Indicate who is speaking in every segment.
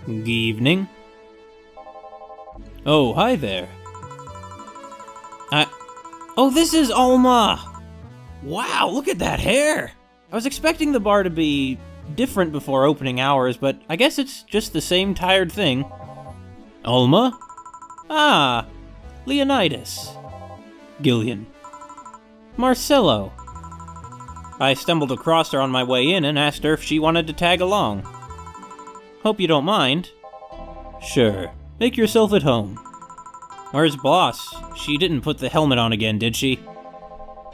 Speaker 1: Evening. Oh, hi there. Oh, this is Alma! Wow, look at that hair! I was expecting the bar to be different before opening hours, but I guess it's just the same tired thing. Alma? Ah, Leonidas. Gillian. Marcello. I stumbled across her on my way in and asked her if she wanted to tag along. Hope you don't mind. Sure, make yourself at home. Where's Boss? She didn't put the helmet on again, did she?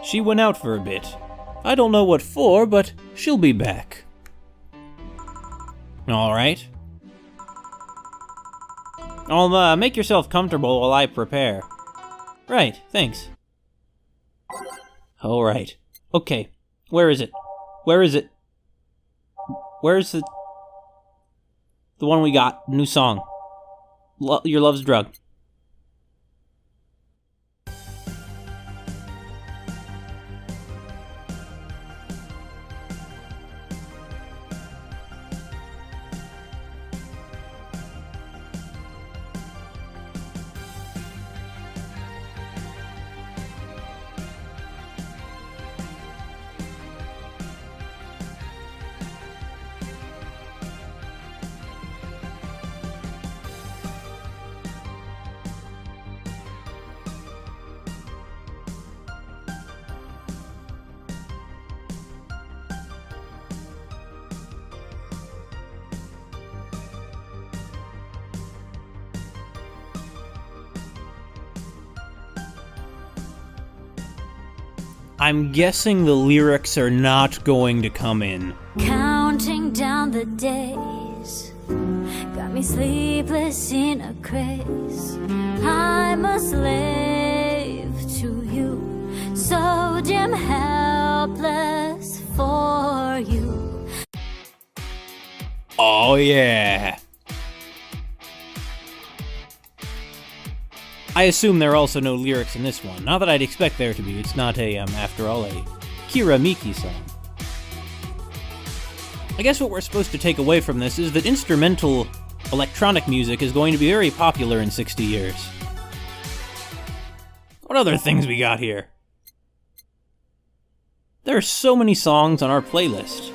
Speaker 1: She went out for a bit. I don't know what for, but she'll be back. Alright. I'll make yourself comfortable while I prepare. Right, thanks. Alright. Okay, where is it? Where is it? Where's the one we got? New song. Your Love's Drug. I'm guessing the lyrics are not going to come in.
Speaker 2: Counting down the days, got me sleepless in a craze. I'm a slave to you, so damn helpless for you.
Speaker 1: Oh yeah. I assume there are also no lyrics in this one. Not that I'd expect there to be. It's not after all, a Kira Miki song. I guess what we're supposed to take away from this is that instrumental electronic music is going to be very popular in 60 years. What other things we got here? There are so many songs on our playlist.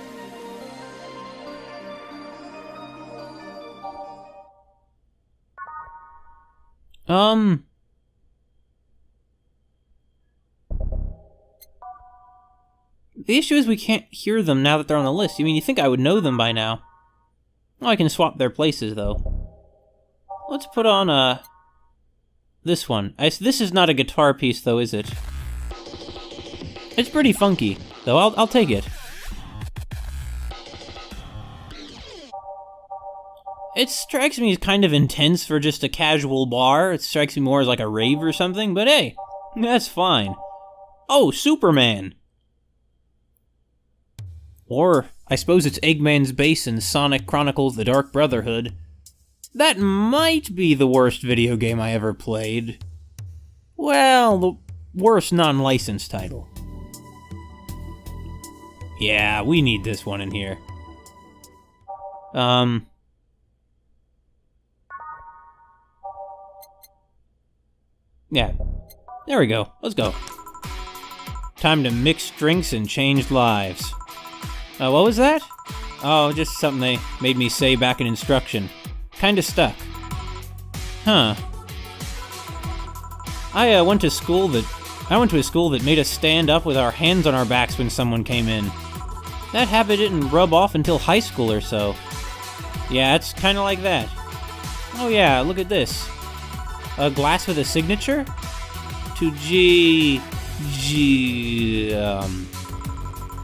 Speaker 1: The issue is we can't hear them now that they're on the list. I mean, you think I would know them by now. Oh, I can swap their places, though. Let's put on, this one. This is not a guitar piece, though, is it? It's pretty funky, though. I'll take it. It strikes me as kind of intense for just a casual bar. It strikes me more as like a rave or something, but hey, that's fine. Oh, Superman! Or, I suppose it's Eggman's bass in Sonic Chronicles The Dark Brotherhood. That might be the worst video game I ever played. Well, the worst non-licensed title. Yeah, we need this one in here. Yeah. There we go. Let's go. Time to mix drinks and change lives. What was that? Oh, just something they made me say back in instruction. Kinda stuck. Huh. I went to a school that made us stand up with our hands on our backs when someone came in. That habit didn't rub off until high school or so. Yeah, it's kinda like that. Oh yeah, look at this. A glass with a signature? To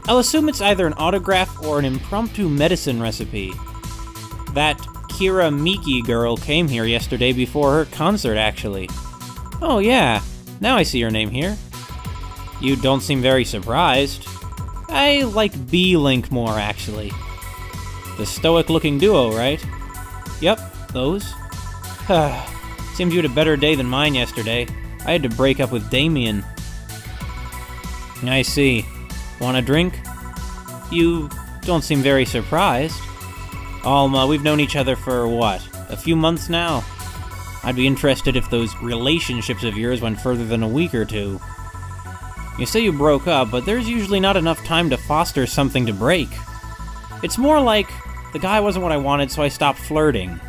Speaker 1: I'll assume it's either an autograph or an impromptu medicine recipe. That Kira Miki girl came here yesterday before her concert, actually. Oh yeah, now I see your name here. You don't seem very surprised. I like B-Link more, actually. The stoic-looking duo, right? Yep, those. Seems you had a better day than mine yesterday. I had to break up with Damien. I see. Want a drink? You don't seem very surprised. Alma, we've known each other for, what, a few months now? I'd be interested if those relationships of yours went further than a week or two. You say you broke up, but there's usually not enough time to foster something to break. It's more like, the guy wasn't what I wanted, so I stopped flirting.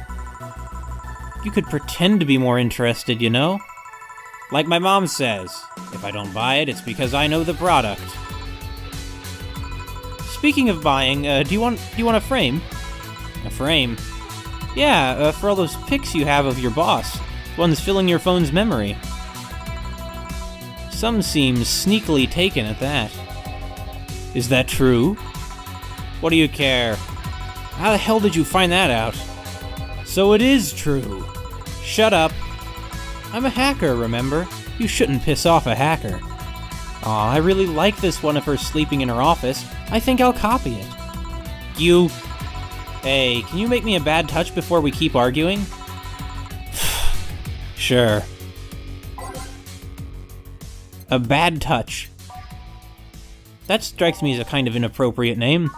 Speaker 1: You could pretend to be more interested, you know? Like my mom says, if I don't buy it, it's because I know the product. Speaking of buying, do you want a frame? A frame? Yeah, for all those pics you have of your boss. The ones filling your phone's memory. Some seem sneakily taken at that. Is that true? What do you care? How the hell did you find that out? So it is true. Shut up. I'm a hacker, remember? You shouldn't piss off a hacker. Aw, I really like this one of her sleeping in her office. I think I'll copy it. You... Hey, can you make me a bad touch before we keep arguing? Sure. A bad touch. That strikes me as a kind of inappropriate name.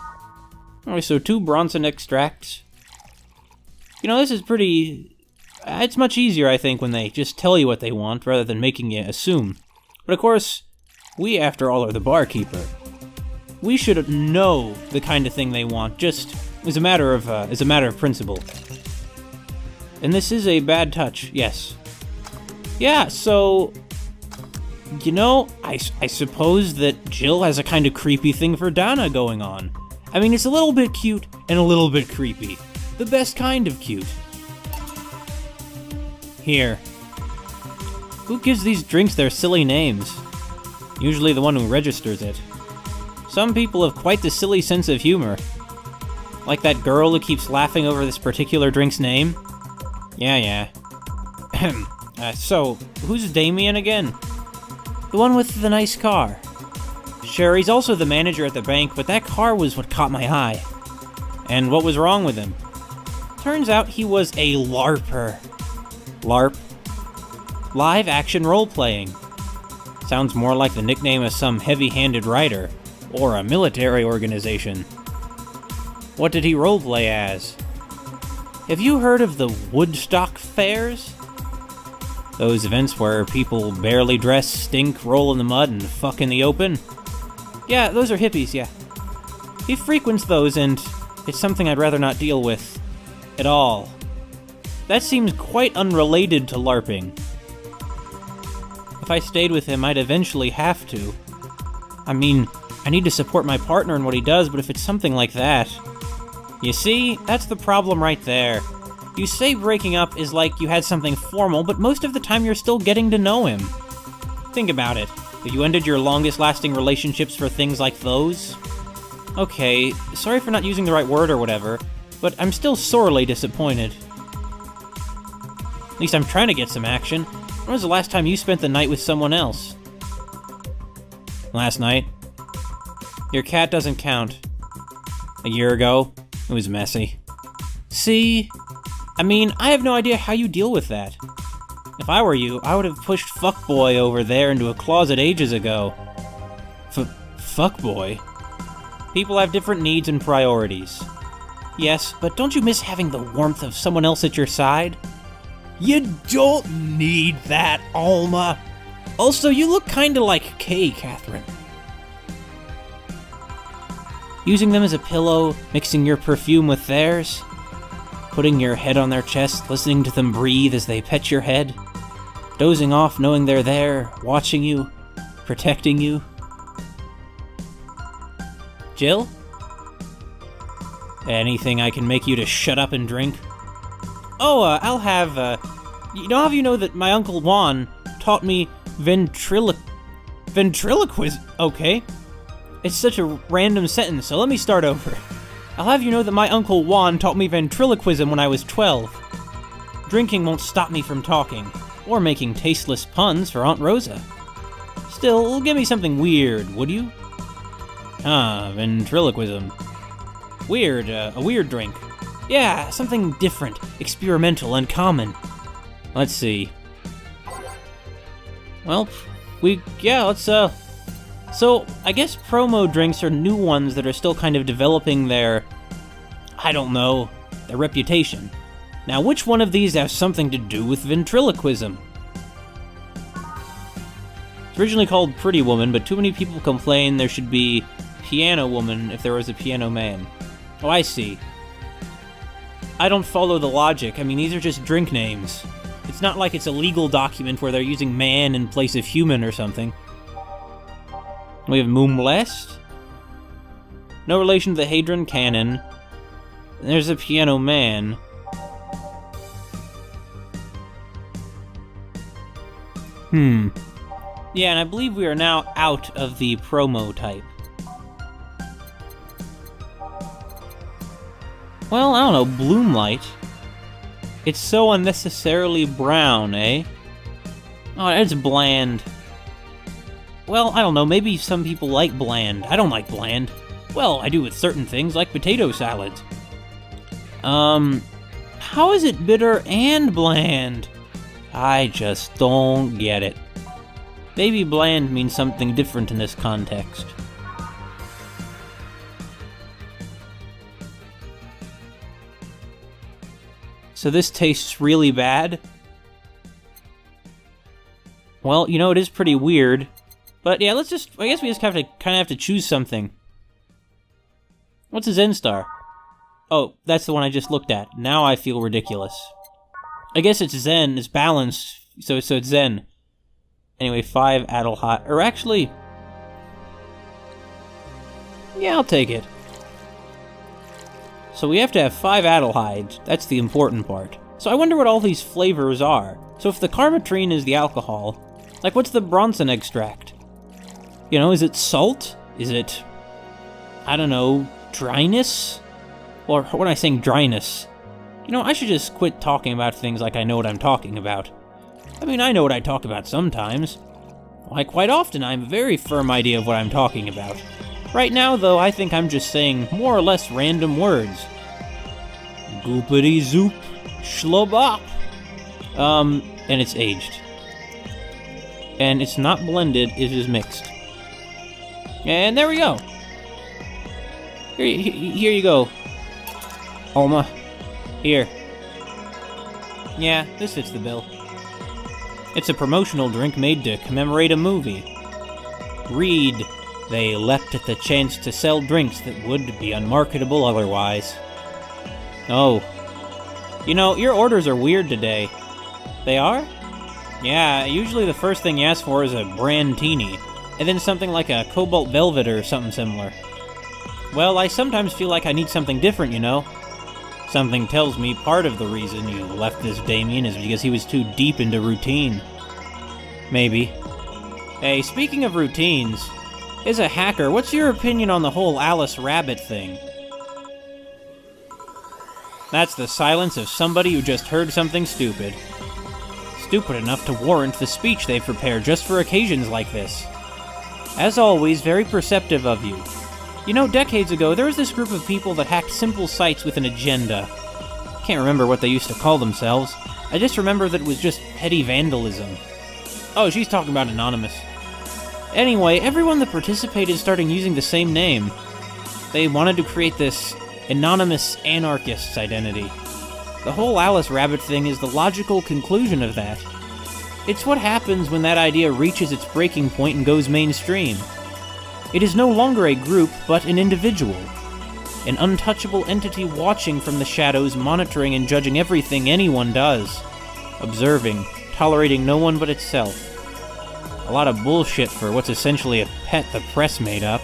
Speaker 1: Alright, so 2 Bronson extracts. You know, this is pretty... It's much easier, I think, when they just tell you what they want, rather than making you assume. But of course, we, after all, are the barkeeper. We should know the kind of thing they want, just as a matter of principle. And this is a bad touch, yes. Yeah, so... You know, I suppose that Jill has a kind of creepy thing for Dana going on. I mean, it's a little bit cute and a little bit creepy. The best kind of cute. Here. Who gives these drinks their silly names? Usually the one who registers it. Some people have quite the silly sense of humor. Like that girl who keeps laughing over this particular drink's name. Yeah. So, who's Damien again? The one with the nice car. Sure, he's also the manager at the bank, but that car was what caught my eye. And what was wrong with him? Turns out he was a LARPer. LARP? Live action role-playing. Sounds more like the nickname of some heavy-handed writer, or a military organization. What did he roleplay as? Have you heard of the Woodstock Fairs? Those events where people barely dress, stink, roll in the mud, and fuck in the open? Yeah, those are hippies, yeah. He frequents those, and it's something I'd rather not deal with. At all. That seems quite unrelated to LARPing. If I stayed with him, I'd eventually have to. I mean, I need to support my partner in what he does, but if it's something like that... You see, that's the problem right there. You say breaking up is like you had something formal, but most of the time you're still getting to know him. Think about it. Have you ended your longest-lasting relationships for things like those? Okay, sorry for not using the right word or whatever, but I'm still sorely disappointed. At least I'm trying to get some action. When was the last time you spent the night with someone else? Last night? Your cat doesn't count. A year ago? It was messy. See? I mean, I have no idea how you deal with that. If I were you, I would have pushed fuckboy over there into a closet ages ago. Fuckboy? People have different needs and priorities. Yes, but don't you miss having the warmth of someone else at your side? You don't need that, Alma. Also, you look kinda like Kay, Catherine. Using them as a pillow, mixing your perfume with theirs, putting your head on their chest, listening to them breathe as they pet your head, dozing off knowing they're there, watching you, protecting you. Jill? Anything I can make you to shut up and drink? Oh, I'll have, have you know that my Uncle Juan taught me ventriloquism? Okay. It's such a random sentence, so let me start over. I'll have you know that my Uncle Juan taught me ventriloquism when I was 12. Drinking won't stop me from talking, or making tasteless puns for Aunt Rosa. Still, give me something weird, would you? Ventriloquism. Weird, a weird drink. Yeah, something different, experimental, uncommon. Let's see. Well, let's, So, I guess promo drinks are new ones that are still kind of developing their, I don't know, their reputation. Now, which one of these has something to do with ventriloquism? It's originally called Pretty Woman, but too many people complain there should be Piano Woman if there was a Piano Man. Oh, I see. I don't follow the logic. I mean, these are just drink names. It's not like it's a legal document where they're using man in place of human or something. We have Moomlest. No relation to the Hadron Cannon. There's a Piano Man. Yeah, and I believe we are now out of the promo type. Well, I don't know, Bloomlight. It's so unnecessarily brown, eh? Oh, it's bland. Well, I don't know, maybe some people like bland. I don't like bland. Well, I do with certain things, like potato salads. How is it bitter and bland? I just don't get it. Maybe bland means something different in this context. So this tastes really bad? Well, you know, it is pretty weird. But yeah, I guess we just kind of have to choose something. What's a Zen Star? Oh, that's the one I just looked at. Now I feel ridiculous. I guess it's Zen, it's balanced, so it's Zen. Anyway, 5 Adelheid, or actually... yeah, I'll take it. So we have to have 5 Adelhydes, that's the important part. So I wonder what all these flavors are. So if the Carmetrine is the alcohol, like what's the Bronson extract? You know, is it salt? Is it, I don't know, dryness? Or what am I saying, dryness? You know, I should just quit talking about things like I know what I'm talking about. I mean, I know what I talk about sometimes. Why, quite often I have a very firm idea of what I'm talking about. Right now, though, I think I'm just saying more or less random words. Goopity zoop, schlobop. And it's aged. And it's not blended, it is mixed. And there we go. Here you go. Alma. Here. Yeah, this fits the bill. It's a promotional drink made to commemorate a movie. Read, they leapt at the chance to sell drinks that would be unmarketable otherwise. Oh. You know, your orders are weird today. They are? Yeah, usually the first thing you ask for is a Brandtini, and then something like a Cobalt Velvet or something similar. Well, I sometimes feel like I need something different, you know? Something tells me part of the reason you left this Damien is because he was too deep into routine. Maybe. Hey, speaking of routines, as a hacker, what's your opinion on the whole Alice Rabbit thing? That's the silence of somebody who just heard something stupid. Stupid enough to warrant the speech they've prepared just for occasions like this. As always, very perceptive of you. You know, decades ago, there was this group of people that hacked simple sites with an agenda. Can't remember what they used to call themselves. I just remember that it was just petty vandalism. Oh, she's talking about Anonymous. Anyway, everyone that participated started using the same name. They wanted to create this anonymous anarchist's identity. The whole Alice Rabbit thing is the logical conclusion of that. It's what happens when that idea reaches its breaking point and goes mainstream. It is no longer a group, but an individual. An untouchable entity watching from the shadows, monitoring and judging everything anyone does. Observing, tolerating no one but itself. A lot of bullshit for what's essentially a pet the press made up.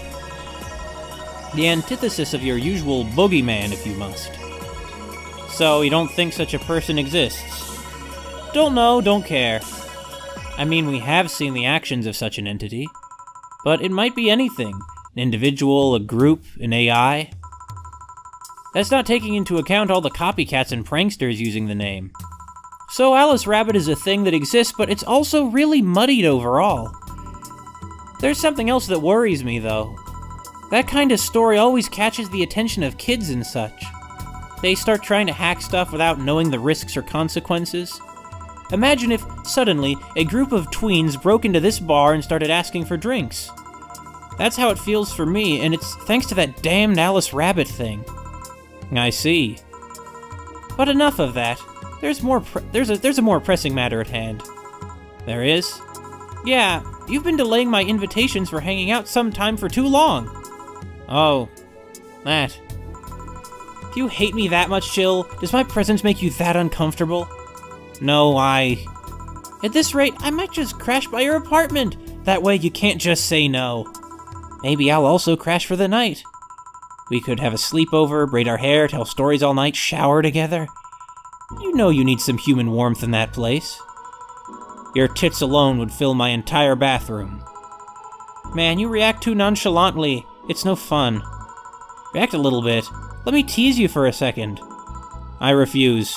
Speaker 1: The antithesis of your usual boogeyman, if you must. So, you don't think such a person exists? Don't know, don't care. I mean, we have seen the actions of such an entity. But it might be anything. An individual, a group, an AI. That's not taking into account all the copycats and pranksters using the name. So Alice Rabbit is a thing that exists, but it's also really muddied overall. There's something else that worries me, though. That kind of story always catches the attention of kids and such. They start trying to hack stuff without knowing the risks or consequences. Imagine if, suddenly, a group of tweens broke into this bar and started asking for drinks. That's how it feels for me, and it's thanks to that damned Alice Rabbit thing. I see. But enough of that. There's a more pressing matter at hand. There is? Yeah, you've been delaying my invitations for hanging out sometime for too long. Oh, that. Do you hate me that much, Jill? Does my presence make you that uncomfortable? No, At this rate, I might just crash by your apartment. That way you can't just say no. Maybe I'll also crash for the night. We could have a sleepover, braid our hair, tell stories all night, shower together. You know you need some human warmth in that place. Your tits alone would fill my entire bathroom. Man, you react too nonchalantly. It's no fun. React a little bit. Let me tease you for a second. I refuse.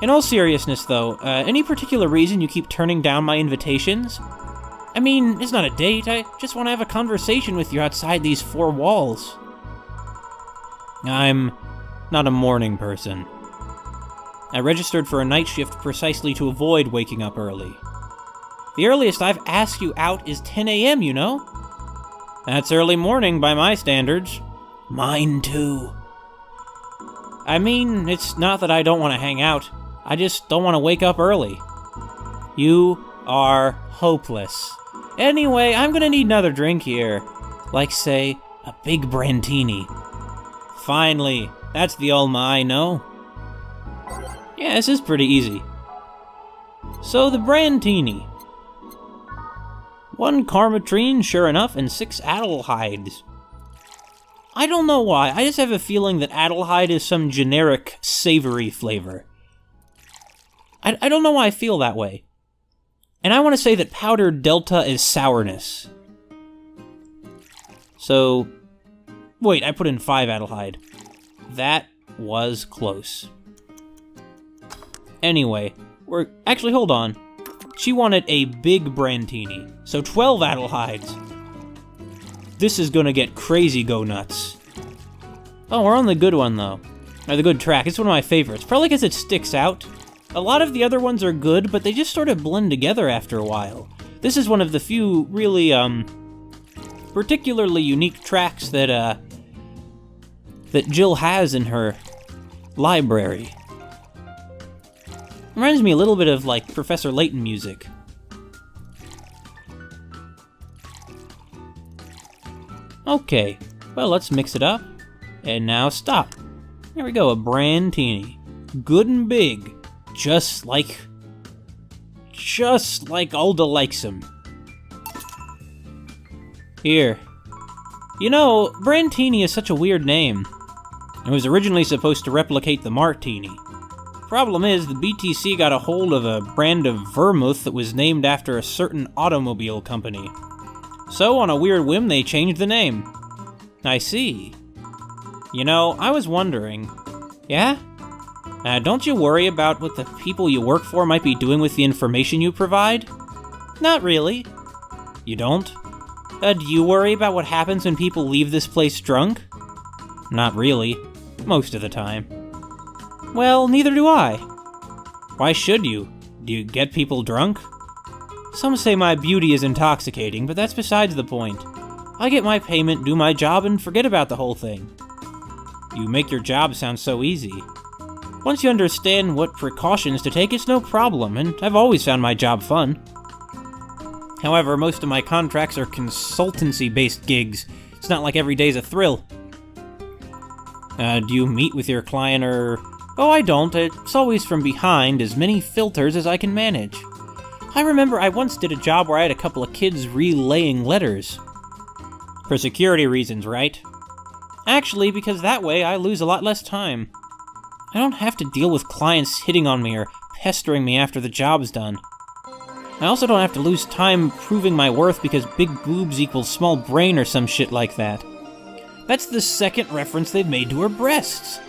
Speaker 1: In all seriousness, though, any particular reason you keep turning down my invitations? I mean, it's not a date. I just want to have a conversation with you outside these four walls. I'm not a morning person. I registered for a night shift precisely to avoid waking up early. The earliest I've asked you out is 10 a.m., you know? That's early morning by my standards. Mine too. I mean, it's not that I don't want to hang out. I just don't want to wake up early. You are hopeless. Anyway, I'm gonna need another drink here. Like, say, a big Brandtini. Finally, that's the Alma I know. Yeah, this is pretty easy. So, the Brandtini. 1 Carmatrine, sure enough, and 6 Adelheids. I don't know why, I just have a feeling that Adelheid is some generic, savory flavor. I don't know why I feel that way. And I want to say that powdered Delta is sourness. So, wait, I put in 5 Adelheid. That was close. Anyway, actually, hold on. She wanted a big Brandtini, so 12 Adelheids. This is gonna get crazy go nuts. Oh, we're on the good one, though. Or the good track. It's one of my favorites, probably because it sticks out. A lot of the other ones are good, but they just sort of blend together after a while. This is one of the few really, particularly unique tracks that Jill has in her library. Reminds me a little bit of, like, Professor Layton music. Okay, well, let's mix it up. And now stop. Here we go, a Brandtini. Good and big. Just like Alda likes them. Here. You know, Brandtini is such a weird name. It was originally supposed to replicate the Martini. Problem is, the BTC got a hold of a brand of vermouth that was named after a certain automobile company. So, on a weird whim, they changed the name. I see. You know, I was wondering... Yeah? Don't you worry about what the people you work for might be doing with the information you provide? Not really. You don't? Do you worry about what happens when people leave this place drunk? Not really. Most of the time. Well, neither do I. Why should you? Do you get people drunk? Some say my beauty is intoxicating, but that's besides the point. I get my payment, do my job, and forget about the whole thing. You make your job sound so easy. Once you understand what precautions to take, it's no problem, and I've always found my job fun. However, most of my contracts are consultancy-based gigs. It's not like every day's a thrill. Do you meet with your client or... Oh, I don't. It's always from behind, as many filters as I can manage. I remember I once did a job where I had a couple of kids relaying letters. For security reasons, right? Actually, because that way I lose a lot less time. I don't have to deal with clients hitting on me or pestering me after the job's done. I also don't have to lose time proving my worth because big boobs equals small brain or some shit like that. That's the second reference they've made to her breasts.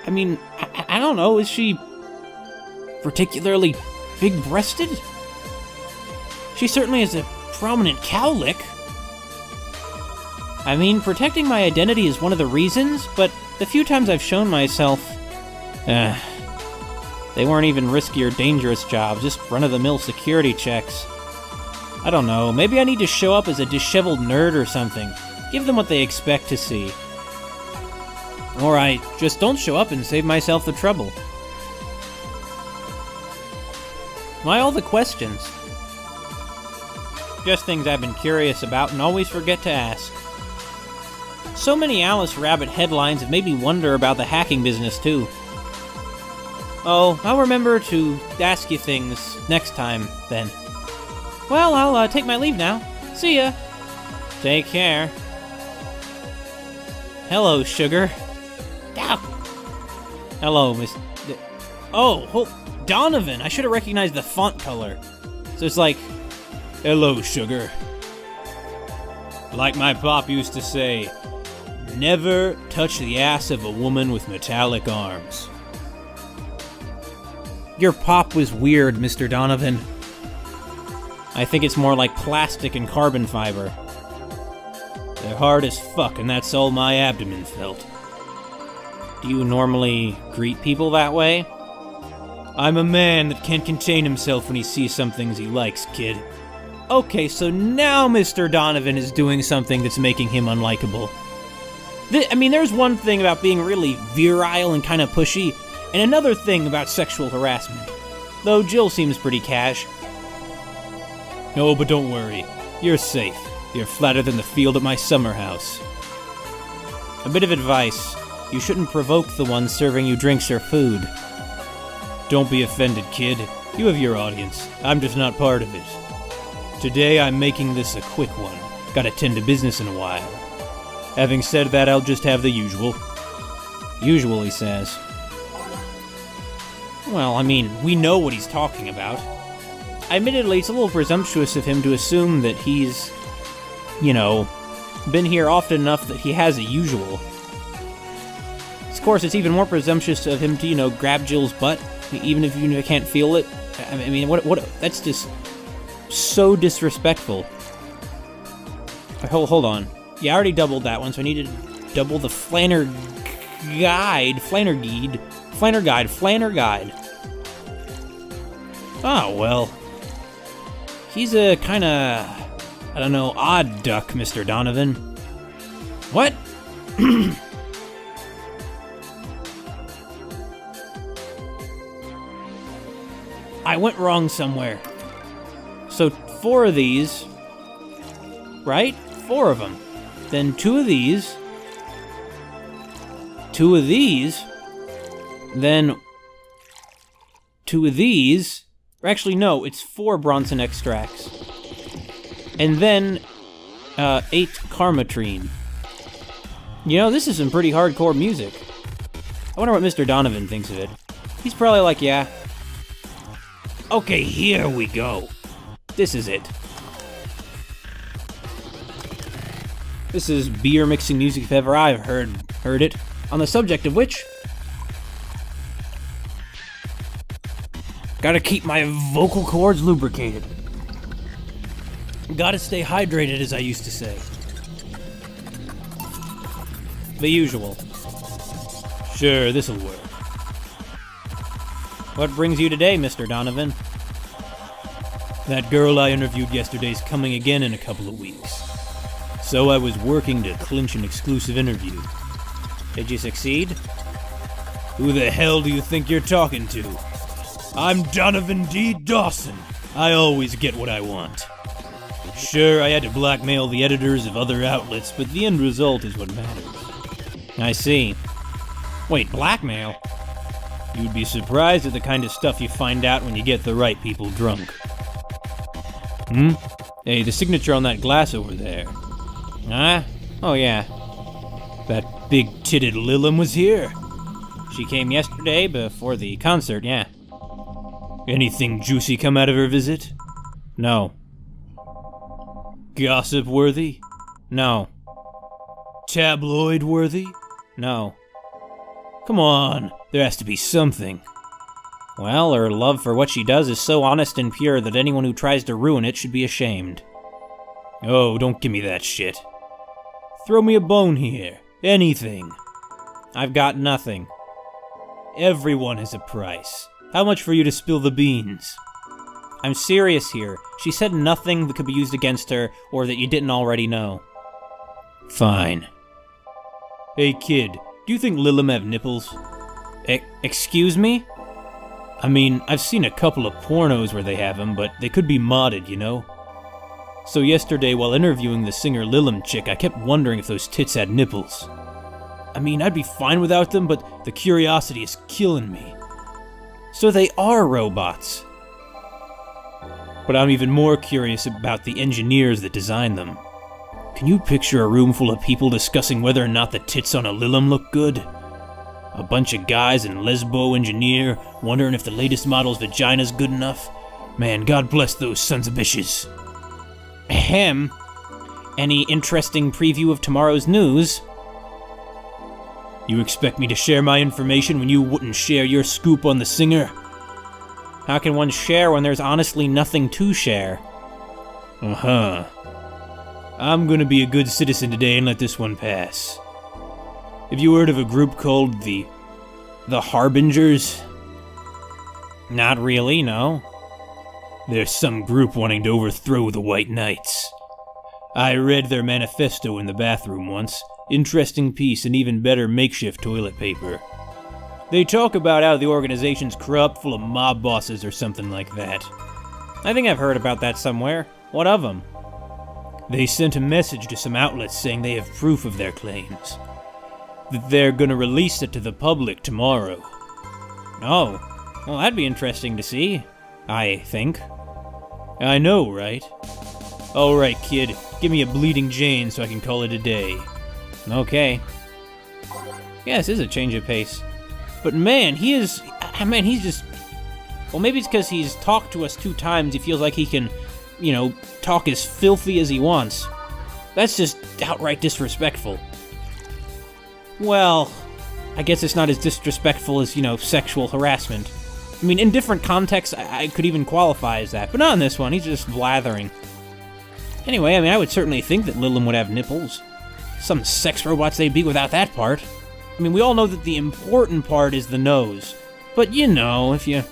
Speaker 1: I mean, I don't know, is she particularly big-breasted? She certainly has a prominent cowlick. I mean, protecting my identity is one of the reasons, but the few times I've shown myself... they weren't even risky or dangerous jobs, just run-of-the-mill security checks. I don't know, maybe I need to show up as a disheveled nerd or something. Give them what they expect to see. Alright, just don't show up and save myself the trouble. Why all the questions? Just things I've been curious about and always forget to ask. So many Alice Rabbit headlines have made me wonder about the hacking business, too. Oh, I'll remember to ask you things next time, then. Well, I'll take my leave now. See ya. Take care. Hello, sugar. Ow. Hello, Miss... Oh, Donovan! I should have recognized the font color. So it's like... Hello, sugar. Like my pop used to say, never touch the ass of a woman with metallic arms. Your pop was weird, Mr. Donovan. I think it's more like plastic and carbon fiber. They're hard as fuck, and that's all my abdomen felt. Do you normally greet people that way? I'm a man that can't contain himself when he sees some things he likes, kid. Okay, so now Mr. Donovan is doing something that's making him unlikable. There's one thing about being really virile and kind of pushy, and another thing about sexual harassment. Though Jill seems pretty cash. No, but don't worry. You're safe. You're flatter than the field at my summer house. A bit of advice. You shouldn't provoke the one serving you drinks or food. Don't be offended, kid. You have your audience. I'm just not part of it. Today I'm making this a quick one. Gotta tend to business in a while. Having said that, I'll just have the usual. Usual, he says. Well, we know what he's talking about. Admittedly, it's a little presumptuous of him to assume that he's, been here often enough that he has a usual. Of course, it's even more presumptuous of him to, grab Jill's butt, even if you can't feel it. What? That's just so disrespectful. Hold on. Yeah, I already doubled that one, so I need to double the Flanner Guide. Oh, well. He's a kinda, odd duck, Mr. Donovan. What? I went wrong somewhere. So 4 of these, right? 4 of them. Then 2 of these. 2 of these. Then 2 of these. Or actually, no, it's 4 Bronson extracts. And then 8 Karmatrine. This is some pretty hardcore music. I wonder what Mr. Donovan thinks of it. He's probably like, yeah. Okay, here we go. This is it. This is beer mixing music if ever I've heard it. On the subject of which, gotta keep my vocal cords lubricated. Gotta stay hydrated, as I used to say. The usual. Sure, this'll work. What brings you today, Mr. Donovan? That girl I interviewed yesterday's coming again in a couple of weeks. So I was working to clinch an exclusive interview. Did you succeed? Who the hell do you think you're talking to? I'm Donovan D. Dawson. I always get what I want. Sure, I had to blackmail the editors of other outlets, but the end result is what matters. I see. Wait, blackmail? You'd be surprised at the kind of stuff you find out when you get the right people drunk. Hey, the signature on that glass over there. Huh? Oh, yeah. That big-titted Lilum was here. She came yesterday before the concert, yeah. Anything juicy come out of her visit? No. Gossip-worthy? No. Tabloid-worthy? No. Come on, there has to be something. Well, her love for what she does is so honest and pure that anyone who tries to ruin it should be ashamed. Oh, don't give me that shit. Throw me a bone here. Anything. I've got nothing. Everyone has a price. How much for you to spill the beans? I'm serious here. She said nothing that could be used against her, or that you didn't already know. Fine. Hey kid, do Do you think Lilim have nipples? Excuse me? I mean, I've seen a couple of pornos where they have them, but they could be modded, you know? So yesterday, while interviewing the singer Lilim chick, I kept wondering if those tits had nipples. I mean, I'd be fine without them, but the curiosity is killing me. So they are robots. But I'm even more curious about the engineers that designed them. Can you picture a room full of people discussing whether or not the tits on a Lilim look good? A bunch of guys and lesbo engineer wondering if the latest model's vagina's good enough? Man, God bless those sons of bitches. Ahem. Any interesting preview of tomorrow's news? You expect me to share my information when you wouldn't share your scoop on the singer? How can one share when there's honestly nothing to share? Uh-huh. I'm gonna be a good citizen today and let this one pass. Have you heard of a group called the Harbingers? Not really, no. There's some group wanting to overthrow the White Knights. I read their manifesto in the bathroom once. Interesting piece and even better makeshift toilet paper. They talk about how the organization's corrupt, full of mob bosses or something like that. I think I've heard about that somewhere. What of them? They sent a message to some outlets saying they have proof of their claims. That they're gonna release it to the public tomorrow. Oh, well that'd be interesting to see, I think. I know, right? Alright, kid, give me a bleeding Jane so I can call it a day. Okay. Yeah, this is a change of pace. But man, he's just... Well, maybe it's because he's talked to us 2 times, he feels like he can, you know, talk as filthy as he wants. That's just outright disrespectful. Well, I guess it's not as disrespectful as, you know, sexual harassment. I mean, in different contexts, I could even qualify as that, but not in this one, he's just blathering. Anyway, I mean, I would certainly think that Lilim would have nipples. Some sex robots they'd be without that part. I mean, we all know that the important part is the nose. But, you know, if you...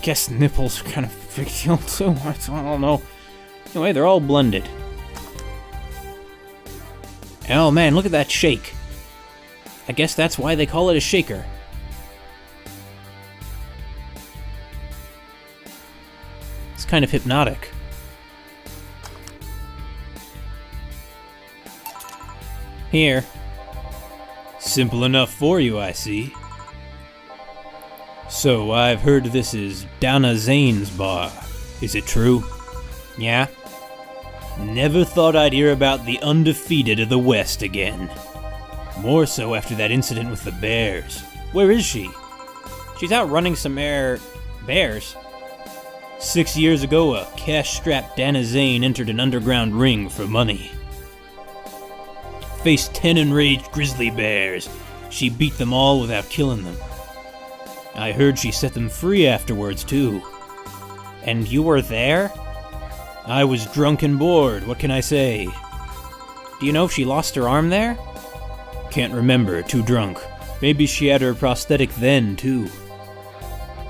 Speaker 1: guess nipples are kind of a big deal, too. I don't know. Anyway, they're all blended. Oh, man, look at that shake. I guess that's why they call it a shaker. It's kind of hypnotic. Here. Simple enough for you, I see. So, I've heard this is Donna Zane's bar. Is it true? Yeah? Never thought I'd hear about the undefeated of the West again. More so after that incident with the bears. Where is she? She's out running some bears. 6 years ago, a cash-strapped Donna Zane entered an underground ring for money. Faced 10 enraged grizzly bears. She beat them all without killing them. I heard she set them free afterwards, too. And you were there? I was drunk and bored, what can I say? Do you know if she lost her arm there? Can't remember, too drunk. Maybe she had her prosthetic then, too.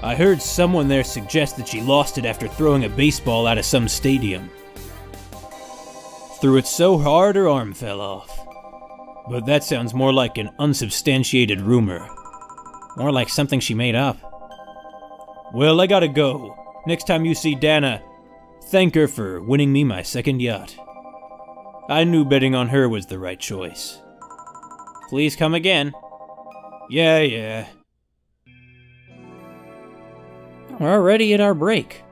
Speaker 1: I heard someone there suggest that she lost it after throwing a baseball out of some stadium. Threw it so hard her arm fell off. But that sounds more like an unsubstantiated rumor. More like something she made up. Well, I gotta go. Next time you see Dana, thank her for winning me my second yacht. I knew betting on her was the right choice. Please come again. Yeah. We're already at our break.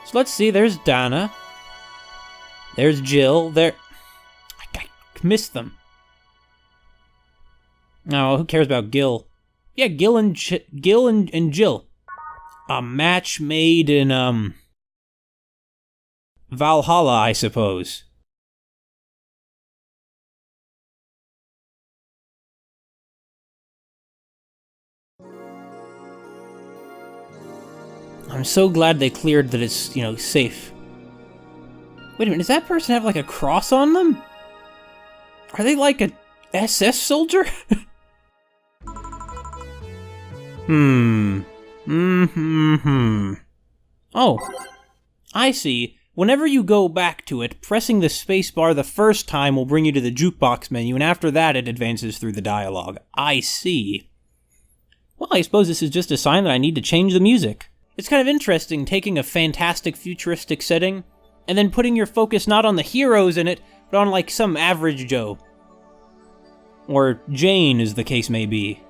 Speaker 1: So let's see, there's Donna. There's Jill. I missed them. Oh, who cares about Gil? Yeah, Gil and Jill. A match made in, Valhalla, I suppose. I'm so glad they cleared that it's, you know, safe. Wait a minute, does that person have, like, a cross on them? Are they like a SS soldier? Oh, I see. Whenever you go back to it, pressing the spacebar the first time will bring you to the jukebox menu, and after that it advances through the dialogue. I see. Well, I suppose this is just a sign that I need to change the music. It's kind of interesting taking a fantastic futuristic setting, and then putting your focus not on the heroes in it, but on like some average Joe. Or Jane, as the case may be.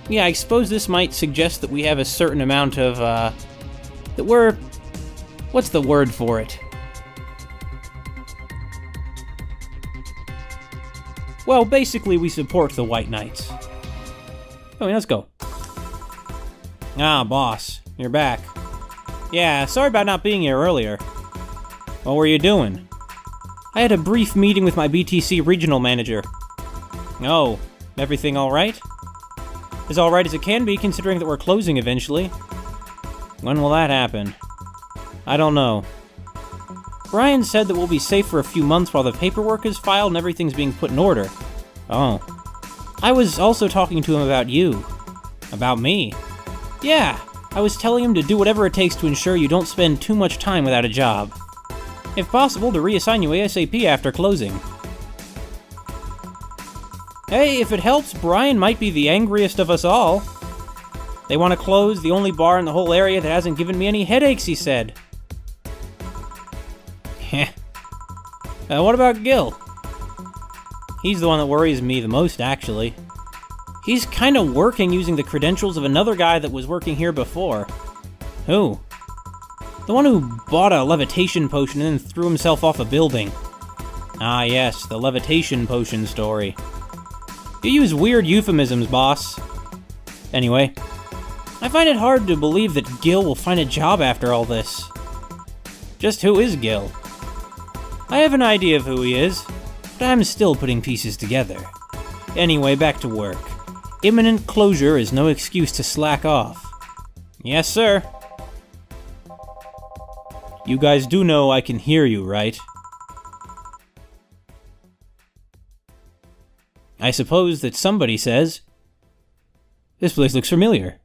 Speaker 1: Yeah, I suppose this might suggest that we have a certain amount of, that we're... what's the word for it? Well, basically we support the White Knights. Oh, let's go. Ah, boss, you're back. Yeah, sorry about not being here earlier. What were you doing? I had a brief meeting with my BTC regional manager. Oh, everything alright? As alright as it can be, considering that we're closing eventually. When will that happen? I don't know. Brian said that we'll be safe for a few months while the paperwork is filed and everything's being put in order. Oh. I was also talking to him about you. About me? Yeah, I was telling him to do whatever it takes to ensure you don't spend too much time without a job. If possible, to reassign you ASAP after closing. Hey, if it helps, Brian might be the angriest of us all. They want to close the only bar in the whole area that hasn't given me any headaches, he said. Heh. What about Gil? He's the one that worries me the most, actually. He's kinda working using the credentials of another guy that was working here before. Who? The one who bought a levitation potion and then threw himself off a building. Ah yes, the levitation potion story. You use weird euphemisms, boss. Anyway, I find it hard to believe that Gil will find a job after all this. Just who is Gil? I have an idea of who he is, but I'm still putting pieces together. Anyway, back to work. Imminent closure is no excuse to slack off. Yes, sir. You guys do know I can hear you, right? I suppose that somebody says, this place looks familiar.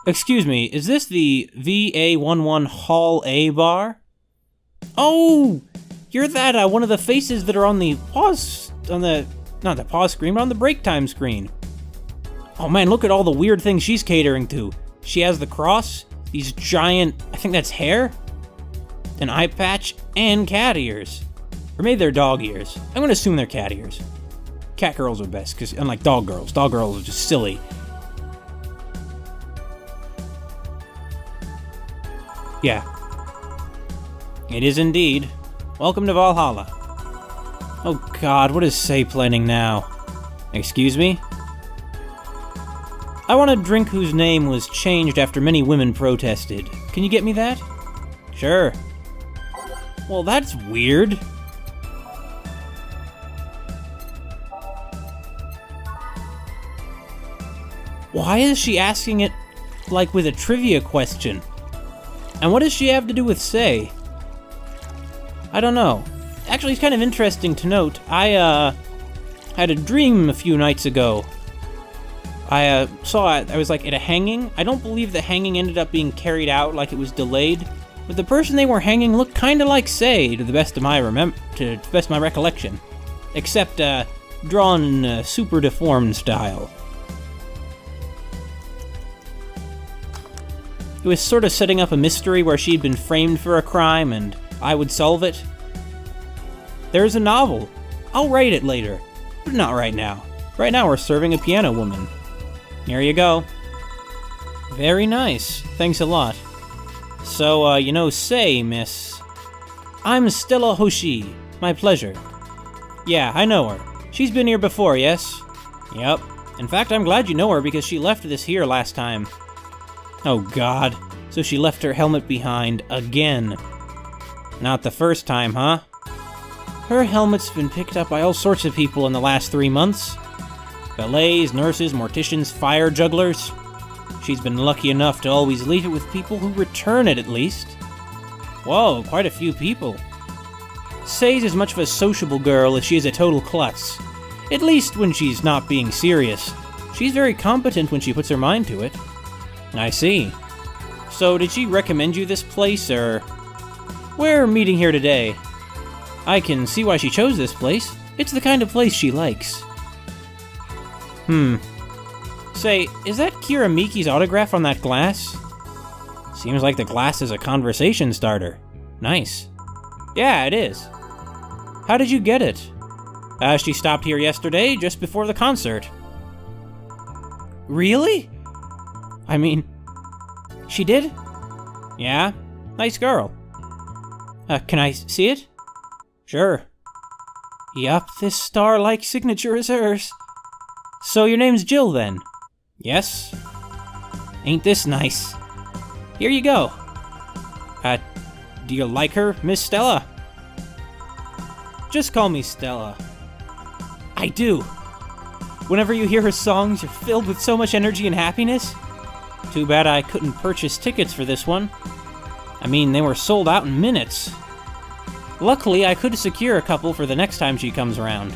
Speaker 1: Excuse me, is this the VA-11 Hall A bar? Oh! You're that, one of the faces that are on the pause, not the pause screen, but on the break time screen. Oh man, look at all the weird things she's catering to. She has the cross, these giant, I think that's hair, an eye patch, and cat ears. Or maybe they're dog ears. I'm gonna assume they're cat ears. Cat girls are best, because unlike dog girls are just silly. Yeah. It is indeed. Welcome to Valhalla. Oh god, what is Say planning now? Excuse me? I want a drink whose name was changed after many women protested. Can you get me that? Sure. Well, that's weird. Why is she asking it, like, with a trivia question? And what does she have to do with Say? I don't know. Actually, it's kind of interesting to note. I, had a dream a few nights ago. I saw it. I was, like, at a hanging. I don't believe the hanging ended up being carried out, like it was delayed. But the person they were hanging looked kind of like Say, to the best of my recollection. Except, drawn in a super deformed style. It was sort of setting up a mystery where she'd been framed for a crime and I would solve it. There's a novel. I'll write it later, but not right now. Right now we're serving a piano woman. Here you go. Very nice. Thanks a lot. So, you know Say, miss. I'm Stella Hoshi. My pleasure. Yeah, I know her. She's been here before, yes? Yep. In fact, I'm glad you know her because she left this here last time. Oh god, so she left her helmet behind again. Not the first time, huh? Her helmet's been picked up by all sorts of people in the last 3 months. Valets, nurses, morticians, fire jugglers. She's been lucky enough to always leave it with people who return it at least. Whoa, quite a few people. Say's as much of a sociable girl as she is a total klutz. At least when she's not being serious. She's very competent when she puts her mind to it. I see. So did she recommend you this place, or... We're meeting here today. I can see why she chose this place. It's the kind of place she likes. Say, is that Kira Miki's autograph on that glass? Seems like the glass is a conversation starter. Nice. Yeah, it is. How did you get it? She stopped here yesterday, just before the concert. Really? I mean, she did? Yeah, nice girl. Can I see it? Sure. Yup, this star-like signature is hers. So your name's Jill, then? Yes. Ain't this nice? Here you go. Do you like her, Miss Stella? Just call me Stella. I do. Whenever you hear her songs, you're filled with so much energy and happiness. Too bad I couldn't purchase tickets for this one. I mean, they were sold out in minutes. Luckily, I could secure a couple for the next time she comes around.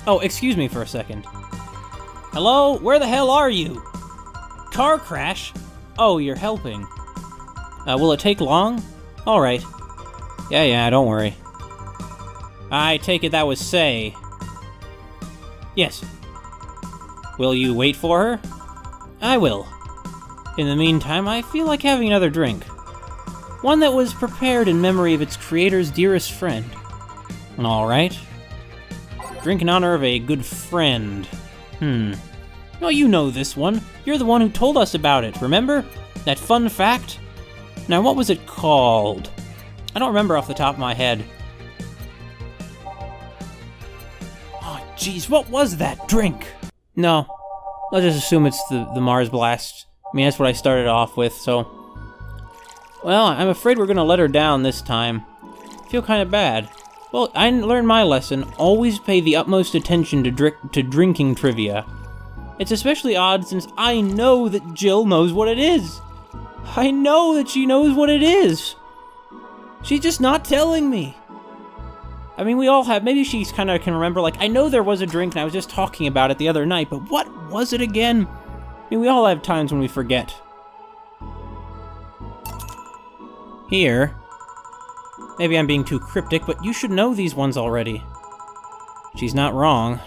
Speaker 1: Oh, excuse me for a second. Hello? Where the hell are you? Car crash? Oh, you're helping. Will it take long? Alright. Yeah, don't worry. I take it that was Say. Yes. Will you wait for her? I will. In the meantime, I feel like having another drink. One that was prepared in memory of its creator's dearest friend. Alright. Drink in honor of a good friend. Oh, you know this one. You're the one who told us about it, remember? That fun fact? Now, what was it called? I don't remember off the top of my head. Oh, jeez, what was that drink? No, let's just assume it's the Mars Blast. I mean, that's what I started off with, so... Well, I'm afraid we're gonna let her down this time. I feel kind of bad. Well, I learned my lesson. Always pay the utmost attention to drinking trivia. It's especially odd since I know that Jill knows what it is. I know that she knows what it is. She's just not telling me. I mean, we all have. Maybe she kind of can remember, like, I know there was a drink and I was just talking about it the other night, but what was it again? I mean, we all have times when we forget. Here. Maybe I'm being too cryptic, but you should know these ones already. She's not wrong.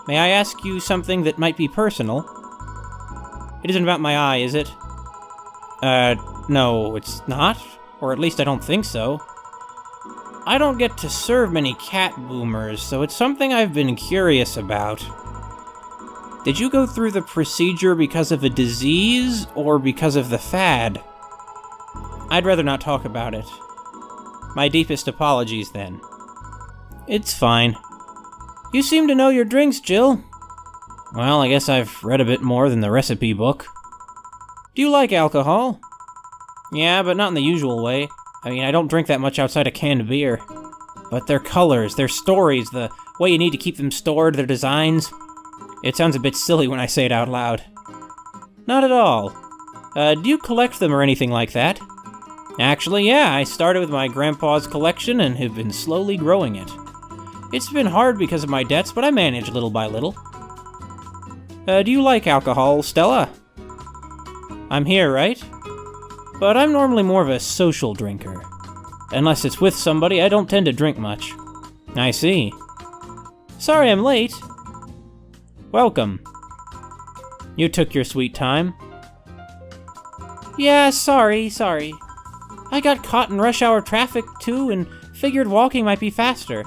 Speaker 1: May I ask you something that might be personal? It isn't about my eye, is it? No, it's not. Or at least I don't think so. I don't get to serve many cat boomers, so it's something I've been curious about. Did you go through the procedure because of a disease, or because of the fad? I'd rather not talk about it. My deepest apologies, then. It's fine. You seem to know your drinks, Jill. Well, I guess I've read a bit more than the recipe book. Do you like alcohol? Yeah, but not in the usual way. I mean, I don't drink that much outside of canned beer. But their colors, their stories, the way you need to keep them stored, their designs... It sounds a bit silly when I say it out loud. Not at all. Do you collect them or anything like that? Actually, yeah, I started with my grandpa's collection and have been slowly growing it. It's been hard because of my debts, but I manage little by little. Do you like alcohol, Stella? I'm here, right? But I'm normally more of a social drinker. Unless it's with somebody, I don't tend to drink much. I see. Sorry I'm late. Welcome. You took your sweet time. Yeah, sorry. I got caught in rush hour traffic, too, and figured walking might be faster.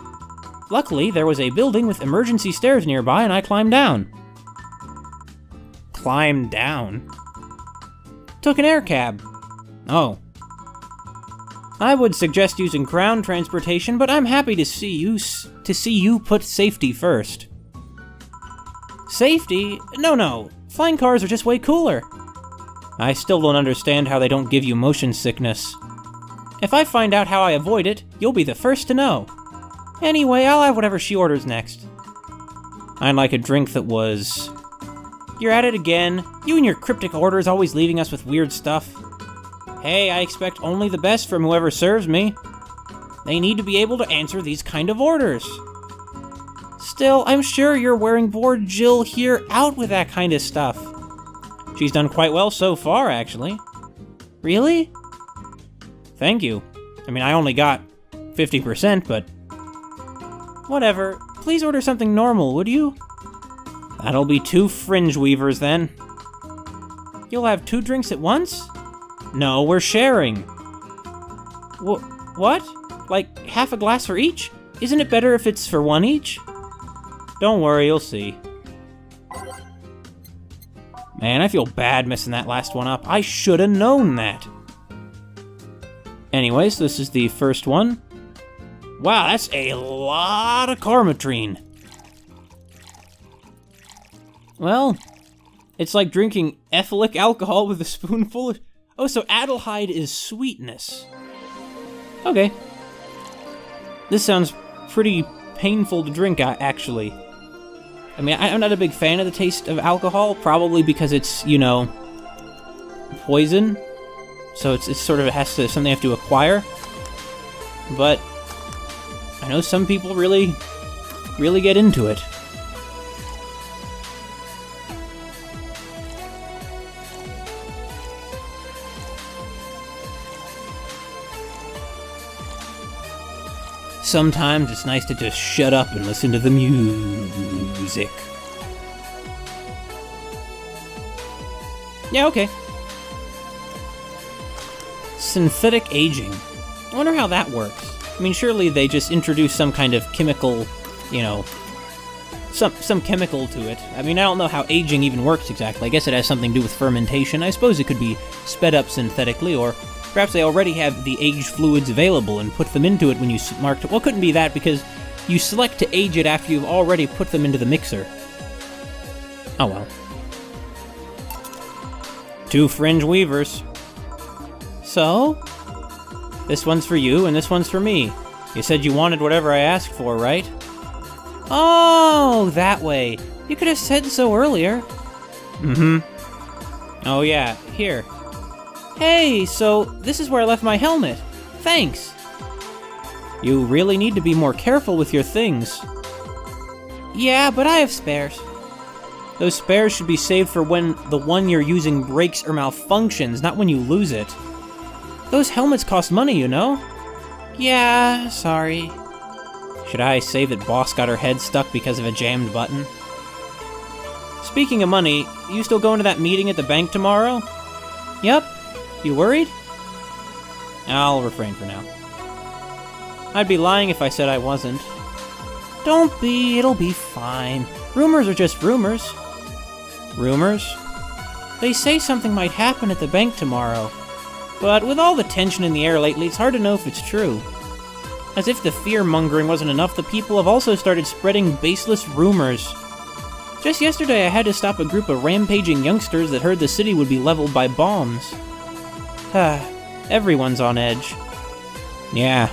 Speaker 1: Luckily, there was a building with emergency stairs nearby, and I climbed down. Climbed down? Took an air cab. Oh. I would suggest using ground transportation, but I'm happy to see you put safety first. Safety? No. Flying cars are just way cooler. I still don't understand how they don't give you motion sickness. If I find out how I avoid it, you'll be the first to know. Anyway, I'll have whatever she orders next. I'd like a drink that was... You're at it again. You and your cryptic orders always leaving us with weird stuff. Hey, I expect only the best from whoever serves me. They need to be able to answer these kind of orders. Still, I'm sure you're wearing poor Jill here out with that kind of stuff. She's done quite well so far, actually. Really? Thank you. I mean, I only got 50%, but... Whatever. Please order something normal, would you? That'll be 2 fringe weavers, then. You'll have 2 drinks at once? No, we're sharing. What? Like, half a glass for each? Isn't it better if it's for 1 each? Don't worry, you'll see. Man, I feel bad messing that last one up. I should have known that. Anyways, this is the first one. Wow, that's a lot of Carmatrine. Well, it's like drinking ethylic alcohol with a spoonful of... Oh, so Adelhyde is sweetness. Okay. This sounds pretty painful to drink, actually. I mean, I'm not a big fan of the taste of alcohol, probably because it's, you know, poison. So it's sort of something I have to acquire. But I know some people really get into it. Sometimes it's nice to just shut up and listen to the music. Yeah, okay. Synthetic aging. I wonder how that works. I mean, surely they just introduce some kind of chemical, you know, some chemical to it. I mean, I don't know how aging even works exactly. I guess it has something to do with fermentation. I suppose it could be sped up synthetically, or perhaps they already have the aged fluids available and put them into it when you marked it. Well, it couldn't be that because you select to age it after you've already put them into the mixer. Oh well. 2 fringe weavers. So? This one's for you and this one's for me. You said you wanted whatever I asked for, right? Oh, that way. You could have said so earlier. Mm-hmm. Oh yeah, here. Hey, so this is where I left my helmet. Thanks. You really need to be more careful with your things. Yeah, but I have spares. Those spares should be saved for when the one you're using breaks or malfunctions, not when you lose it. Those helmets cost money, you know? Yeah, sorry. Should I say that Boss got her head stuck because of a jammed button? Speaking of money, you still going to that meeting at the bank tomorrow? Yep. You worried? I'll refrain for now. I'd be lying if I said I wasn't. Don't be, it'll be fine. Rumors are just rumors. Rumors? They say something might happen at the bank tomorrow. But with all the tension in the air lately, it's hard to know if it's true. As if the fear-mongering wasn't enough, the people have also started spreading baseless rumors. Just yesterday, I had to stop a group of rampaging youngsters that heard the city would be leveled by bombs. Everyone's on edge. Yeah.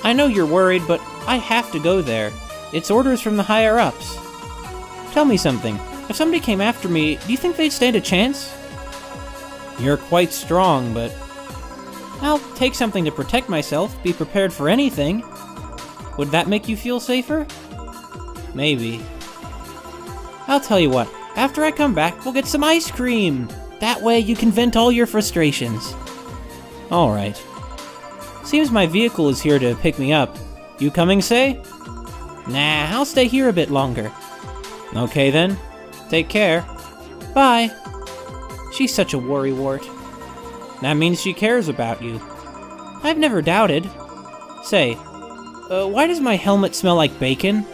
Speaker 1: I know you're worried, but I have to go there. It's orders from the higher-ups. Tell me something. If somebody came after me, do you think they'd stand a chance? You're quite strong, but... I'll take something to protect myself, be prepared for anything. Would that make you feel safer? Maybe. I'll tell you what, after I come back, we'll get some ice cream! That way you can vent all your frustrations. Alright. Seems my vehicle is here to pick me up. You coming, Say? Nah, I'll stay here a bit longer. Okay then. Take care. Bye. She's such a worrywart. That means she cares about you. I've never doubted. Say, why does my helmet smell like bacon?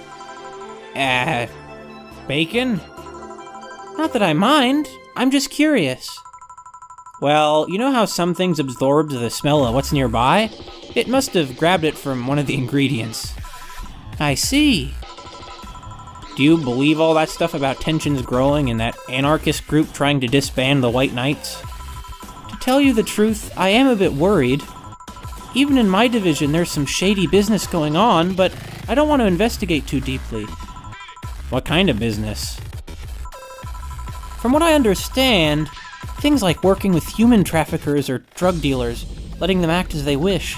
Speaker 1: Bacon? Not that I mind. I'm just curious. Well, you know how some things absorb the smell of what's nearby? It must have grabbed it from one of the ingredients. I see. Do you believe all that stuff about tensions growing and that anarchist group trying to disband the White Knights? To tell you the truth, I am a bit worried. Even in my division, there's some shady business going on, but I don't want to investigate too deeply. What kind of business? From what I understand, things like working with human traffickers or drug dealers, letting them act as they wish.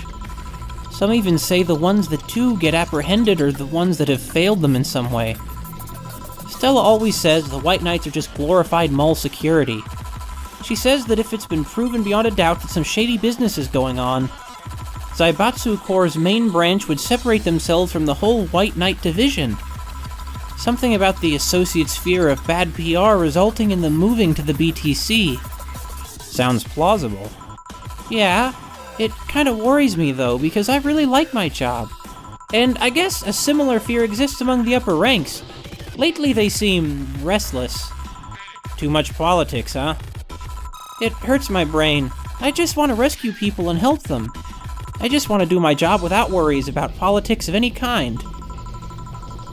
Speaker 1: Some even say the ones that do get apprehended are the ones that have failed them in some way. Stella always says the White Knights are just glorified mall security. She says that if it's been proven beyond a doubt that some shady business is going on, Zaibatsu Corps' main branch would separate themselves from the whole White Knight division. Something about the Associates' fear of bad PR resulting in them moving to the BTC. Sounds plausible. Yeah, it kind of worries me though, because I really like my job. And I guess a similar fear exists among the upper ranks. Lately they seem restless. Too much politics, huh? It hurts my brain. I just want to rescue people and help them. I just want to do my job without worries about politics of any kind.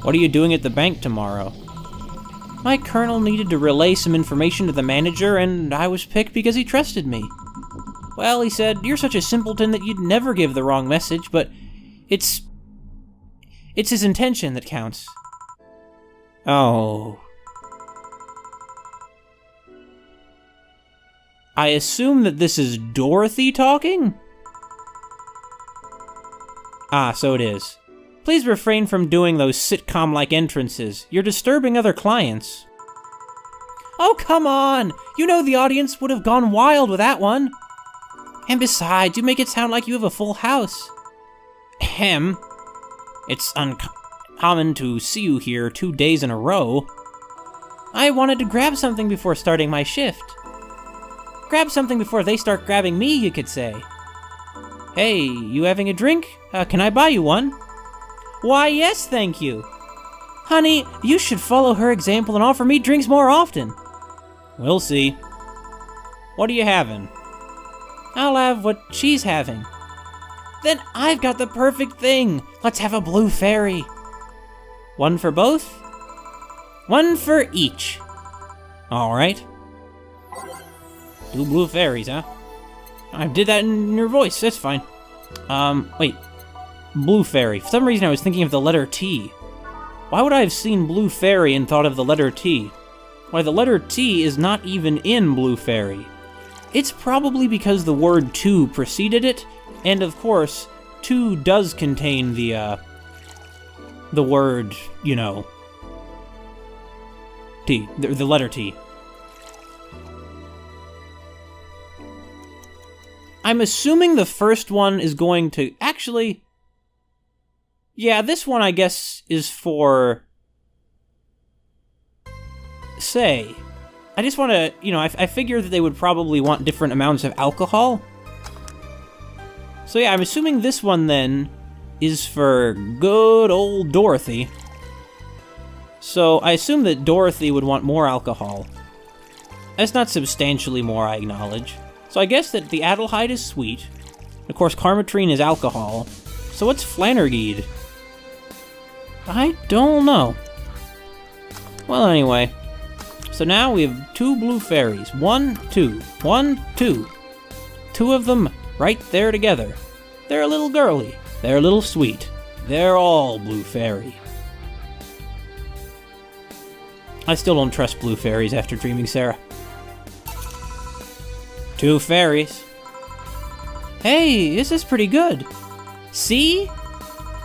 Speaker 1: What are you doing at the bank tomorrow? My colonel needed to relay some information to the manager, and I was picked because he trusted me. Well, he said, you're such a simpleton that you'd never give the wrong message, but it's his intention that counts. Oh. I assume that this is Dorothy talking? Ah, so it is. Please refrain from doing those sitcom-like entrances. You're disturbing other clients. Oh, come on! You know the audience would have gone wild with that one. And besides, you make it sound like you have a full house. Ahem. It's uncommon to see you here 2 days in a row. I wanted to grab something before starting my shift. Grab something before they start grabbing me, you could say. Hey, you having a drink? Can I buy you one? Why, yes, thank you. Honey, you should follow her example and offer me drinks more often. We'll see. What are you having? I'll have what she's having. Then I've got the perfect thing. Let's have a blue fairy. One for both? One for each. All right. 2 blue fairies, huh? I did that in your voice, that's fine. Wait. Blue fairy. For some reason I was thinking of the letter T. Why would I have seen blue fairy and thought of the letter T? Why, the letter T is not even in blue fairy. It's probably because the word to preceded it, and of course, to does contain the word, you know, T, the letter T. I'm assuming the first one is going to... Actually... Yeah, this one, I guess, is for... Say. I just want to... You know, I figure that they would probably want different amounts of alcohol. So yeah, I'm assuming this one, then, is for good old Dorothy. So I assume that Dorothy would want more alcohol. That's not substantially more, I acknowledge. So I guess that the Adelheid is sweet. Of course, Carmetrine is alcohol. So what's Flannergeed? I don't know. Well, anyway. So now we have 2 blue fairies. 1, 2. 1, 2. 2 of them right there together. They're a little girly. They're a little sweet. They're all blue fairy. I still don't trust blue fairies after dreaming Sarah. 2 fairies. Hey, this is pretty good. See?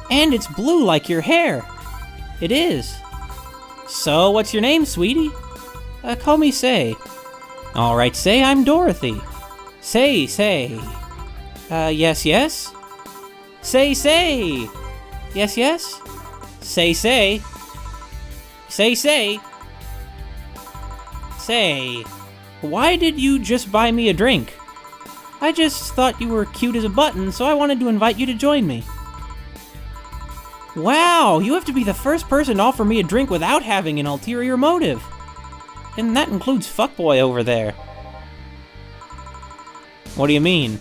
Speaker 1: And it's blue like your hair. It is. So, what's your name, sweetie? Call me Say. Alright, Say, I'm Dorothy. Say. Yes. Say. Yes. Say. Say. Why did you just buy me a drink? I just thought you were cute as a button, so I wanted to invite you to join me. Wow, you have to be the first person to offer me a drink without having an ulterior motive. And that includes fuckboy over there. What do you mean?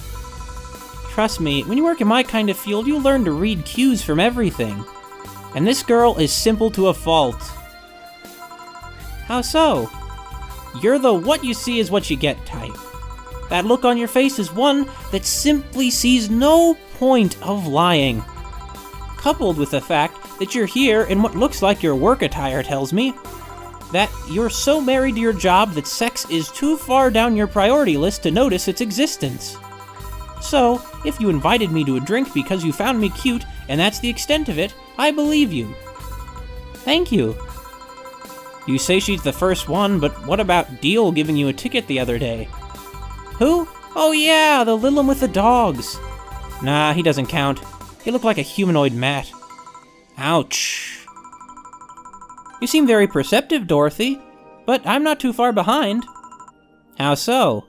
Speaker 1: Trust me, when you work in my kind of field, you learn to read cues from everything. And this girl is simple to a fault. How so? You're the what you see is what you get type. That look on your face is one that simply sees no point of lying. Coupled with the fact that you're here in what looks like your work attire tells me that you're so married to your job that sex is too far down your priority list to notice its existence. So, if you invited me to a drink because you found me cute, and that's the extent of it, I believe you. Thank you. You say she's the first one, but what about Deal giving you a ticket the other day? Who? Oh yeah, the Lilum with the dogs. Nah, he doesn't count. He looked like a humanoid mat. Ouch. You seem very perceptive, Dorothy, but I'm not too far behind. How so?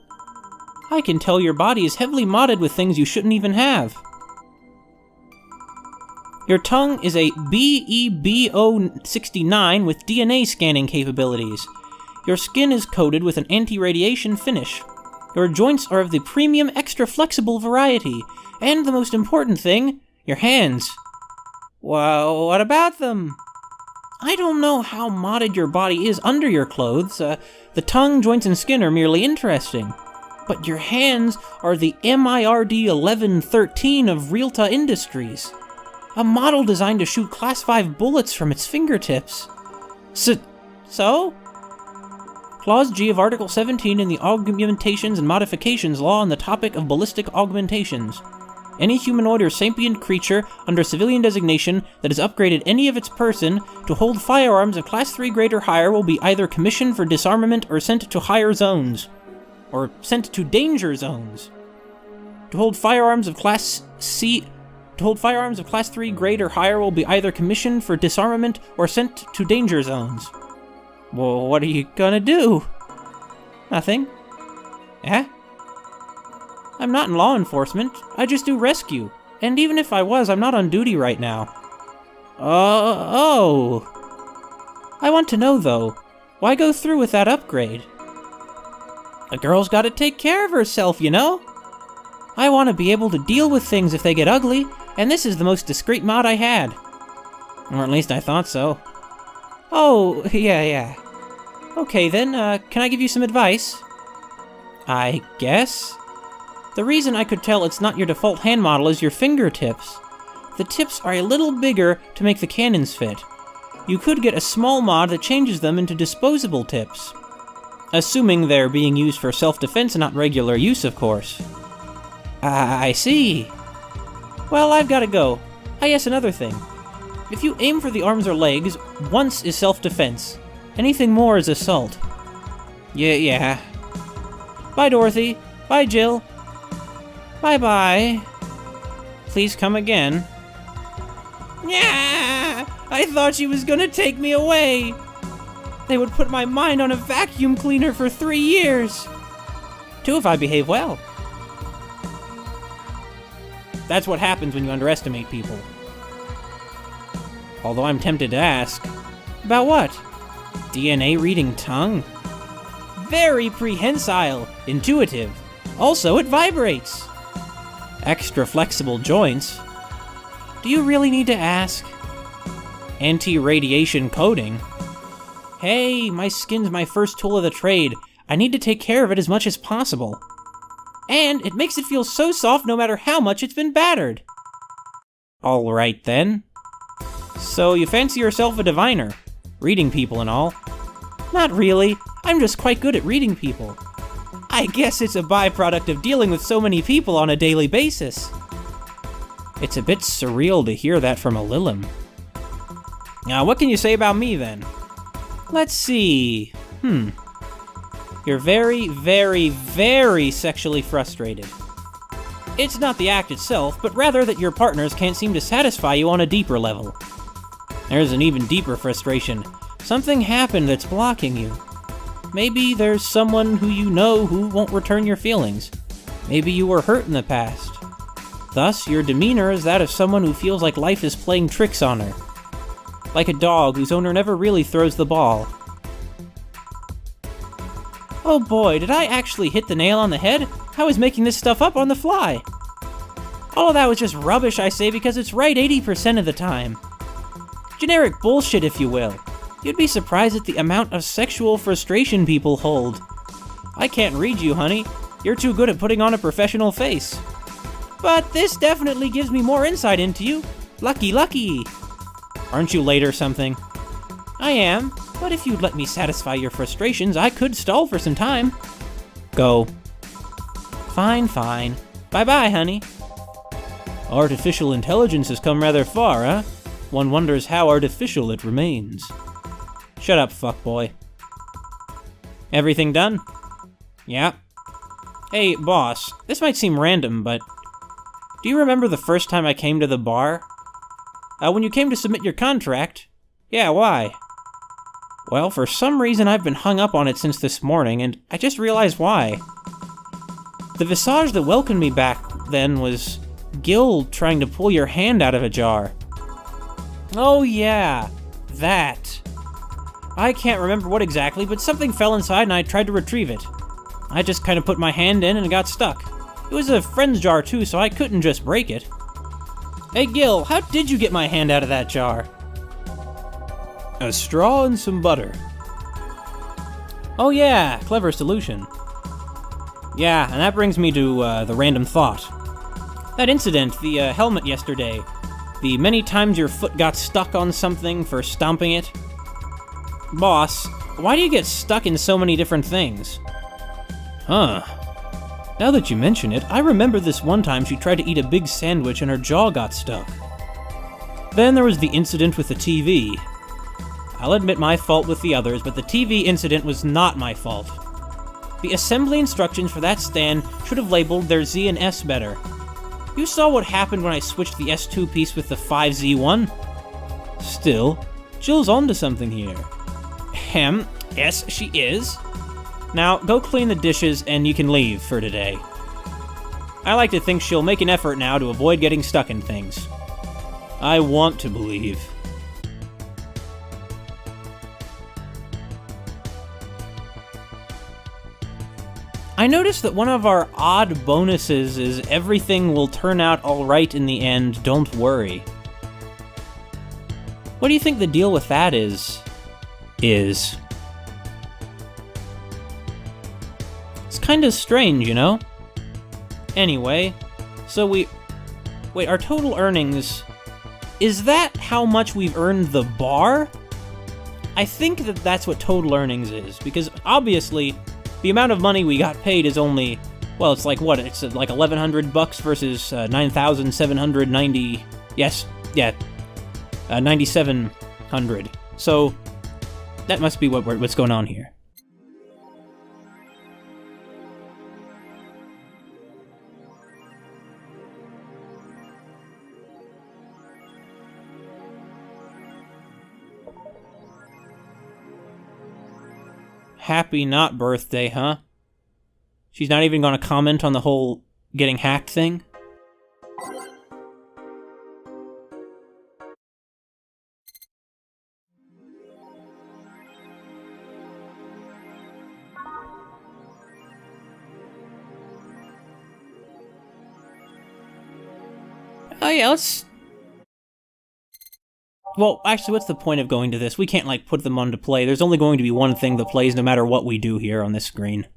Speaker 1: I can tell your body is heavily modded with things you shouldn't even have. Your tongue is a BEBO69 with DNA scanning capabilities. Your skin is coated with an anti-radiation finish. Your joints are of the premium extra flexible variety. And the most important thing, your hands. Well, what about them? I don't know how modded your body is under your clothes. The tongue, joints, and skin are merely interesting. But your hands are the VA-11 of Realta Industries. A model designed to shoot Class 5 bullets from its fingertips. So? Clause G of Article 17 in the Augmentations and Modifications Law on the topic of ballistic augmentations. Any humanoid or sapient creature under civilian designation that has upgraded any of its person to hold firearms of Class 3 grade or higher will be either commissioned for disarmament or sent to higher zones. Or sent to danger zones. To hold firearms of Class 3 grade or higher will be either commissioned for disarmament or sent to danger zones. Well, what are you gonna do? Nothing. Eh? I'm not in law enforcement. I just do rescue. And even if I was, I'm not on duty right now. Oh. I want to know, though, why go through with that upgrade? A girl's gotta take care of herself, you know? I want to be able to deal with things if they get ugly, and this is the most discreet mod I had. Or at least I thought so. Oh, yeah. Okay then, can I give you some advice? I guess? The reason I could tell it's not your default hand model is your fingertips. The tips are a little bigger to make the cannons fit. You could get a small mod that changes them into disposable tips. Assuming they're being used for self-defense and not regular use, of course. I see. Well, I've gotta go. Yes, another thing. If you aim for the arms or legs, once is self-defense. Anything more is assault. Yeah. Bye, Dorothy. Bye, Jill. Bye-bye. Please come again. Yeah! I thought she was gonna take me away. They would put my mind on a vacuum cleaner for 3 years. 2 if I behave well. That's what happens when you underestimate people. Although I'm tempted to ask. About what? DNA reading tongue? Very prehensile. Intuitive. Also, it vibrates. Extra flexible joints. Do you really need to ask? Anti-radiation coating. Hey, my skin's my first tool of the trade. I need to take care of it as much as possible. And it makes it feel so soft no matter how much it's been battered. Alright then. So you fancy yourself a diviner, reading people and all. Not really, I'm just quite good at reading people. I guess it's a byproduct of dealing with so many people on a daily basis. It's a bit surreal to hear that from a Lilum. Now, what can you say about me then? Let's see. You're very, very, very sexually frustrated. It's not the act itself, but rather that your partners can't seem to satisfy you on a deeper level. There's an even deeper frustration. Something happened that's blocking you. Maybe there's someone who you know who won't return your feelings. Maybe you were hurt in the past. Thus, your demeanor is that of someone who feels like life is playing tricks on her. Like a dog whose owner never really throws the ball. Oh boy, did I actually hit the nail on the head? I was making this stuff up on the fly. All of that was just rubbish, I say, because it's right 80% of the time. Generic bullshit, if you will. You'd be surprised at the amount of sexual frustration people hold. I can't read you, honey. You're too good at putting on a professional face. But this definitely gives me more insight into you. Lucky. Aren't you late or something? I am, but if you'd let me satisfy your frustrations, I could stall for some time. Go. Fine. Bye-bye, honey. Artificial intelligence has come rather far, huh? One wonders how artificial it remains. Shut up, fuckboy. Everything done? Yeah. Hey, boss, this might seem random, but do you remember the first time I came to the bar? When you came to submit your contract? Yeah, why? Well, for some reason I've been hung up on it since this morning, and I just realized why. The visage that welcomed me back then was Gil trying to pull your hand out of a jar. Oh yeah, that. I can't remember what exactly, but something fell inside and I tried to retrieve it. I just kind of put my hand in and it got stuck. It was a friend's jar too, so I couldn't just break it. Hey Gil, how did you get my hand out of that jar? A straw and some butter. Oh yeah, clever solution. Yeah, and that brings me to the random thought. That incident, the helmet yesterday, the many times your foot got stuck on something for stomping it. Boss, why do you get stuck in so many different things? Huh. Now that you mention it, I remember this one time she tried to eat a big sandwich and her jaw got stuck. Then there was the incident with the TV. I'll admit my fault with the others, but the TV incident was not my fault. The assembly instructions for that stand should have labeled their Z and S better. You saw what happened when I switched the S2 piece with the 5Z1? Still, Jill's onto something here. Yes, she is. Now, go clean the dishes and you can leave for today. I like to think she'll make an effort now to avoid getting stuck in things. I want to believe. I noticed that one of our odd bonuses is everything will turn out alright in the end, don't worry. What do you think the deal with that is? It's kinda strange, you know? Anyway, so wait, our total earnings, is that how much we've earned the bar? I think that that's what total earnings is, because obviously, the amount of money we got paid is only, well, it's like what? It's like $1,100 versus 9,790. Yes, yeah, 9,700. So that must be what's going on here. Happy not birthday, huh? She's not even gonna comment on the whole getting hacked thing? Oh yeah, let's... Well, actually, what's the point of going to this? We can't, like, put them on to play. There's only going to be one thing that plays no matter what we do here on this screen.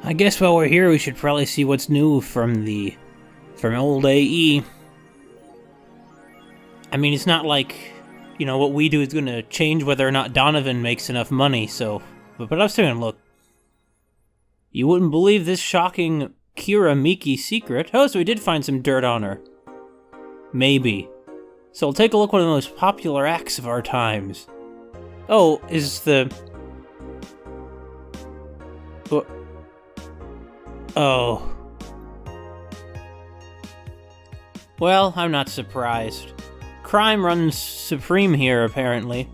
Speaker 1: I guess while we're here, we should probably see what's new from old AE. I mean, it's not like, you know, what we do is gonna change whether or not Donovan makes enough money, so... But I was saying, look. You wouldn't believe this shocking Kira Miki secret. Oh, so we did find some dirt on her. Maybe. So we'll take a look at one of the most popular acts of our times. Oh, is the... Oh. Well, I'm not surprised. Crime runs supreme here, apparently.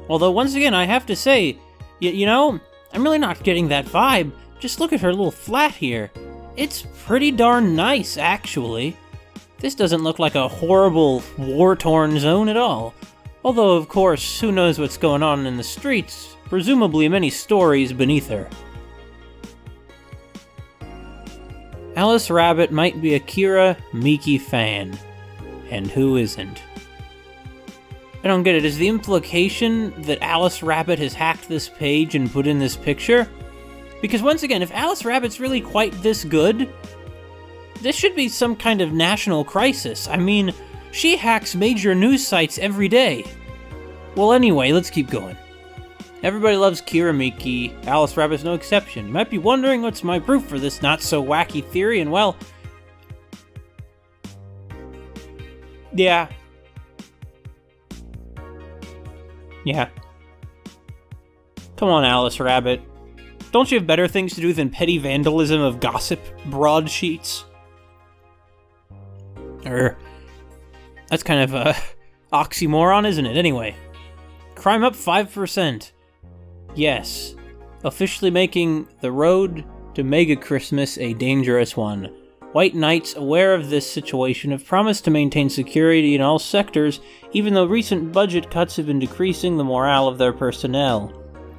Speaker 1: Although, once again, I have to say, you know, I'm really not getting that vibe. Just look at her little flat here. It's pretty darn nice, actually. This doesn't look like a horrible, war-torn zone at all. Although, of course, who knows what's going on in the streets, presumably many stories beneath her. Alice Rabbit might be a Kira Miki fan. And who isn't? I don't get it. Is the implication that Alice Rabbit has hacked this page and put in this picture? Because once again, if Alice Rabbit's really quite this good, this should be some kind of national crisis. I mean, she hacks major news sites every day. Well, anyway, let's keep going. Everybody loves Kiramiki. Alice Rabbit's no exception. You might be wondering what's my proof for this not-so-wacky theory, and well... Yeah. Yeah. Come on, Alice Rabbit. Don't you have better things to do than petty vandalism of gossip broadsheets? That's kind of a oxymoron, isn't it? Anyway. Crime up 5%. Yes. Officially making the road to Mega Christmas a dangerous one. White Knights, aware of this situation, have promised to maintain security in all sectors, even though recent budget cuts have been decreasing the morale of their personnel.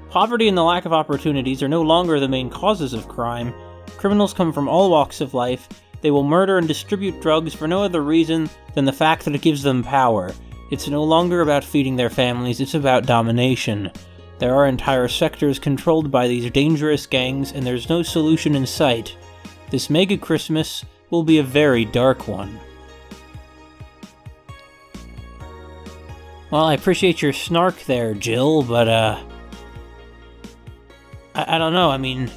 Speaker 1: Poverty and the lack of opportunities are no longer the main causes of crime. Criminals come from all walks of life. They will murder and distribute drugs for no other reason than the fact that it gives them power. It's no longer about feeding their families, it's about domination. There are entire sectors controlled by these dangerous gangs, and there's no solution in sight. This Mega Christmas will be a very dark one. Well, I appreciate your snark there, Jill, but, I don't know, I mean,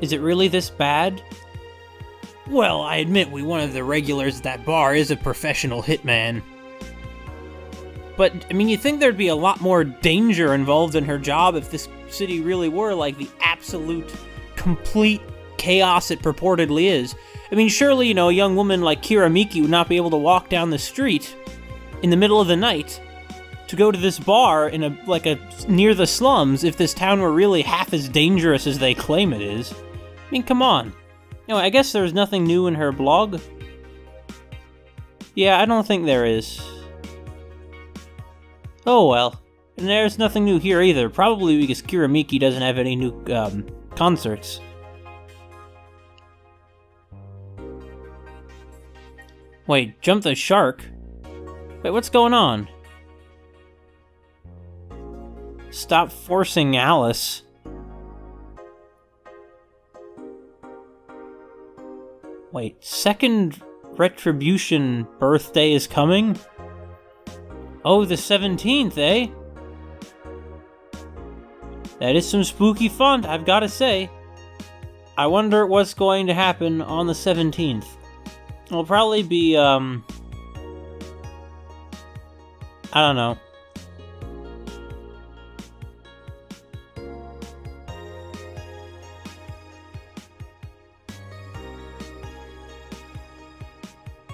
Speaker 1: is it really this bad? Well, I admit one of the regulars at that bar is a professional hitman. But, I mean, you'd think there'd be a lot more danger involved in her job if this city really were like the absolute, complete chaos it purportedly is. I mean, surely, a young woman like Kiramiki would not be able to walk down the street in the middle of the night to go to this bar in near the slums if this town were really half as dangerous as they claim it is. I mean, come on. Anyway, I guess there's nothing new in her blog. Yeah, I don't think there is. Oh well. And there's nothing new here either, probably because Kiramiki doesn't have any new, concerts. Wait, jump the shark? Wait, what's going on? Stop forcing Alice. Wait, second Retribution birthday is coming? Oh, the 17th, eh? That is some spooky fun, I've gotta say. I wonder what's going to happen on the 17th. It'll probably be, I don't know.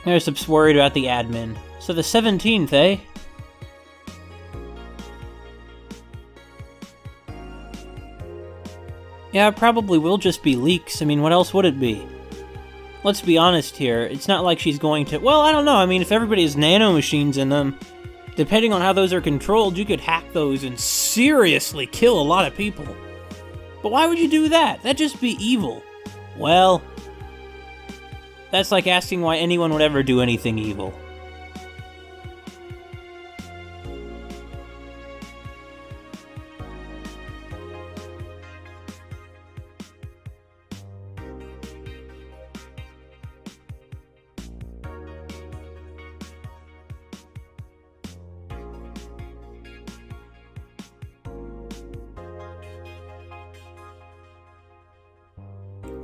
Speaker 1: They're just worried about the admin. So the 17th, eh? Yeah, it probably will just be leaks. I mean, what else would it be? Let's be honest here, it's not like she's going to... Well, I don't know, I mean, if everybody has nanomachines in them, depending on how those are controlled, you could hack those and seriously kill a lot of people. But why would you do that? That'd just be evil. Well, that's like asking why anyone would ever do anything evil.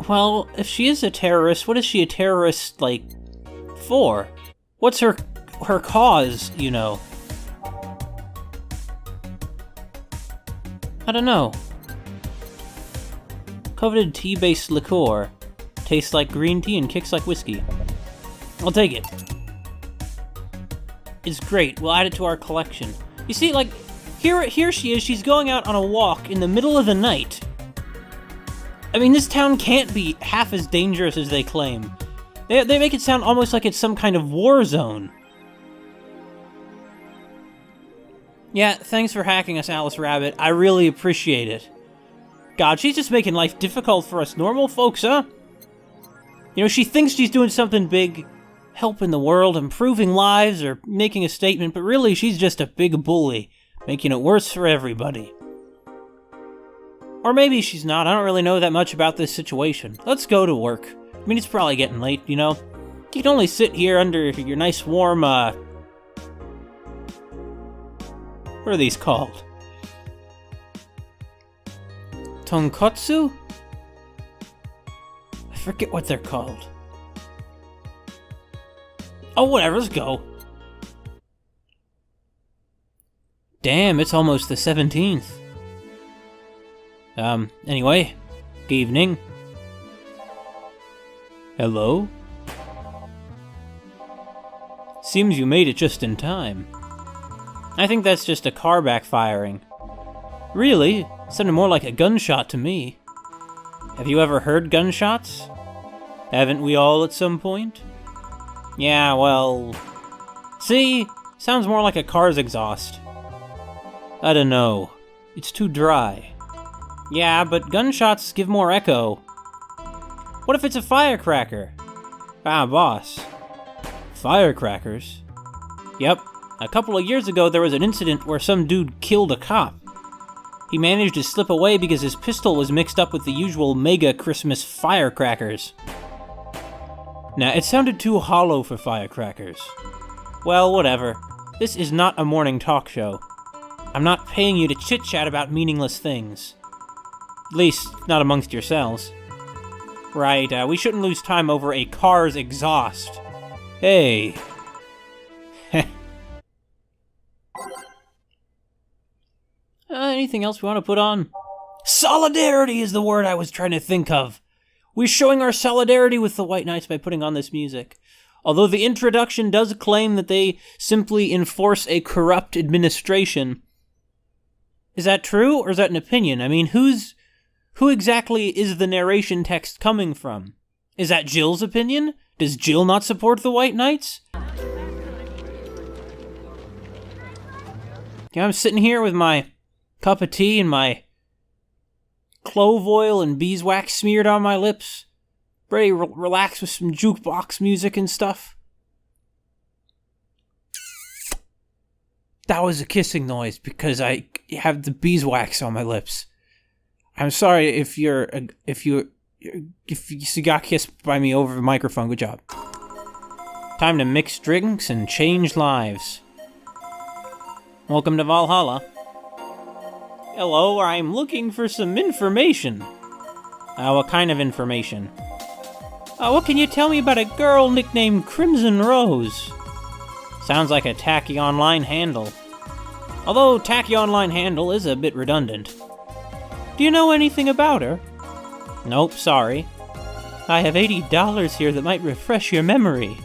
Speaker 1: Well, if she is a terrorist, what is she a terrorist, like, for? What's her cause, you know? I don't know. Coveted tea-based liqueur. Tastes like green tea and kicks like whiskey. I'll take it. It's great. We'll add it to our collection. You see, like, here she is. She's going out on a walk in the middle of the night. I mean, this town can't be half as dangerous as they claim. They make it sound almost like it's some kind of war zone. Yeah, thanks for hacking us, Alice Rabbit. I really appreciate it. God, she's just making life difficult for us normal folks, huh? You know, she thinks she's doing something big, helping the world, improving lives, or making a statement, but really she's just a big bully, making it worse for everybody. Or maybe she's not, I don't really know that much about this situation. Let's go to work. I mean, it's probably getting late, you know? You can only sit here under your nice warm, what are these called? Tonkotsu? I forget what they're called. Oh, whatever, let's go. Damn, it's almost the 17th. Anyway, good evening. Hello? Seems you made it just in time. I think that's just a car backfiring. Really? It sounded more like a gunshot to me. Have you ever heard gunshots? Haven't we all at some point? Yeah, well... See? Sounds more like a car's exhaust. I don't know. It's too dry. Yeah, but gunshots give more echo. What if it's a firecracker? Ah, boss. Firecrackers? Yep. A couple of years ago, there was an incident where some dude killed a cop. He managed to slip away because his pistol was mixed up with the usual mega Christmas firecrackers. Now, it sounded too hollow for firecrackers. Well, whatever. This is not a morning talk show. I'm not paying you to chit-chat about meaningless things. At least, not amongst yourselves. Right, we shouldn't lose time over a car's exhaust. Hey. Anything else we want to put on? Solidarity is the word I was trying to think of. We're showing our solidarity with the White Knights by putting on this music. Although the introduction does claim that they simply enforce a corrupt administration. Is that true, or is that an opinion? I mean, who exactly is the narration text coming from? Is that Jill's opinion? Does Jill not support the White Knights? Yeah, I'm sitting here with my cup of tea and my clove oil and beeswax smeared on my lips. Ready to relax with some jukebox music and stuff. That was a kissing noise because I have the beeswax on my lips. I'm sorry if you got kissed by me over the microphone. Good job. Time to mix drinks and change lives. Welcome to Valhalla. Hello, I'm looking for some information. What kind of information? What can you tell me about a girl nicknamed Crimson Rose? Sounds like a tacky online handle. Although tacky online handle is a bit redundant. Do you know anything about her? Nope, sorry. I have $80 here that might refresh your memory.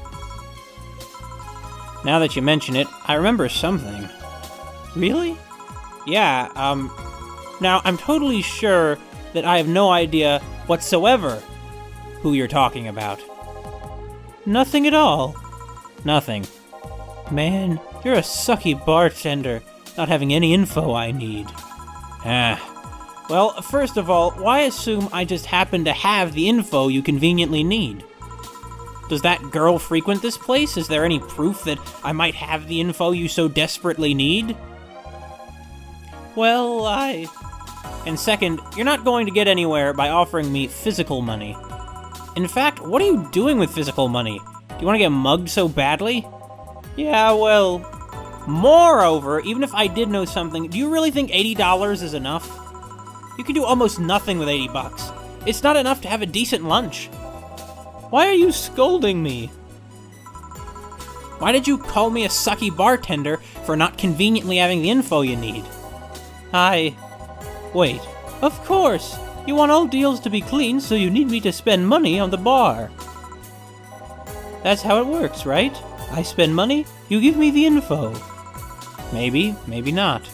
Speaker 1: Now that you mention it, I remember something. Really? Yeah, now I'm totally sure that I have no idea whatsoever who you're talking about. Nothing at all. Nothing. Man, you're a sucky bartender, not having any info I need. Well, first of all, why assume I just happen to have the info you conveniently need? Does that girl frequent this place? Is there any proof that I might have the info you so desperately need? Well, And second, you're not going to get anywhere by offering me physical money. In fact, what are you doing with physical money? Do you want to get mugged so badly? Yeah, well... Moreover, even if I did know something, do you really think $80 is enough? You can do almost nothing with $80. It's not enough to have a decent lunch. Why are you scolding me? Why did you call me a sucky bartender for not conveniently having the info you need? Wait, of course! You want all deals to be clean, so you need me to spend money on the bar. That's how it works, right? I spend money, you give me the info. Maybe, maybe not.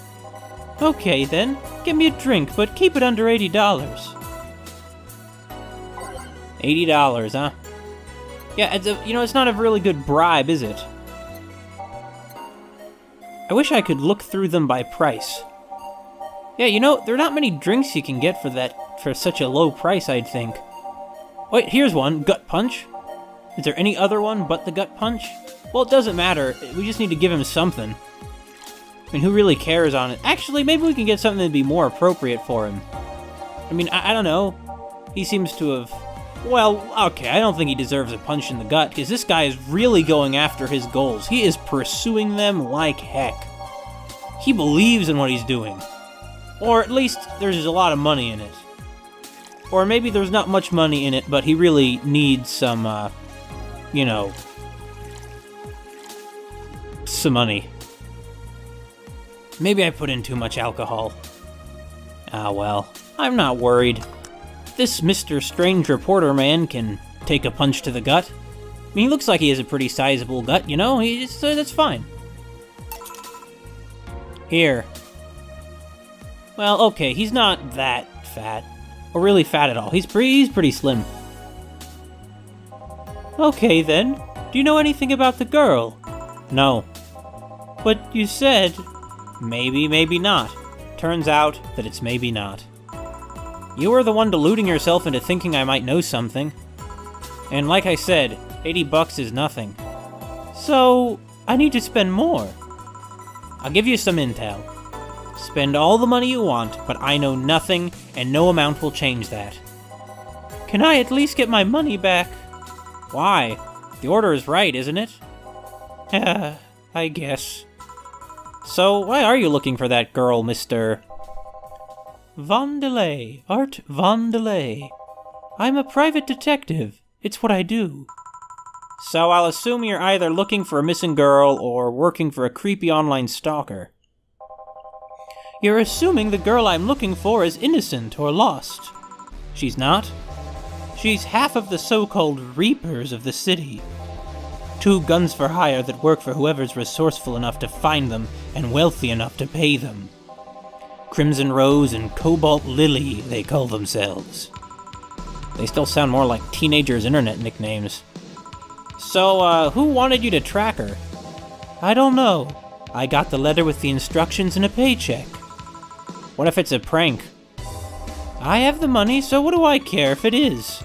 Speaker 1: Okay then, give me a drink, but keep it under $80. $80, huh? Yeah, it's not a really good bribe, is it? I wish I could look through them by price. Yeah, there are not many drinks you can get for such a low price, I'd think. Wait, here's one, Gut Punch. Is there any other one but the Gut Punch? Well, it doesn't matter, we just need to give him something. I mean, who really cares on it? Actually, maybe we can get something that'd be more appropriate for him. I mean, I don't know. He seems to have... Well, okay, I don't think he deserves a punch in the gut, because this guy is really going after his goals. He is pursuing them like heck. He believes in what he's doing. Or at least, there's a lot of money in it. Or maybe there's not much money in it, but he really needs some, you know, some money. Maybe I put in too much alcohol. Ah, well, I'm not worried. This Mr. Strange Reporter man can take a punch to the gut. I mean, he looks like he has a pretty sizable gut, you know? That's fine. Here. Well, okay, he's not that fat. Or really fat at all. He's pretty slim. Okay, then. Do you know anything about the girl? No. But you said... Maybe, maybe not. Turns out that it's maybe not. You were the one deluding yourself into thinking I might know something. And like I said, $80 is nothing. So, I need to spend more. I'll give you some intel. Spend all the money you want, but I know nothing, and no amount will change that. Can I at least get my money back? Why? The order is right, isn't it? I guess. So, why are you looking for that girl, Mr. Vandelay, Art Vandelay. I'm a private detective. It's what I do. So I'll assume you're either looking for a missing girl or working for a creepy online stalker. You're assuming the girl I'm looking for is innocent or lost. She's not. She's half of the so-called Reapers of the city. 2 guns for hire that work for whoever's resourceful enough to find them and wealthy enough to pay them. Crimson Rose and Cobalt Lily, they call themselves. They still sound more like teenagers' internet nicknames. So, who wanted you to track her? I don't know. I got the letter with the instructions and a paycheck. What if it's a prank? I have the money, so what do I care if it is?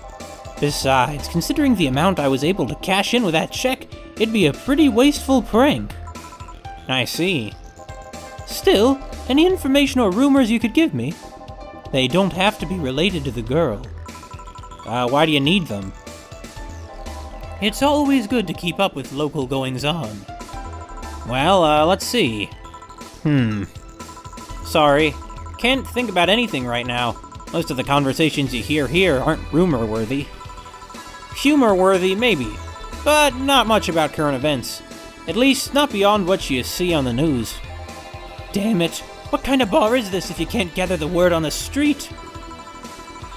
Speaker 1: Besides, considering the amount I was able to cash in with that check, it'd be a pretty wasteful prank. I see. Still, any information or rumors you could give me? They don't have to be related to the girl. Why do you need them? It's always good to keep up with local goings-on. Well, let's see. Sorry. Can't think about anything right now. Most of the conversations you hear here aren't rumor-worthy. Humor-worthy, maybe. But not much about current events. At least, not beyond what you see on the news. Damn it. What kind of bar is this if you can't gather the word on the street?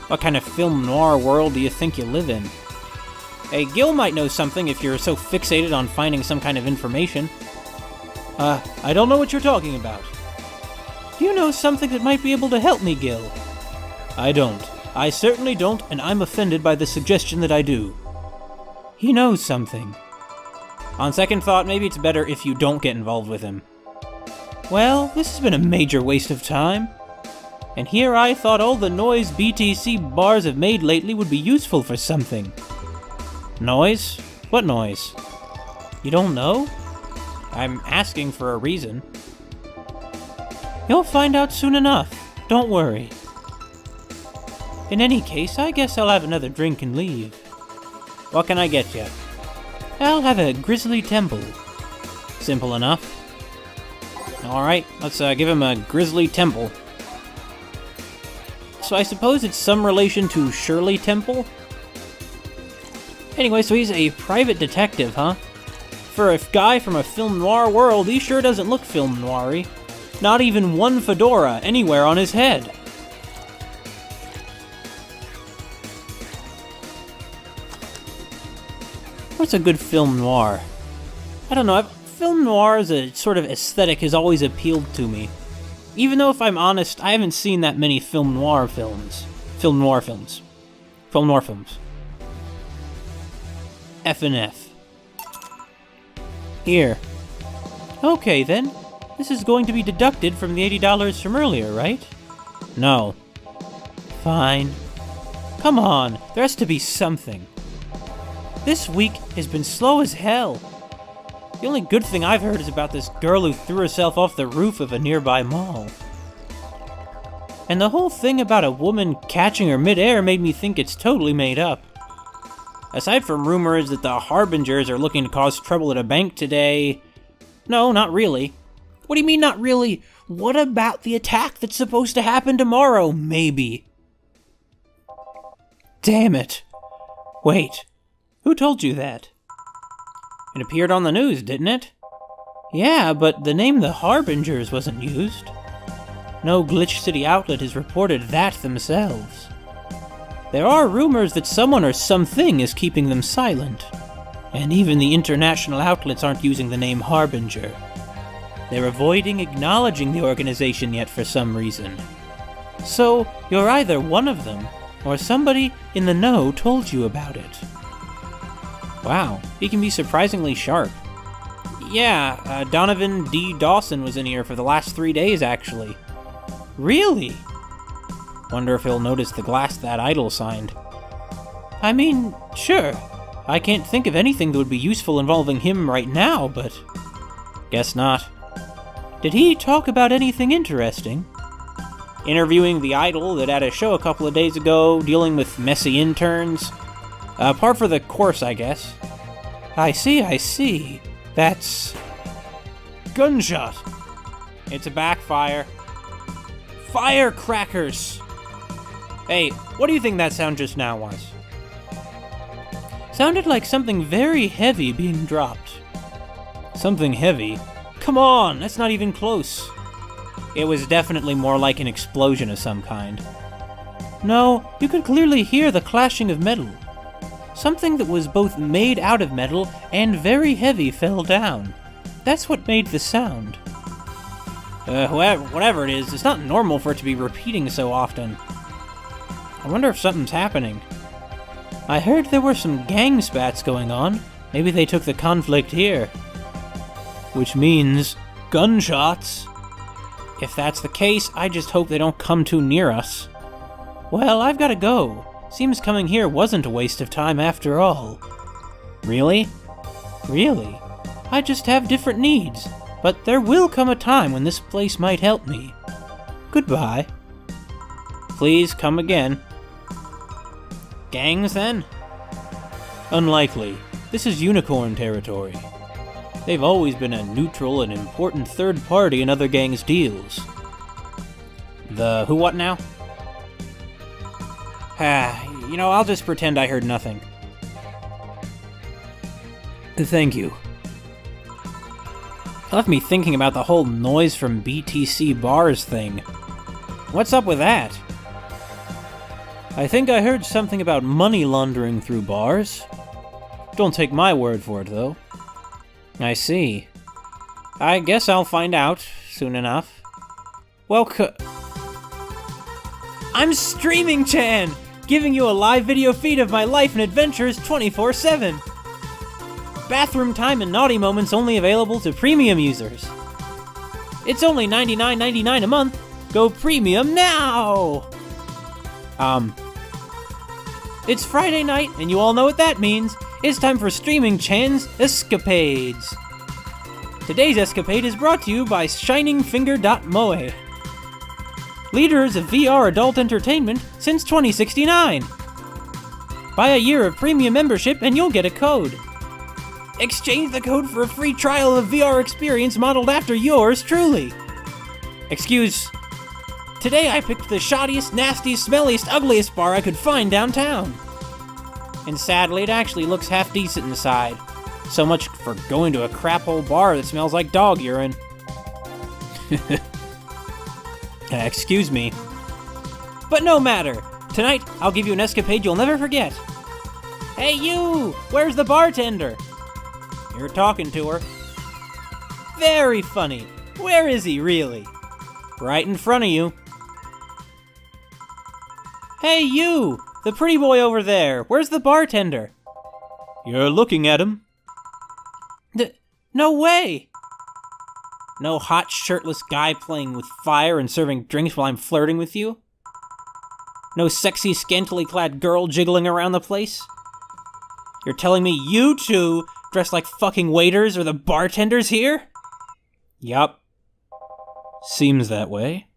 Speaker 1: What kind of film noir world do you think you live in? Hey, Gil might know something if you're so fixated on finding some kind of information. I don't know what you're talking about. Do you know something that might be able to help me, Gil? I don't. I certainly don't, and I'm offended by the suggestion that I do. He knows something. On second thought, maybe it's better if you don't get involved with him. Well, this has been a major waste of time. And here I thought all the noise BTC bars have made lately would be useful for something. Noise? What noise? You don't know? I'm asking for a reason. You'll find out soon enough. Don't worry. In any case, I guess I'll have another drink and leave. What can I get you? I'll have a Grizzly Temple. Simple enough. Alright, let's give him a Grizzly Temple. So I suppose it's some relation to Shirley Temple? Anyway, so he's a private detective, huh? For a guy from a film noir world, he sure doesn't look film noir-y. Not even one fedora anywhere on his head. What's a good film noir? I don't know, film noir as a sort of aesthetic has always appealed to me. Even though, if I'm honest, I haven't seen that many film noir films. Film noir films. F and F. Here. Okay, then. This is going to be deducted from the $80 from earlier, right? No. Fine. Come on, there has to be something. This week has been slow as hell. The only good thing I've heard is about this girl who threw herself off the roof of a nearby mall. And the whole thing about a woman catching her midair made me think it's totally made up. Aside from rumors that the Harbingers are looking to cause trouble at a bank today... No, not really. What do you mean, not really? What about the attack that's supposed to happen tomorrow, maybe? Damn it. Wait, who told you that? It appeared on the news, didn't it? Yeah, but the name The Harbingers wasn't used. No Glitch City outlet has reported that themselves. There are rumors that someone or something is keeping them silent, and even the international outlets aren't using the name Harbinger. They're avoiding acknowledging the organization yet for some reason. So, you're either one of them, or somebody in the know told you about it. Wow, he can be surprisingly sharp. Yeah, Donovan D. Dawson was in here for the last 3 days, actually. Really? Wonder if he'll notice the glass that idol signed. I mean, sure. I can't think of anything that would be useful involving him right now, but... guess not. Did he talk about anything interesting? Interviewing the idol that had a show a couple of days ago, dealing with messy interns. Par for the course, I guess. I see. That's... gunshot. It's a backfire. Firecrackers! Hey, what do you think that sound just now was? Sounded like something very heavy being dropped. Something heavy? Come on, that's not even close. It was definitely more like an explosion of some kind. No, you could clearly hear the clashing of metal. Something that was both made out of metal and very heavy fell down. That's what made the sound. Whatever it is, it's not normal for it to be repeating so often. I wonder if something's happening. I heard there were some gang spats going on. Maybe they took the conflict here. Which means gunshots. If that's the case, I just hope they don't come too near us. Well, I've gotta go. Seems coming here wasn't a waste of time after all. Really? Really? I just have different needs. But there will come a time when this place might help me. Goodbye. Please come again. Gangs, then? Unlikely. This is unicorn territory. They've always been a neutral and important third party in other gangs' deals. The who what now? I'll just pretend I heard nothing. Thank you. It left me thinking about the whole noise from BTC bars thing. What's up with that? I think I heard something about money laundering through bars. Don't take my word for it, though. I see. I guess I'll find out soon enough. Well, I'm Streaming Chan, giving you a live video feed of my life and adventures 24/7. Bathroom time and naughty moments only available to premium users. It's only $99.99 a month. Go premium now! It's Friday night, and you all know what that means. It's time for Streaming Chan's Escapades. Today's escapade is brought to you by ShiningFinger.moe. Leaders of VR adult entertainment since 2069. Buy a year of premium membership and you'll get a code. Exchange the code for a free trial of VR experience modeled after yours truly. Today I picked the shoddiest, nastiest, smelliest, ugliest bar I could find downtown. And sadly, it actually looks half decent inside. So much for going to a crap hole bar that smells like dog urine. Excuse me. But no matter. Tonight, I'll give you an escapade you'll never forget. Hey you! Where's the bartender? You're talking to her. Very funny. Where is he, really? Right in front of you. Hey you! The pretty boy over there. Where's the bartender? You're looking at him. No way! No hot, shirtless guy playing with fire and serving drinks while I'm flirting with you? No sexy, scantily clad girl jiggling around the place? You're telling me you two, dressed like fucking waiters, are the bartenders here? Yup. Seems that way.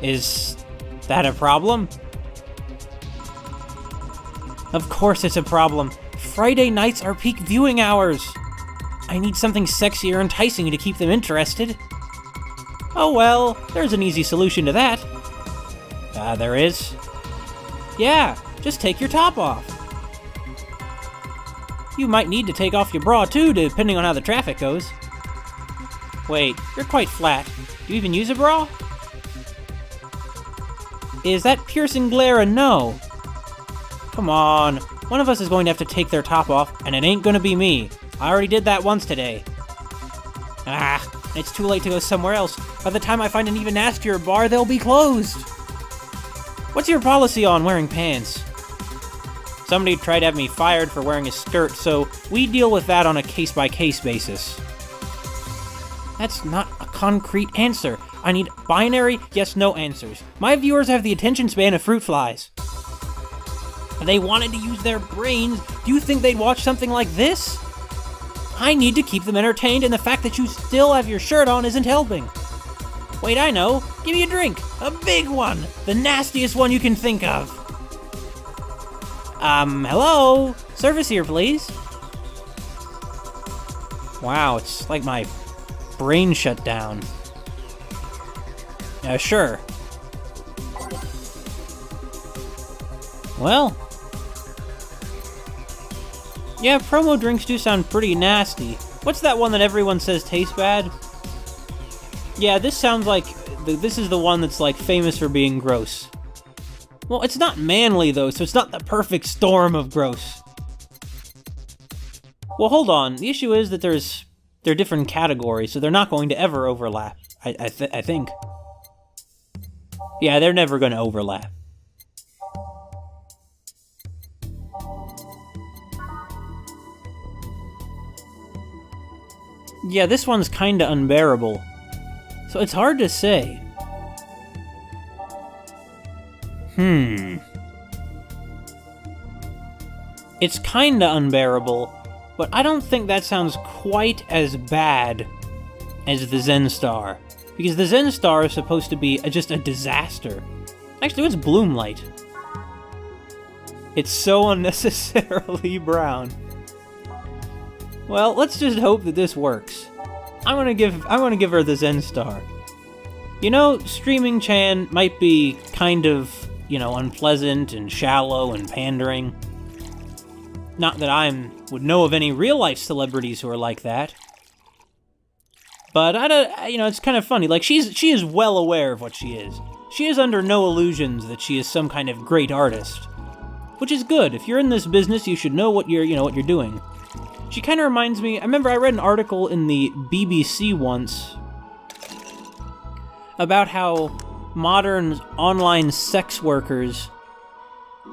Speaker 1: Is that a problem? Of course it's a problem. Friday nights are peak viewing hours. I need something sexy or enticing to keep them interested. Oh well, there's an easy solution to that. There is. Yeah, just take your top off. You might need to take off your bra too, depending on how the traffic goes. Wait, you're quite flat. Do you even use a bra? Is that piercing glare a no? Come on, one of us is going to have to take their top off, and it ain't gonna be me. I already did that once today. Ah, it's too late to go somewhere else. By the time I find an even nastier bar, they'll be closed. What's your policy on wearing pants? Somebody tried to have me fired for wearing a skirt, so we deal with that on a case-by-case basis. That's not a concrete answer. I need binary yes-no answers. My viewers have the attention span of fruit flies. If they wanted to use their brains, do you think they'd watch something like this? I need to keep them entertained, and the fact that you still have your shirt on isn't helping. Wait, I know. Give me a drink. A big one. The nastiest one you can think of. Hello? Service here, please. Wow, it's like my brain shut down. Sure. Well. Yeah, promo drinks do sound pretty nasty. What's that one that everyone says tastes bad? Yeah, this sounds like... This is the one that's, like, famous for being gross. Well, it's not manly, though, so it's not the perfect storm of gross. Well, hold on. The issue is that they're different categories, so they're not going to ever overlap. I think. Yeah, they're never going to overlap. Yeah, this one's kinda unbearable. So it's hard to say. It's kinda unbearable, but I don't think that sounds quite as bad as the Zen Star. Because the Zen Star is supposed to be just a disaster. Actually, what's Bloomlight? It's so unnecessarily brown. Well, let's just hope that this works. I'm gonna give her the Zen Star. You know, Streaming Chan might be kind of, unpleasant and shallow and pandering. Not that I would know of any real-life celebrities who are like that. But, it's kind of funny. Like, she is well aware of what she is. She is under no illusions that she is some kind of great artist. Which is good. If you're in this business, you should know what you're doing. She kind of reminds me... I remember I read an article in the BBC once about how modern online sex workers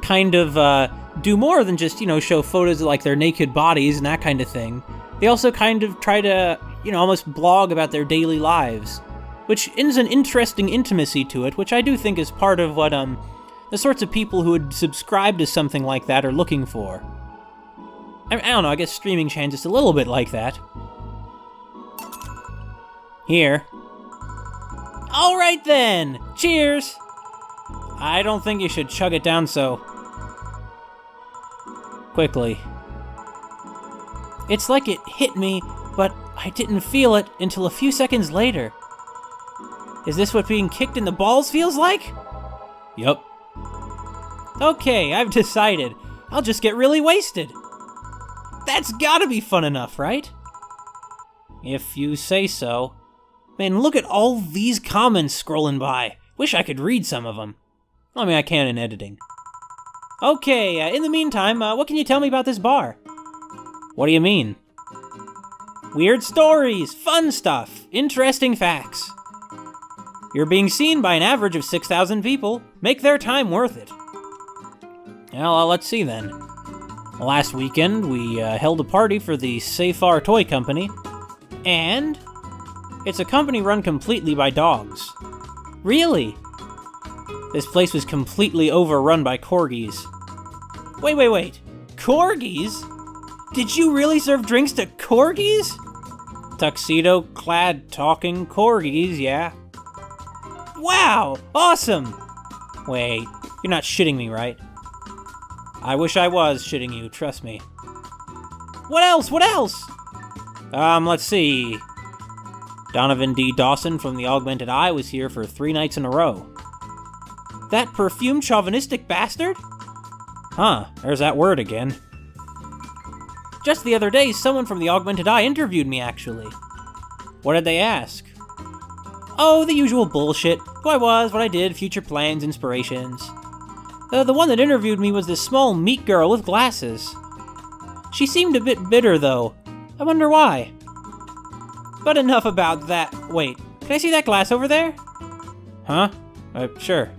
Speaker 1: kind of do more than just, show photos of, like, their naked bodies and that kind of thing. They also kind of try to, almost blog about their daily lives, which is an interesting intimacy to it, which I do think is part of what the sorts of people who would subscribe to something like that are looking for. I don't know, I guess Streaming Chan just a little bit like that. Here. Alright then! Cheers! I don't think you should chug it down so quickly. It's like it hit me, but I didn't feel it until a few seconds later. Is this what being kicked in the balls feels like? Yup. Okay, I've decided. I'll just get really wasted. That's gotta be fun enough, right? If you say so. Man, look at all these comments scrolling by. Wish I could read some of them. I mean, I can in editing. Okay, in the meantime, what can you tell me about this bar? What do you mean? Weird stories, fun stuff, interesting facts. You're being seen by an average of 6,000 people. Make their time worth it. Well, let's see then. Last weekend, we held a party for the Safar Toy Company, and it's a company run completely by dogs. Really? This place was completely overrun by corgis. Wait. Corgis? Did you really serve drinks to corgis? Tuxedo-clad talking corgis, yeah. Wow! Awesome! Wait, you're not shitting me, right? I wish I was shitting you, trust me. What else? Let's see. Donovan D. Dawson from the Augmented Eye was here for 3 nights in a row. That perfumed chauvinistic bastard? Huh, there's that word again. Just the other day, someone from the Augmented Eye interviewed me, actually. What did they ask? Oh, the usual bullshit. Who I was, what I did, future plans, inspirations. The one that interviewed me was this small meat girl with glasses. She seemed a bit bitter, though. I wonder why. But enough about that. Wait, can I see that glass over there? Huh? Sure.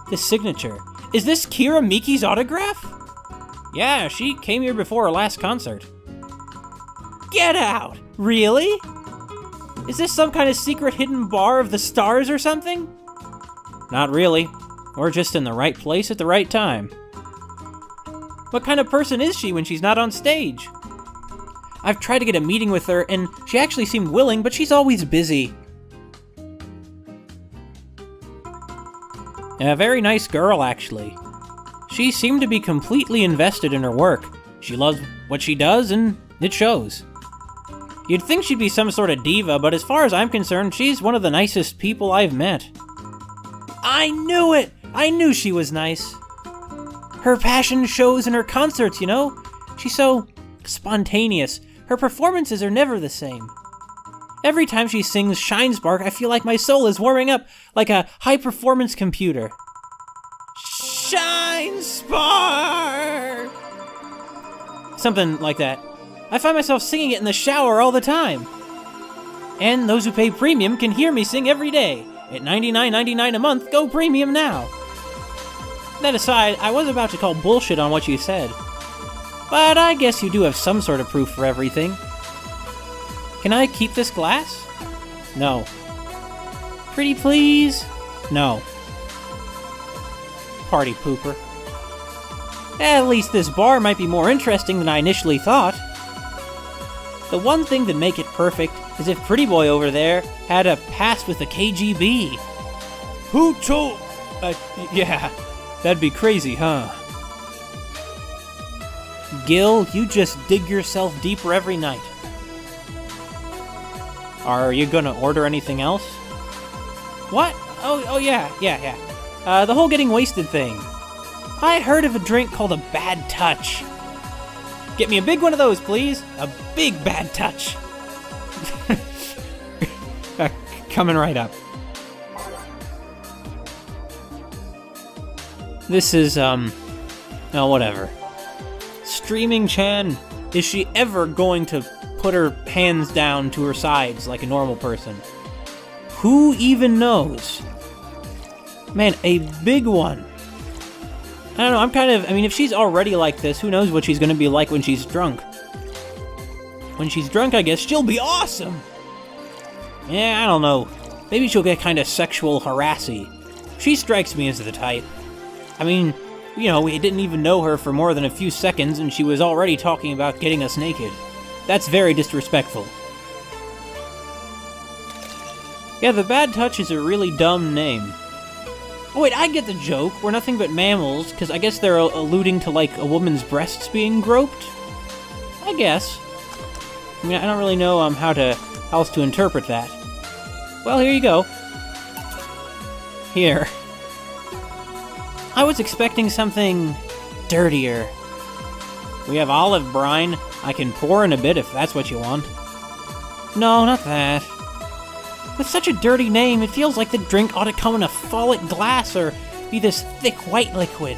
Speaker 1: This signature. Is this Kira Miki's autograph? Yeah, she came here before her last concert. Get out! Really? Is this some kind of secret hidden bar of the stars or something? Not really. We're just in the right place at the right time. What kind of person is she when she's not on stage? I've tried to get a meeting with her, and she actually seemed willing, but she's always busy. A very nice girl, actually. She seemed to be completely invested in her work. She loves what she does, and it shows. You'd think she'd be some sort of diva, but as far as I'm concerned, she's one of the nicest people I've met. I knew it! I knew she was nice. Her passion shows in her concerts, you know? She's so spontaneous. Her performances are never the same. Every time she sings Shine Spark, I feel like my soul is warming up like a high-performance computer. Shine Spark! Something like that. I find myself singing it in the shower all the time. And those who pay premium can hear me sing every day. At $99.99 a month, go premium now. That aside, I was about to call bullshit on what you said. But I guess you do have some sort of proof for everything. Can I keep this glass? No. Pretty please? No. Party pooper. At least this bar might be more interesting than I initially thought. The one thing that'd make it perfect is if Pretty Boy over there had a pass with the KGB. Who told... yeah, that'd be crazy, huh? Gil, you just dig yourself deeper every night. Are you gonna order anything else? What? Oh yeah. The whole getting wasted thing. I heard of a drink called a Bad Touch. Get me a big one of those, please. A big Bad Touch. Coming right up. This is, whatever. Streaming Chan, is she ever going to put her hands down to her sides like a normal person? Who even knows? Man, a big one. I don't know, if she's already like this, who knows what she's gonna be like when she's drunk. When she's drunk, I guess she'll be awesome! Yeah, I don't know. Maybe she'll get kinda sexual harassy. She strikes me as the type. I mean, we didn't even know her for more than a few seconds and she was already talking about getting us naked. That's very disrespectful. Yeah, the Bad Touch is a really dumb name. Oh wait, I get the joke. We're nothing but mammals, because I guess they're alluding to, like, a woman's breasts being groped? I guess. I mean, I don't really know how else to interpret that. Well, here you go. Here. I was expecting something dirtier. We have olive brine. I can pour in a bit if that's what you want. No, not that. With such a dirty name, it feels like the drink ought to come in a phallic glass or be this thick white liquid.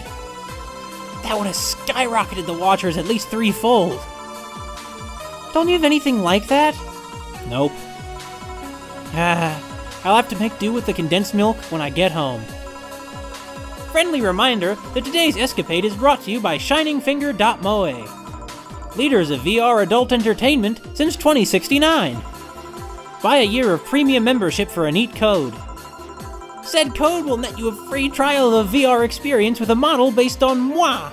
Speaker 1: That would have skyrocketed the watchers at least threefold. Don't you have anything like that? Nope. I'll have to make do with the condensed milk when I get home. Friendly reminder that today's escapade is brought to you by ShiningFinger.moe, leaders of VR adult entertainment since 2069. Buy a year of premium membership for a neat code. Said code will net you a free trial of the VR experience with a model based on moi.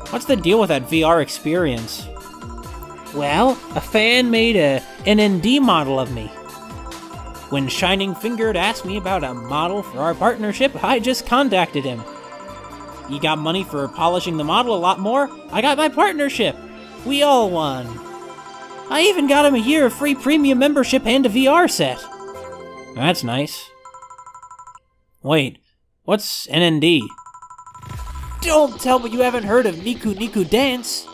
Speaker 1: What's the deal with that VR experience? Well, a fan made a NND model of me. When Shining Fingered asked me about a model for our partnership, I just contacted him. He got money for polishing the model a lot more. I got my partnership. We all won. I even got him a year of free premium membership and a VR set. That's nice. Wait, what's NND? Don't tell me you haven't heard of Niku Niku Dance.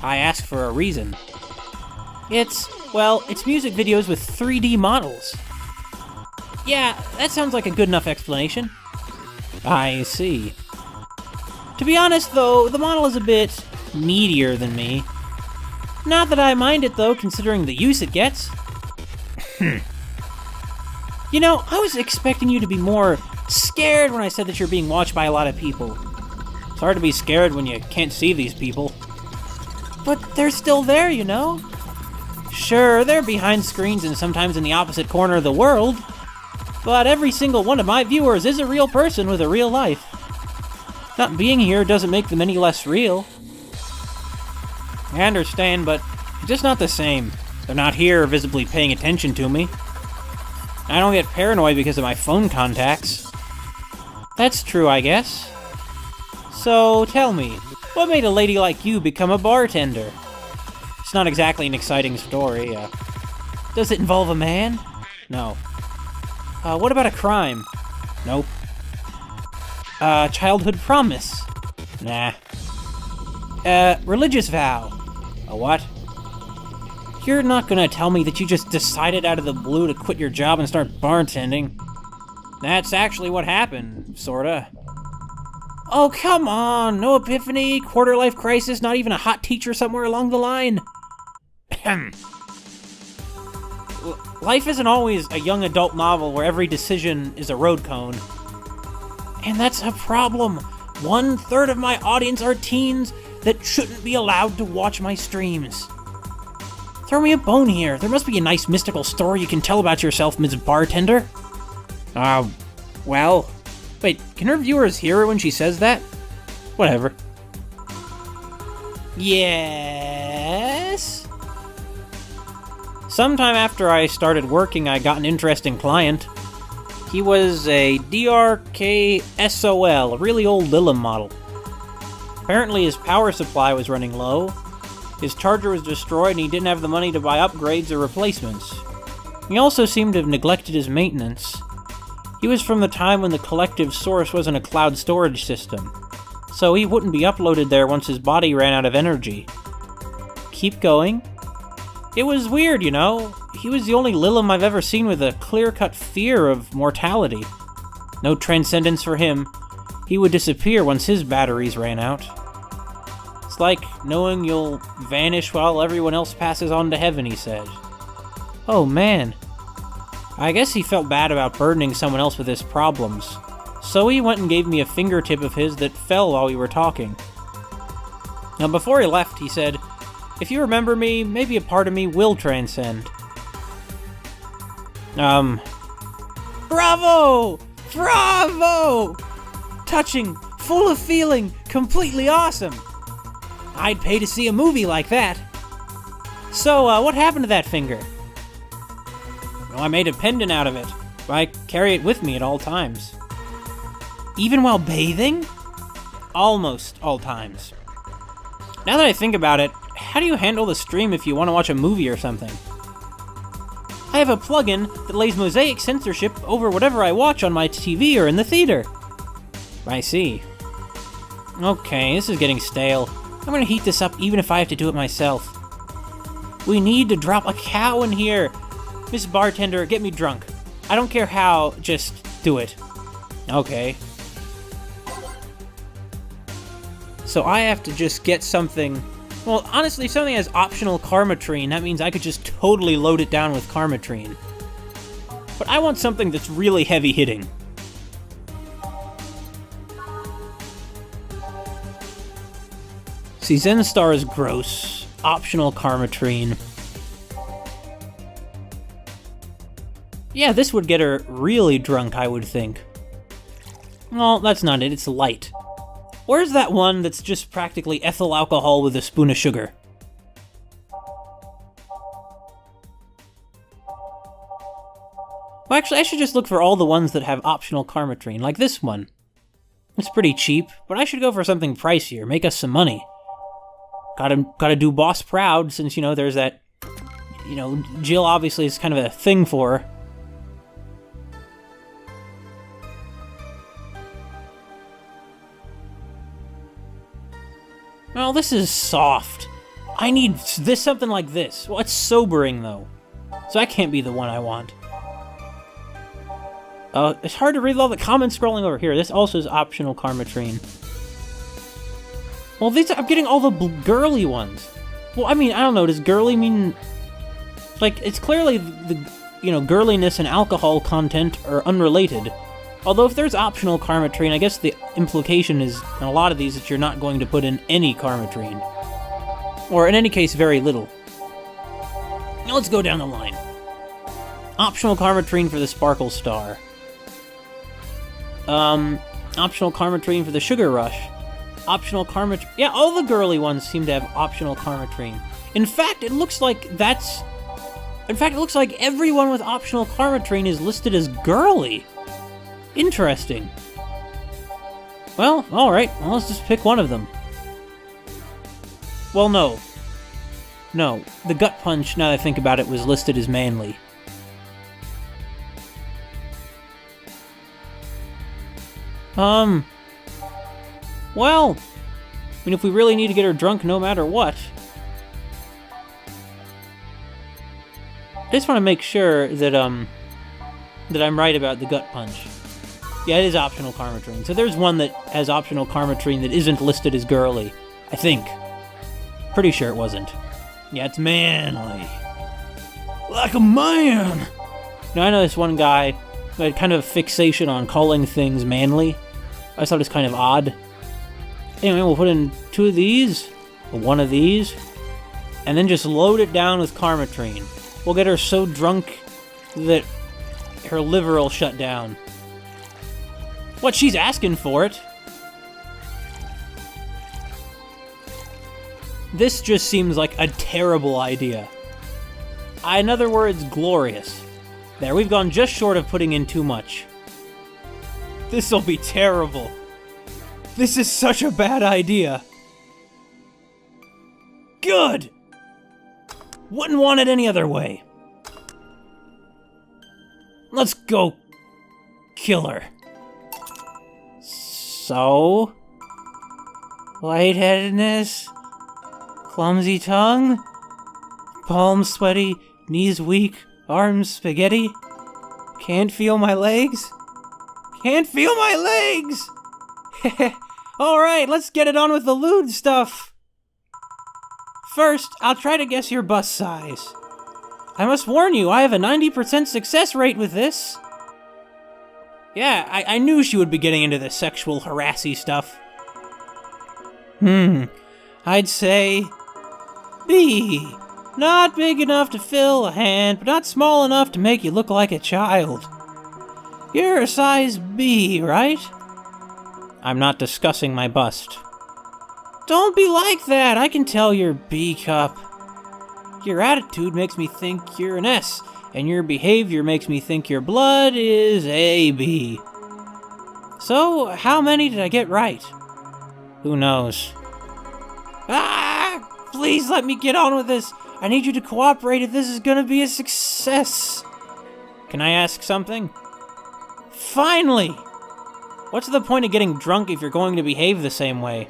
Speaker 1: I asked for a reason. It's music videos with 3D models. Yeah, that sounds like a good enough explanation. I see. To be honest, though, the model is a bit meatier than me. Not that I mind it, though, considering the use it gets. You know, I was expecting you to be more scared when I said that you're being watched by a lot of people. It's hard to be scared when you can't see these people. But they're still there, you know? Sure, they're behind screens and sometimes in the opposite corner of the world, but every single one of my viewers is a real person with a real life. Not being here doesn't make them any less real. I understand, but it's just not the same. They're not here visibly paying attention to me. I don't get paranoid because of my phone contacts. That's true, I guess. So, tell me, what made a lady like you become a bartender? It's not exactly an exciting story. Does it involve a man? No. What about a crime? Nope. Childhood promise? Nah. Religious vow? A what? You're not gonna tell me that you just decided out of the blue to quit your job and start bartending. That's actually what happened, sorta. Oh, come on! No epiphany, quarter-life crisis, not even a hot teacher somewhere along the line? Life isn't always a young adult novel where every decision is a road cone. And that's a problem. 1/3 of my audience are teens that shouldn't be allowed to watch my streams. Throw me a bone here. There must be a nice mystical story you can tell about yourself, Ms. Bartender. Well... Wait, can her viewers hear her when she says that? Whatever. Yes? Sometime after I started working, I got an interesting client. He was a DRK-SOL, a really old Lilim model. Apparently his power supply was running low, his charger was destroyed, and he didn't have the money to buy upgrades or replacements. He also seemed to have neglected his maintenance. He was from the time when the collective source wasn't a cloud storage system, so he wouldn't be uploaded there once his body ran out of energy. Keep going. It was weird, you know. He was the only Lilim I've ever seen with a clear-cut fear of mortality. No transcendence for him. He would disappear once his batteries ran out. It's like knowing you'll vanish while everyone else passes on to heaven, he said. Oh man. I guess he felt bad about burdening someone else with his problems. So he went and gave me a fingertip of his that fell while we were talking. Now before he left, he said, "If you remember me, maybe a part of me will transcend." Bravo! Bravo! Touching, full of feeling, completely awesome. I'd pay to see a movie like that. So, what happened to that finger? Well, I made a pendant out of it. I carry it with me at all times. Even while bathing? Almost all times. Now that I think about it, how do you handle the stream if you want to watch a movie or something? I have a plugin that lays mosaic censorship over whatever I watch on my TV or in the theater. I see. Okay, this is getting stale. I'm gonna heat this up even if I have to do it myself. We need to drop a cow in here. Miss Bartender, get me drunk. I don't care how, just do it. Okay. So I have to just get something... Well, honestly, if something has optional Karmatrine, that means I could just totally load it down with Karmatrine. But I want something that's really heavy-hitting. See, Zenstar is gross. Optional Karmatrine. Yeah, this would get her really drunk, I would think. Well, that's not it, it's light. Where's that one that's just practically ethyl alcohol with a spoon of sugar? Well, actually, I should just look for all the ones that have optional Karmatrine, like this one. It's pretty cheap, but I should go for something pricier, make us some money. Gotta do boss proud, since, you know, there's that... You know, Jill obviously is kind of a thing for her. Oh, this is soft. I need something like this. Well, it's sobering, though. So that can't be the one I want. It's hard to read all the comments scrolling over here. This also is optional Karmatrine. Well, I'm getting all the girly ones. Well, I mean, I don't know. Does girly mean... Like, it's clearly the, girliness and alcohol content are unrelated. Although if there's optional Karmatrine, I guess the implication is, in a lot of these, that you're not going to put in any Karmatrine. Or, in any case, very little. Now let's go down the line. Optional Karmatrine for the Sparkle Star. Optional Karmatrine for the Sugar Rush. Optional Karmatrine... Yeah, all the girly ones seem to have optional Karmatrine. In fact, it looks like everyone with optional Karmatrine is listed as girly. Interesting. Well, alright. Well, let's just pick one of them. Well, no. No. The Gut Punch, now that I think about it, was listed as manly. Well, I mean, if we really need to get her drunk no matter what... I just want to make sure that, that I'm right about the Gut Punch. Yeah, it is optional Karmatrine. So there's one that has optional Karmatrine that isn't listed as girly. I think. Pretty sure it wasn't. Yeah, it's manly. Like a man! Now, I know this one guy who had kind of a fixation on calling things manly. I just thought it was kind of odd. Anyway, we'll put in 2 of these, or 1 of these, and then just load it down with Karmatrine. We'll get her so drunk that her liver will shut down. What, she's asking for it? This just seems like a terrible idea. In other words, glorious. There, we've gone just short of putting in too much. This'll be terrible. This is such a bad idea. Good! Wouldn't want it any other way. Let's go kill her. So? Lightheadedness? Clumsy tongue? Palms sweaty, knees weak, arms spaghetti? Can't feel my legs? Can't feel my legs! Alright, let's get it on with the lewd stuff. First, I'll try to guess your bust size. I must warn you, I have a 90% success rate with this. Yeah, I knew she would be getting into the sexual harassy stuff. I'd say... B. Not big enough to fill a hand, but not small enough to make you look like a child. You're a size B, right? I'm not discussing my bust. Don't be like that, I can tell you're B cup. Your attitude makes me think you're an S, and your behavior makes me think your blood is AB. So, how many did I get right? Who knows? Please let me get on with this. I need you to cooperate if this is gonna be a success. Can I ask something? Finally! What's the point of getting drunk if you're going to behave the same way?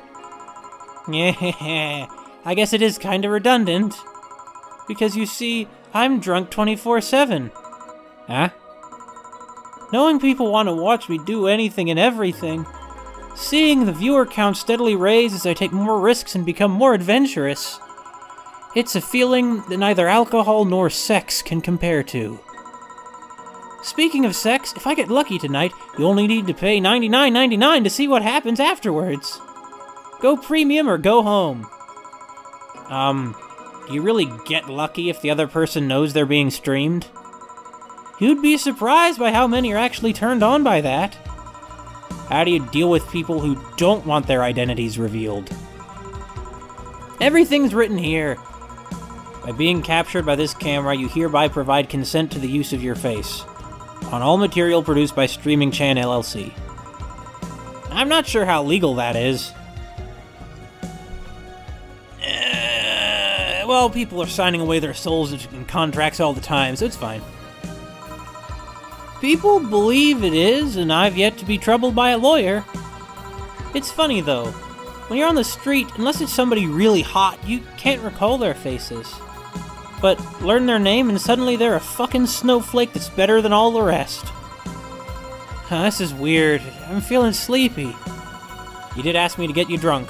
Speaker 1: Yeah, I guess it is kinda redundant. Because you see, I'm drunk 24/7. Huh? Knowing people want to watch me do anything and everything. Seeing the viewer count steadily raise as I take more risks and become more adventurous. It's a feeling that neither alcohol nor sex can compare to. Speaking of sex, if I get lucky tonight, you only need to pay $99.99 to see what happens afterwards. Go premium or go home. Do you really get lucky if the other person knows they're being streamed? You'd be surprised by how many are actually turned on by that. How do you deal with people who don't want their identities revealed? Everything's written here. By being captured by this camera, you hereby provide consent to the use of your face. On all material produced by Streaming Chan LLC. I'm not sure how legal that is. Well, people are signing away their souls in contracts all the time, so it's fine. People believe it is, and I've yet to be troubled by a lawyer. It's funny, though. When you're on the street, unless it's somebody really hot, you can't recall their faces. But learn their name and suddenly they're a fucking snowflake that's better than all the rest. This is weird. I'm feeling sleepy. You did ask me to get you drunk.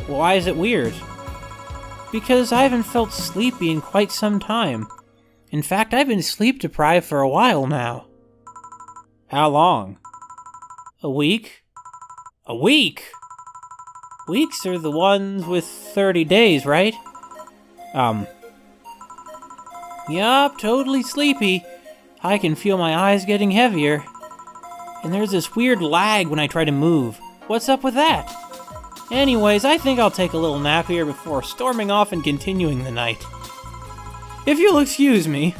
Speaker 1: Why is it weird? Because I haven't felt sleepy in quite some time. In fact, I've been sleep deprived for a while now. How long? A week? A week? Weeks are the ones with 30 days, right? Yup, totally sleepy. I can feel my eyes getting heavier. And there's this weird lag when I try to move. What's up with that? Anyways, I think I'll take a little nap here before storming off and continuing the night. If you'll excuse me.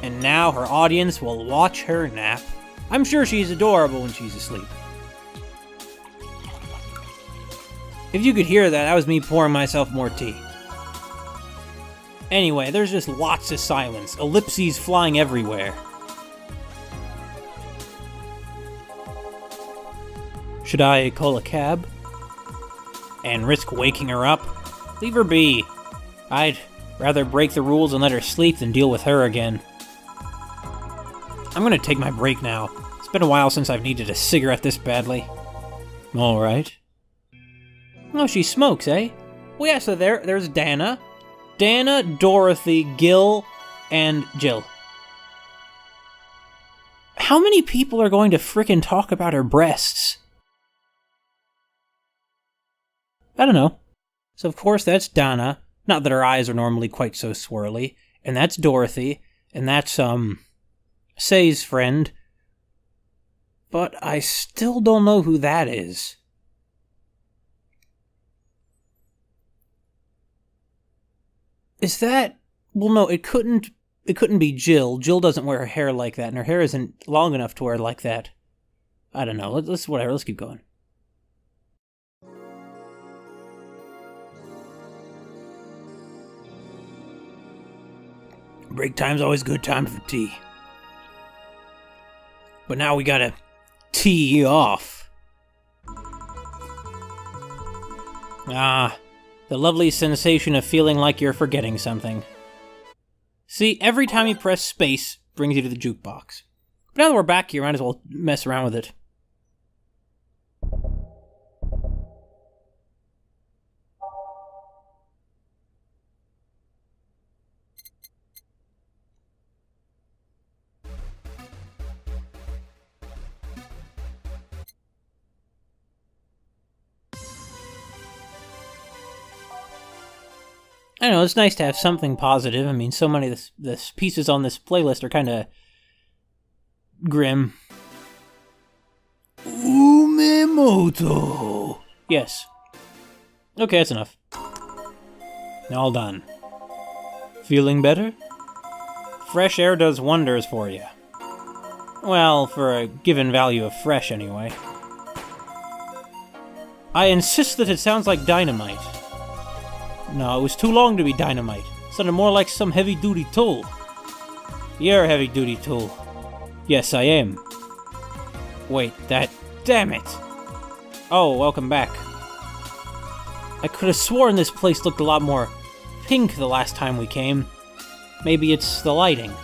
Speaker 1: And now her audience will watch her nap. I'm sure she's adorable when she's asleep. If you could hear that was me pouring myself more tea. Anyway, there's just lots of silence, ellipses flying everywhere. Should I call a cab? And risk waking her up? Leave her be. I'd rather break the rules and let her sleep than deal with her again. I'm gonna take my break now. It's been a while since I've needed a cigarette this badly. Alright. Oh, she smokes, eh? Well, yeah, so there's Dana. Dana, Dorothy, Gil, and Jill. How many people are going to frickin' talk about her breasts? I don't know. So, of course, that's Dana. Not that her eyes are normally quite so swirly. And that's Dorothy. And that's, Say's friend. But I still don't know who that is. Is that... Well, no, it couldn't be Jill. Jill doesn't wear her hair like that, and her hair isn't long enough to wear like that. I don't know. Let's keep going. Break time's always good time for tea. But now we gotta tee off. The lovely sensation of feeling like you're forgetting something. See, every time you press space, brings you to the jukebox. But now that we're back here, might as well mess around with it. I don't know, it's nice to have something positive. I mean, so many of the pieces on this playlist are kind of grim. Umemoto. Yes. Okay, that's enough. All done. Feeling better? Fresh air does wonders for you. Well, for a given value of fresh, anyway. I insist that it sounds like dynamite. No, it was too long to be dynamite. It sounded more like some heavy-duty tool. You're a heavy-duty tool. Yes, I am. Wait, damn it! Oh, welcome back. I could have sworn this place looked a lot more pink the last time we came. Maybe it's the lighting.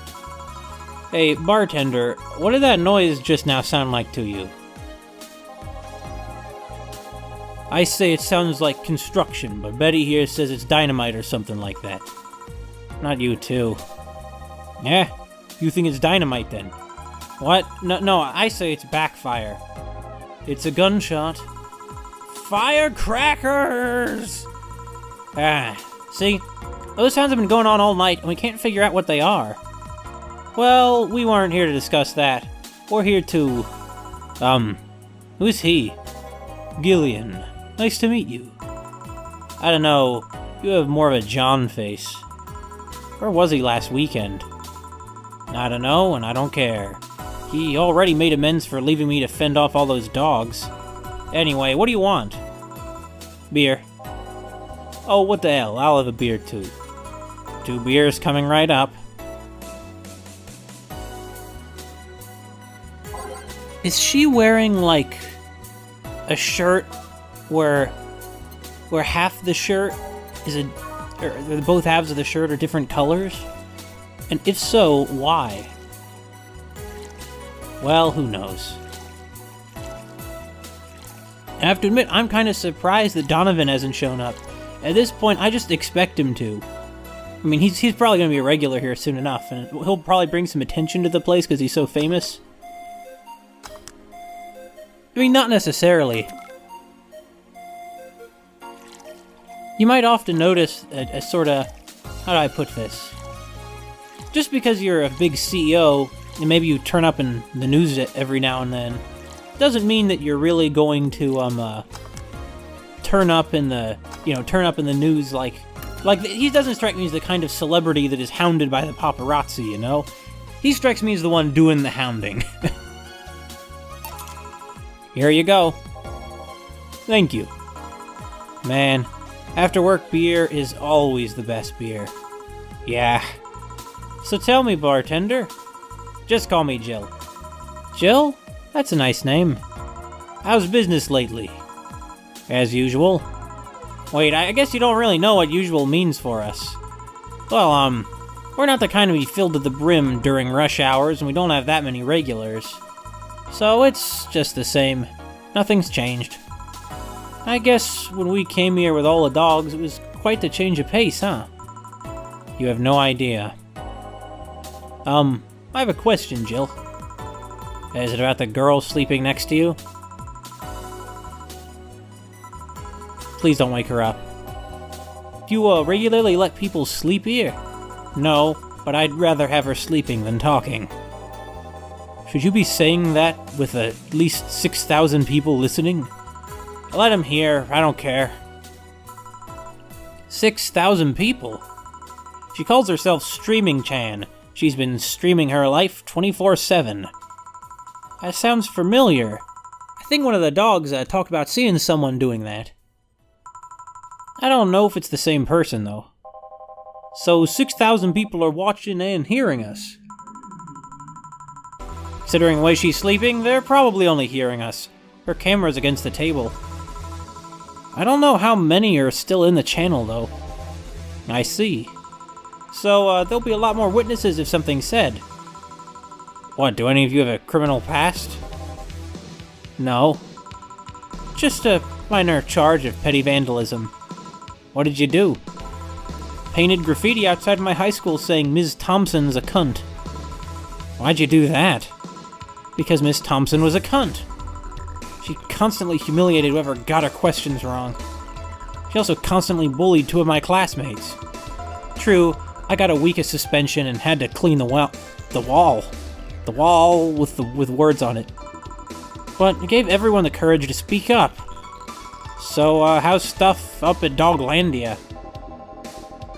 Speaker 1: Hey, bartender, what did that noise just now sound like to you? I say it sounds like construction, but Betty here says it's dynamite or something like that. Not you, too. Yeah, you think it's dynamite, then? What? No, I say it's backfire. It's a gunshot. Firecrackers! See? Those sounds have been going on all night, and we can't figure out what they are. Well, we weren't here to discuss that. We're here to... who's he? Gillian. Nice to meet you. I don't know, you have more of a John face. Where was he last weekend? I don't know, and I don't care. He already made amends for leaving me to fend off all those dogs. Anyway, what do you want? Beer. Oh, what the hell, I'll have a beer too. 2 beers coming right up. Is she wearing, like, a shirt where half the shirt is or both halves of the shirt are different colors? And if so, why? Well, who knows? I have to admit, I'm kind of surprised that Donovan hasn't shown up. At this point, I just expect him to. I mean, he's probably going to be a regular here soon enough, and he'll probably bring some attention to the place because he's so famous. I mean, not necessarily. You might often notice a sort of... How do I put this? Just because you're a big CEO, and maybe you turn up in the news every now and then, doesn't mean that you're really going to, turn up in the news like he doesn't strike me as the kind of celebrity that is hounded by the paparazzi, you know? He strikes me as the one doing the hounding. Here you go. Thank you. Man, after work beer is always the best beer. Yeah. So tell me, bartender. Just call me Jill. Jill? That's a nice name. How's business lately? As usual. Wait, I guess you don't really know what usual means for us. Well, we're not the kind to be filled to the brim during rush hours, and we don't have that many regulars. So it's just the same. Nothing's changed. I guess when we came here with all the dogs, it was quite the change of pace, huh? You have no idea. I have a question, Jill. Is it about the girl sleeping next to you? Please don't wake her up. Do you regularly let people sleep here? No, but I'd rather have her sleeping than talking. Should you be saying that with at least 6,000 people listening? Let them hear, I don't care. 6,000 people? She calls herself Streaming Chan. She's been streaming her life 24/7. That sounds familiar. I think one of the dogs talked about seeing someone doing that. I don't know if it's the same person, though. So 6,000 people are watching and hearing us. Considering the way she's sleeping, they're probably only hearing us. Her camera's against the table. I don't know how many are still in the channel, though. I see. So, there'll be a lot more witnesses if something's said. What, do any of you have a criminal past? No. Just a minor charge of petty vandalism. What did you do? Painted graffiti outside my high school saying Ms. Thompson's a cunt. Why'd you do that? Because Miss Thompson was a cunt. She constantly humiliated whoever got her questions wrong. She also constantly bullied 2 of my classmates. True, I got a week of suspension and had to clean the wall. The wall with words on it. But it gave everyone the courage to speak up. So, how's stuff up at Doglandia?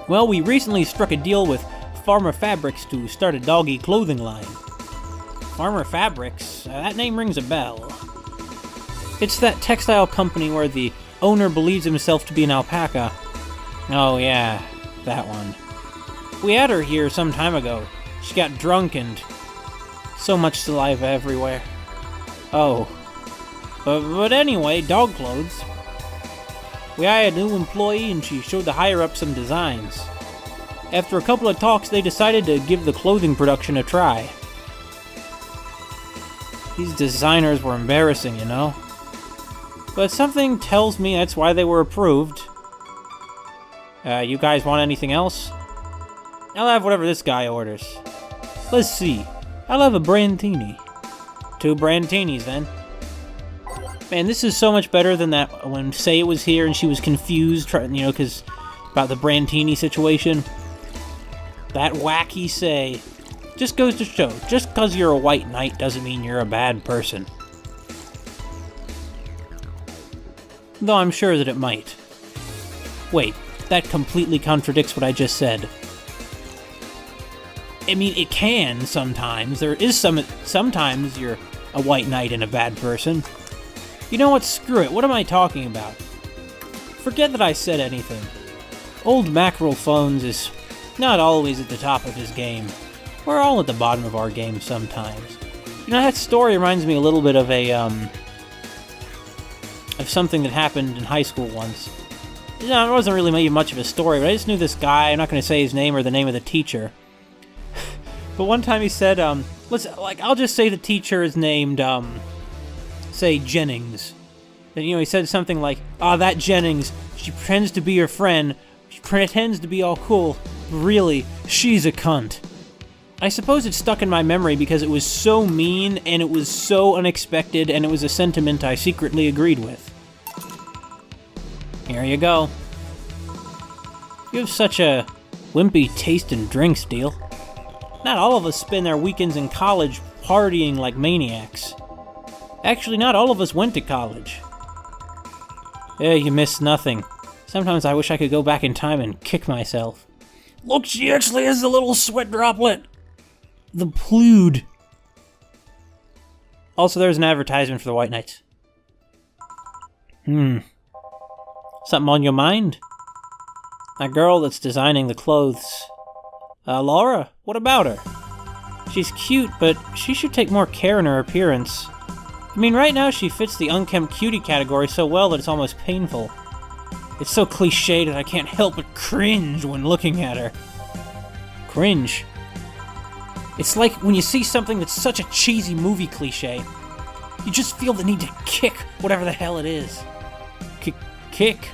Speaker 1: Well, we recently struck a deal with Farmer Fabrics to start a doggy clothing line. Farmer Fabrics? That name rings a bell. It's that textile company where the owner believes himself to be an alpaca. Oh yeah, that one. We had her here some time ago. She got drunk and... so much saliva everywhere. Oh. But anyway, dog clothes. We hired a new employee and she showed the higher-ups some designs. After a couple of talks, they decided to give the clothing production a try. These designers were embarrassing, you know? But something tells me that's why they were approved. You guys want anything else? I'll have whatever this guy orders. Let's see. I'll have a Brandtini. 2 Brandtinis, then. Man, this is so much better than that when Say was here and she was confused, because about the Brandtini situation. That wacky Say. Just goes to show, just because you're a white knight doesn't mean you're a bad person. Though I'm sure that it might. Wait, that completely contradicts what I just said. I mean, it can sometimes. There is sometimes you're a white knight and a bad person. You know what? Screw it. What am I talking about? Forget that I said anything. Old Mackerel Phones is not always at the top of his game. We're all at the bottom of our game sometimes. You know, that story reminds me a little bit of of something that happened in high school once. You know, it wasn't really maybe much of a story, but I just knew this guy. I'm not going to say his name or the name of the teacher. But one time he said, I'll just say the teacher is named, say Jennings. And, you know, he said something like, that Jennings, she pretends to be your friend, she pretends to be all cool, but really, she's a cunt. I suppose it stuck in my memory because it was so mean, and it was so unexpected, and it was a sentiment I secretly agreed with. Here you go. You have such a wimpy taste in drinks, Deal. Not all of us spend their weekends in college partying like maniacs. Actually, not all of us went to college. Yeah, you missed nothing. Sometimes I wish I could go back in time and kick myself. Look, she actually has a little sweat droplet. The Plude. Also, there's an advertisement for the White Knights. Something on your mind? That girl that's designing the clothes. Laura, what about her? She's cute, but she should take more care in her appearance. I mean, right now she fits the unkempt cutie category so well that it's almost painful. It's so cliche that I can't help but cringe when looking at her. Cringe? It's like when you see something that's such a cheesy movie cliche, you just feel the need to kick whatever the hell it is. Kick?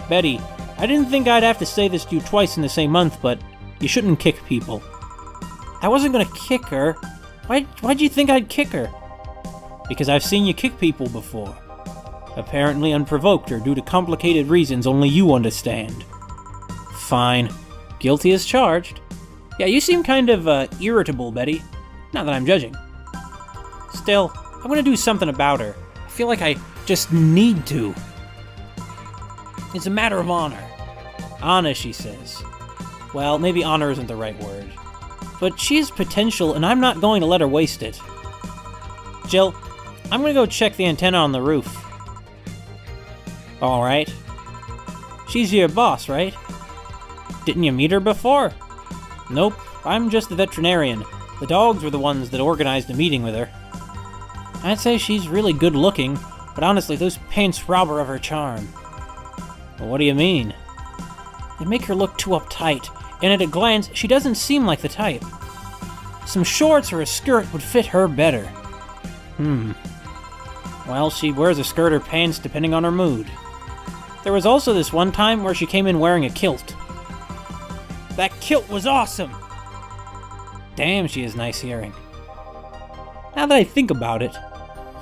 Speaker 1: Betty, I didn't think I'd have to say this to you twice in the same month, but you shouldn't kick people. I wasn't gonna kick her. Why'd you think I'd kick her? Because I've seen you kick people before. Apparently unprovoked or due to complicated reasons only you understand. Fine. Guilty as charged. Yeah, you seem kind of, irritable, Betty. Not that I'm judging. Still, I'm gonna do something about her. I feel like I just need to. It's a matter of honor. Honor, she says. Well, maybe honor isn't the right word. But she has potential, and I'm not going to let her waste it. Jill, I'm gonna go check the antenna on the roof. Alright. She's your boss, right? Didn't you meet her before? Nope, I'm just the veterinarian. The dogs were the ones that organized a meeting with her. I'd say she's really good looking, but honestly, those pants rob her of her charm. Well, what do you mean? They make her look too uptight, and at a glance, she doesn't seem like the type. Some shorts or a skirt would fit her better. Well, she wears a skirt or pants depending on her mood. There was also this one time where she came in wearing a kilt. That kilt was awesome! Damn, she has nice hearing. Now that I think about it,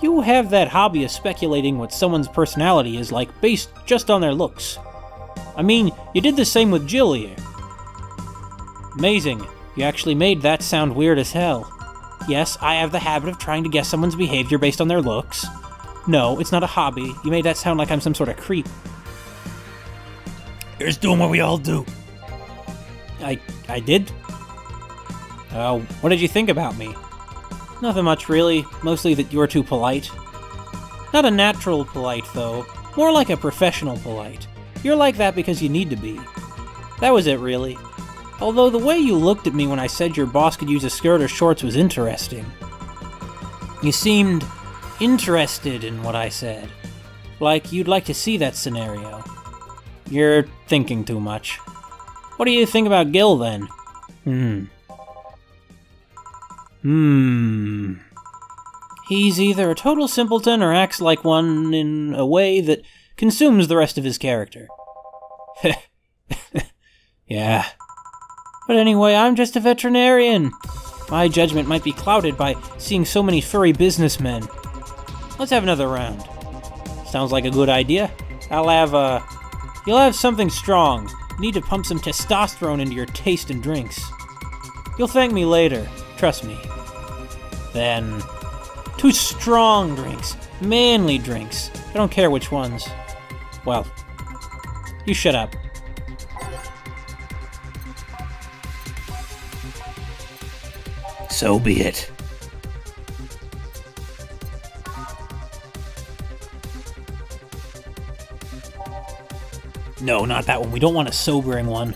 Speaker 1: you have that hobby of speculating what someone's personality is like based just on their looks. I mean, you did the same with Jill here. Amazing. You actually made that sound weird as hell. Yes, I have the habit of trying to guess someone's behavior based on their looks. No, it's not a hobby. You made that sound like I'm some sort of creep. You're just doing what we all do. I did? What did you think about me? Nothing much, really. Mostly that you're too polite. Not a natural polite, though. More like a professional polite. You're like that because you need to be. That was it, really. Although the way you looked at me when I said your boss could use a skirt or shorts was interesting. You seemed interested in what I said. Like you'd like to see that scenario. You're thinking too much. What do you think about Gil, then? He's either a total simpleton or acts like one in a way that consumes the rest of his character. Yeah. But anyway, I'm just a veterinarian. My judgment might be clouded by seeing so many furry businessmen. Let's have another round. Sounds like a good idea. You'll have something strong. You need to pump some testosterone into your taste in drinks. You'll thank me later, trust me. Then, 2 strong drinks, manly drinks. I don't care which ones. Well, you shut up. So be it. No, not that one. We don't want a sobering one.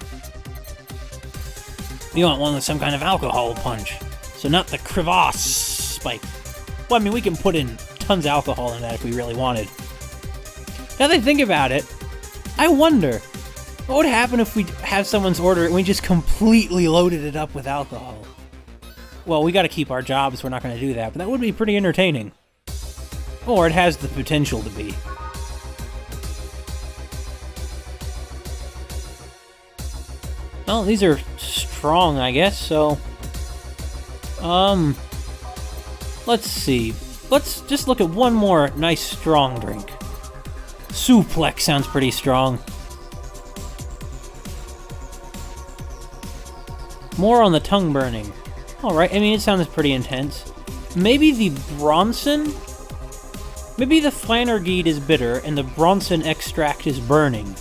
Speaker 1: We want one with some kind of alcohol punch. So not the crevasse spike. Well, I mean, we can put in tons of alcohol in that if we really wanted. Now that I think about it, I wonder, what would happen if we have someone's order and we just completely loaded it up with alcohol? Well, we gotta keep our jobs, we're not gonna do that, but that would be pretty entertaining. Or it has the potential to be. Well, these are strong, I guess, so... Let's see. Let's just look at one more nice strong drink. Suplex sounds pretty strong. More on the tongue burning. Alright, I mean, it sounds pretty intense. Maybe the Bronson? Maybe the Flannergeed is bitter and the Bronson extract is burning.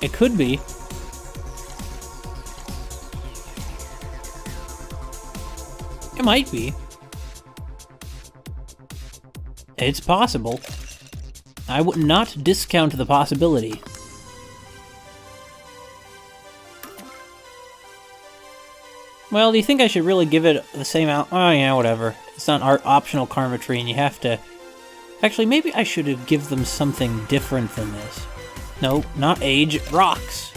Speaker 1: It could be. It might be. It's possible. I would not discount the possibility. Well, do you think I should really give it the same out? Oh yeah, whatever. It's not our optional karma tree, and you have to... Actually, maybe I should have give them something different than this. No, not age, rocks.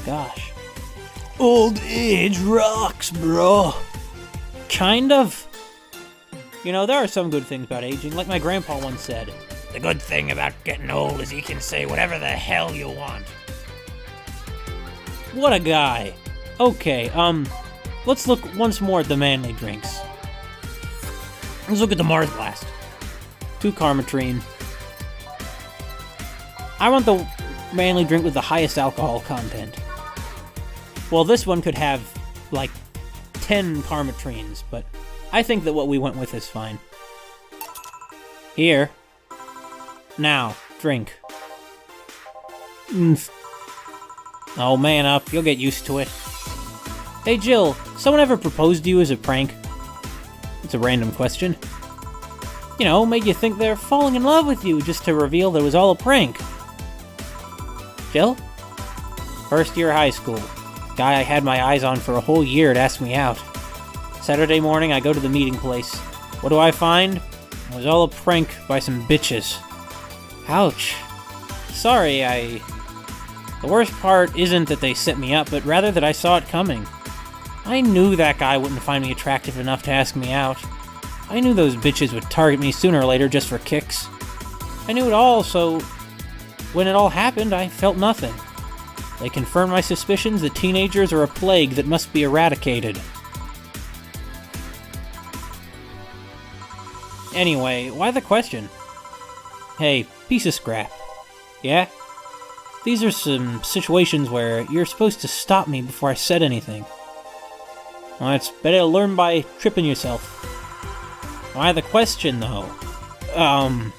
Speaker 1: Gosh. Old age rocks, bro. Kind of. You know, there are some good things about aging, like my grandpa once said. The good thing about getting old is you can say whatever the hell you want. What a guy. Okay, let's look once more at the manly drinks. Let's look at the Mars Blast. 2 Karmatrine. I want the manly drink with the highest alcohol content. Well, this one could have, like, 10 Karmatrines, but I think that what we went with is fine. Here. Now, drink. Oh, man up. You'll get used to it. Hey, Jill, someone ever proposed to you as a prank? It's a random question. You know, made you think they're falling in love with you just to reveal that it was all a prank. Jill? First year high school. Guy I had my eyes on for a whole year to ask me out. Saturday morning, I go to the meeting place. What do I find? It was all a prank by some bitches. Ouch. Sorry, The worst part isn't that they set me up, but rather that I saw it coming. I knew that guy wouldn't find me attractive enough to ask me out. I knew those bitches would target me sooner or later just for kicks. I knew it all, so when it all happened, I felt nothing. They confirmed my suspicions that teenagers are a plague that must be eradicated. Anyway, why the question? Hey, piece of scrap. Yeah? These are some situations where you're supposed to stop me before I said anything. Well, it's better to learn by tripping yourself. Why the question, though? I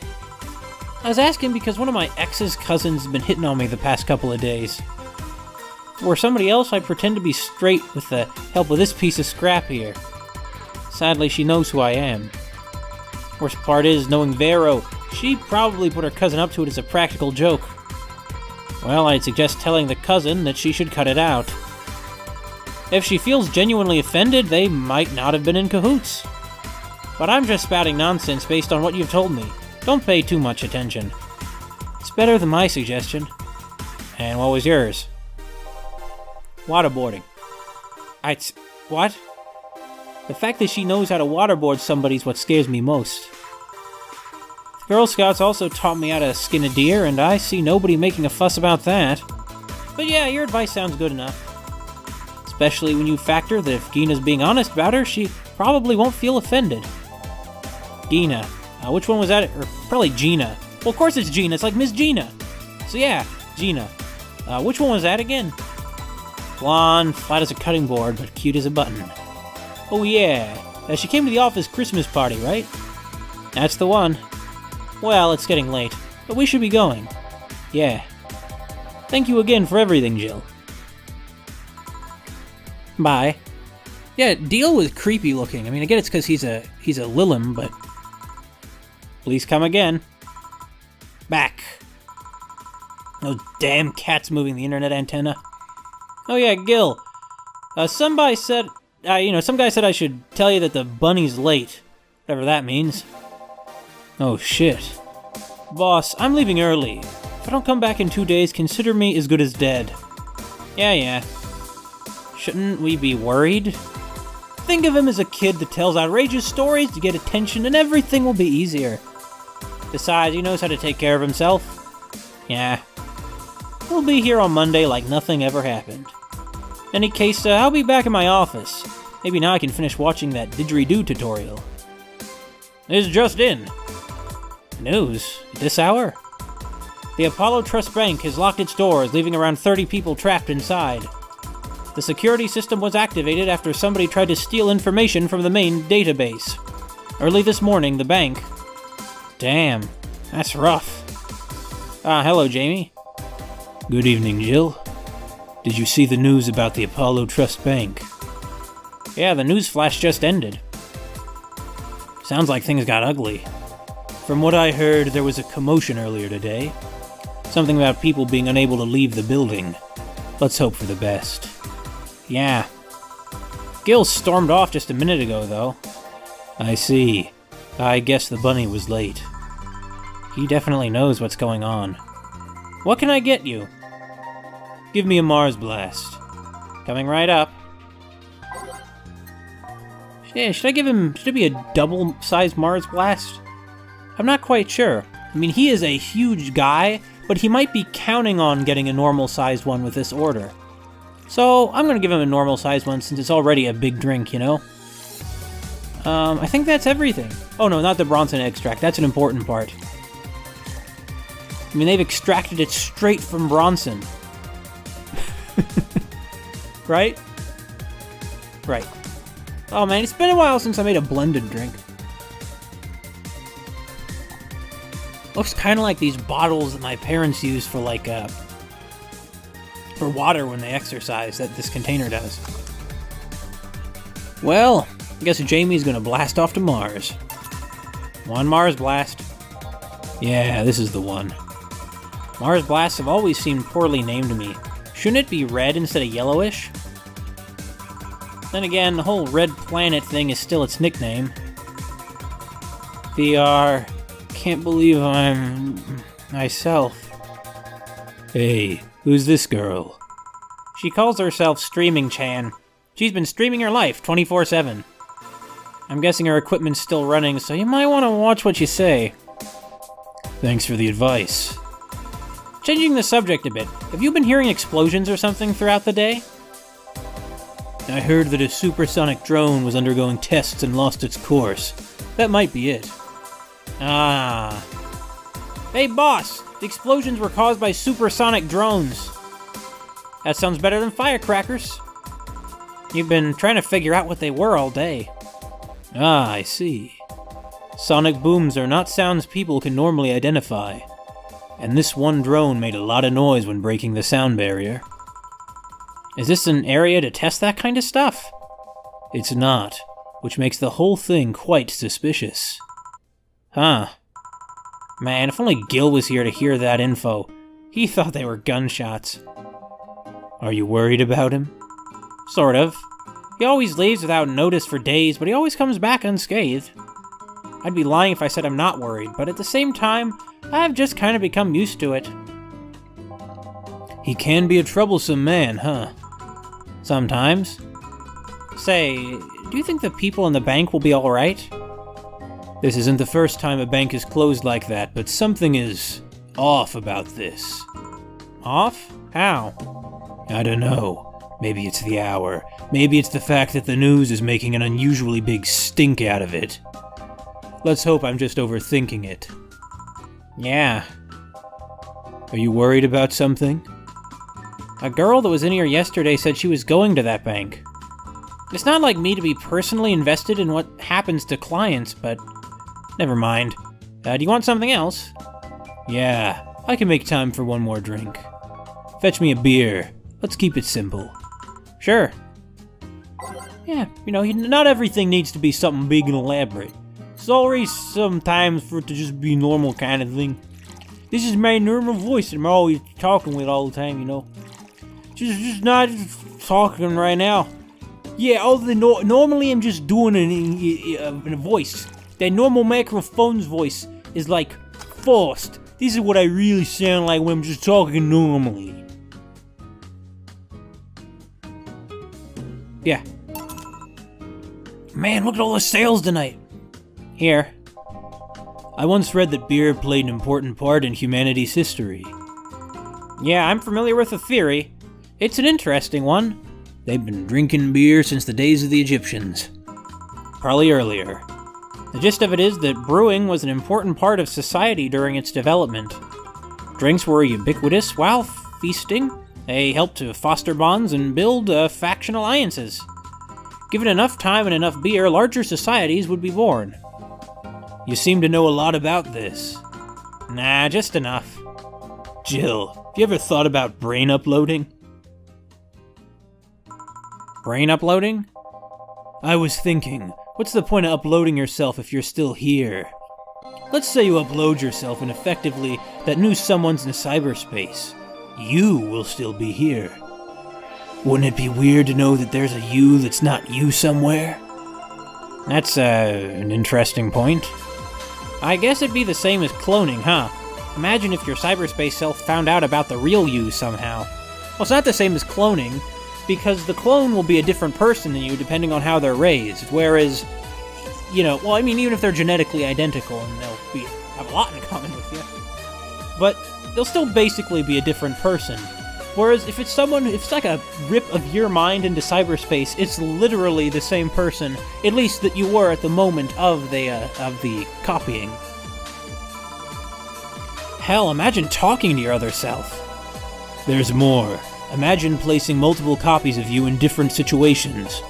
Speaker 1: was asking because one of my ex's cousins has been hitting on me the past couple of days. For somebody else, I pretend to be straight with the help of this piece of scrap here. Sadly, she knows who I am. Worst part is, knowing Vero, she probably put her cousin up to it as a practical joke. Well, I'd suggest telling the cousin that she should cut it out. If she feels genuinely offended, they might not have been in cahoots. But I'm just spouting nonsense based on what you've told me. Don't pay too much attention. It's better than my suggestion. And what was yours? Waterboarding. What? The fact that she knows how to waterboard somebody's what scares me most. The Girl Scouts also taught me how to skin a deer, and I see nobody making a fuss about that. But yeah, your advice sounds good enough. Especially when you factor that if Gina's being honest about her, she probably won't feel offended. Gina. Which one was that? Or probably Gina. Well, of course it's Gina. It's like Miss Gina. So yeah, Gina. Which one was that again? Blonde, flat as a cutting board, but cute as a button. Oh yeah. She came to the office Christmas party, right? That's the one. Well, it's getting late, but we should be going. Yeah. Thank you again for everything, Jill. Bye. Yeah, Deal was creepy looking. I mean, I get it's because he's a Lilim, but... Please come again. Back. Those damn cats moving the internet antenna. Oh yeah, Gil. Some guy said I should tell you that the bunny's late. Whatever that means. Oh shit. Boss, I'm leaving early. If I don't come back in 2 days, consider me as good as dead. Yeah. Shouldn't we be worried? Think of him as a kid that tells outrageous stories to get attention and everything will be easier. Besides, he knows how to take care of himself. Yeah. He'll be here on Monday like nothing ever happened. In any case, I'll be back in my office. Maybe now I can finish watching that didgeridoo tutorial. This just in. News? At this hour? The Apollo Trust Bank has locked its doors, leaving around 30 people trapped inside. The security system was activated after somebody tried to steal information from the main database. Early this morning, the bank... Damn, that's rough. Hello, Jamie. Good evening, Jill. Did you see the news about the Apollo Trust Bank? Yeah, the news flash just ended. Sounds like things got ugly. From what I heard, there was a commotion earlier today. Something about people being unable to leave the building. Let's hope for the best. Yeah. Gil stormed off just a minute ago, though. I see. I guess the bunny was late. He definitely knows what's going on. What can I get you? Give me a Mars Blast. Coming right up. Yeah, should it be a double-sized Mars Blast? I'm not quite sure. I mean, he is a huge guy, but he might be counting on getting a normal-sized one with this order. So, I'm gonna give him a normal-sized one since it's already a big drink, you know? I think that's everything. Oh no, not the Bronson extract. That's an important part. I mean, they've extracted it straight from Bronson. Right? Right. Oh man, it's been a while since I made a blended drink. Looks kind of like these bottles that my parents use for like, for water when they exercise, that this container does. Well, I guess Jamie's gonna blast off to Mars. One Mars Blast. Yeah, this is the one. Mars Blasts have always seemed poorly named to me. Shouldn't it be red instead of yellowish? Then again, the whole Red Planet thing is still its nickname. VR. Can't believe I'm... myself. Hey, who's this girl? She calls herself Streaming Chan. She's been streaming her life 24/7. I'm guessing her equipment's still running, so you might want to watch what you say. Thanks for the advice. Changing the subject a bit, have you been hearing explosions or something throughout the day? I heard that a supersonic drone was undergoing tests and lost its course. That might be it. Ah. Hey boss, the explosions were caused by supersonic drones. That sounds better than firecrackers. You've been trying to figure out what they were all day. Ah, I see. Sonic booms are not sounds people can normally identify. And this one drone made a lot of noise when breaking the sound barrier. Is this an area to test that kind of stuff? It's not, which makes the whole thing quite suspicious. Huh. Man, if only Gil was here to hear that info. He thought they were gunshots. Are you worried about him? Sort of. He always leaves without notice for days, but he always comes back unscathed. I'd be lying if I said I'm not worried, but at the same time, I've just kind of become used to it. He can be a troublesome man, huh? Sometimes. Say, do you think the people in the bank will be alright? This isn't the first time a bank is closed like that, but something is off about this. Off? How? I don't know. Maybe it's the hour. Maybe it's the fact that the news is making an unusually big stink out of it. Let's hope I'm just overthinking it. Yeah. Are you worried about something? A girl that was in here yesterday said she was going to that bank. It's not like me to be personally invested in what happens to clients, but never mind. Do you want something else? Yeah, I can make time for one more drink. Fetch me a beer. Let's keep it simple. Sure. Yeah, you know, not everything needs to be something big and elaborate. Sorry sometimes for it to just be normal kind of thing. This is my normal voice that I'm always talking with all the time, you know. Just not talking right now. Yeah, normally I'm just doing it in a voice That normal microphone's voice is like forced. This is what I really sound like when I'm just talking normally. Yeah. Man, look at all the sales tonight. Here. I once read that beer played an important part in humanity's history. Yeah, I'm familiar with the theory. It's an interesting one. They've been drinking beer since the days of the Egyptians. Probably earlier. The gist of it is that brewing was an important part of society during its development. Drinks were ubiquitous while feasting. They helped to foster bonds and build faction alliances. Given enough time and enough beer, larger societies would be born. You seem to know a lot about this. Nah, just enough. Jill, have you ever thought about brain uploading? Brain uploading? I was thinking, what's the point of uploading yourself if you're still here? Let's say you upload yourself and effectively that new someone's in cyberspace. You will still be here. Wouldn't it be weird to know that there's a you that's not you somewhere? That's an interesting point. I guess it'd be the same as cloning, huh? Imagine if your cyberspace self found out about the real you somehow. Well, it's not the same as cloning, because the clone will be a different person than you depending on how they're raised, whereas, even if they're genetically identical and they'll have a lot in common with you, but they'll still basically be a different person. Whereas if it's like a rip of your mind into cyberspace, it's literally the same person, at least that you were at the moment of the copying. Hell, imagine talking to your other self. There's more. Imagine placing multiple copies of you in different situations,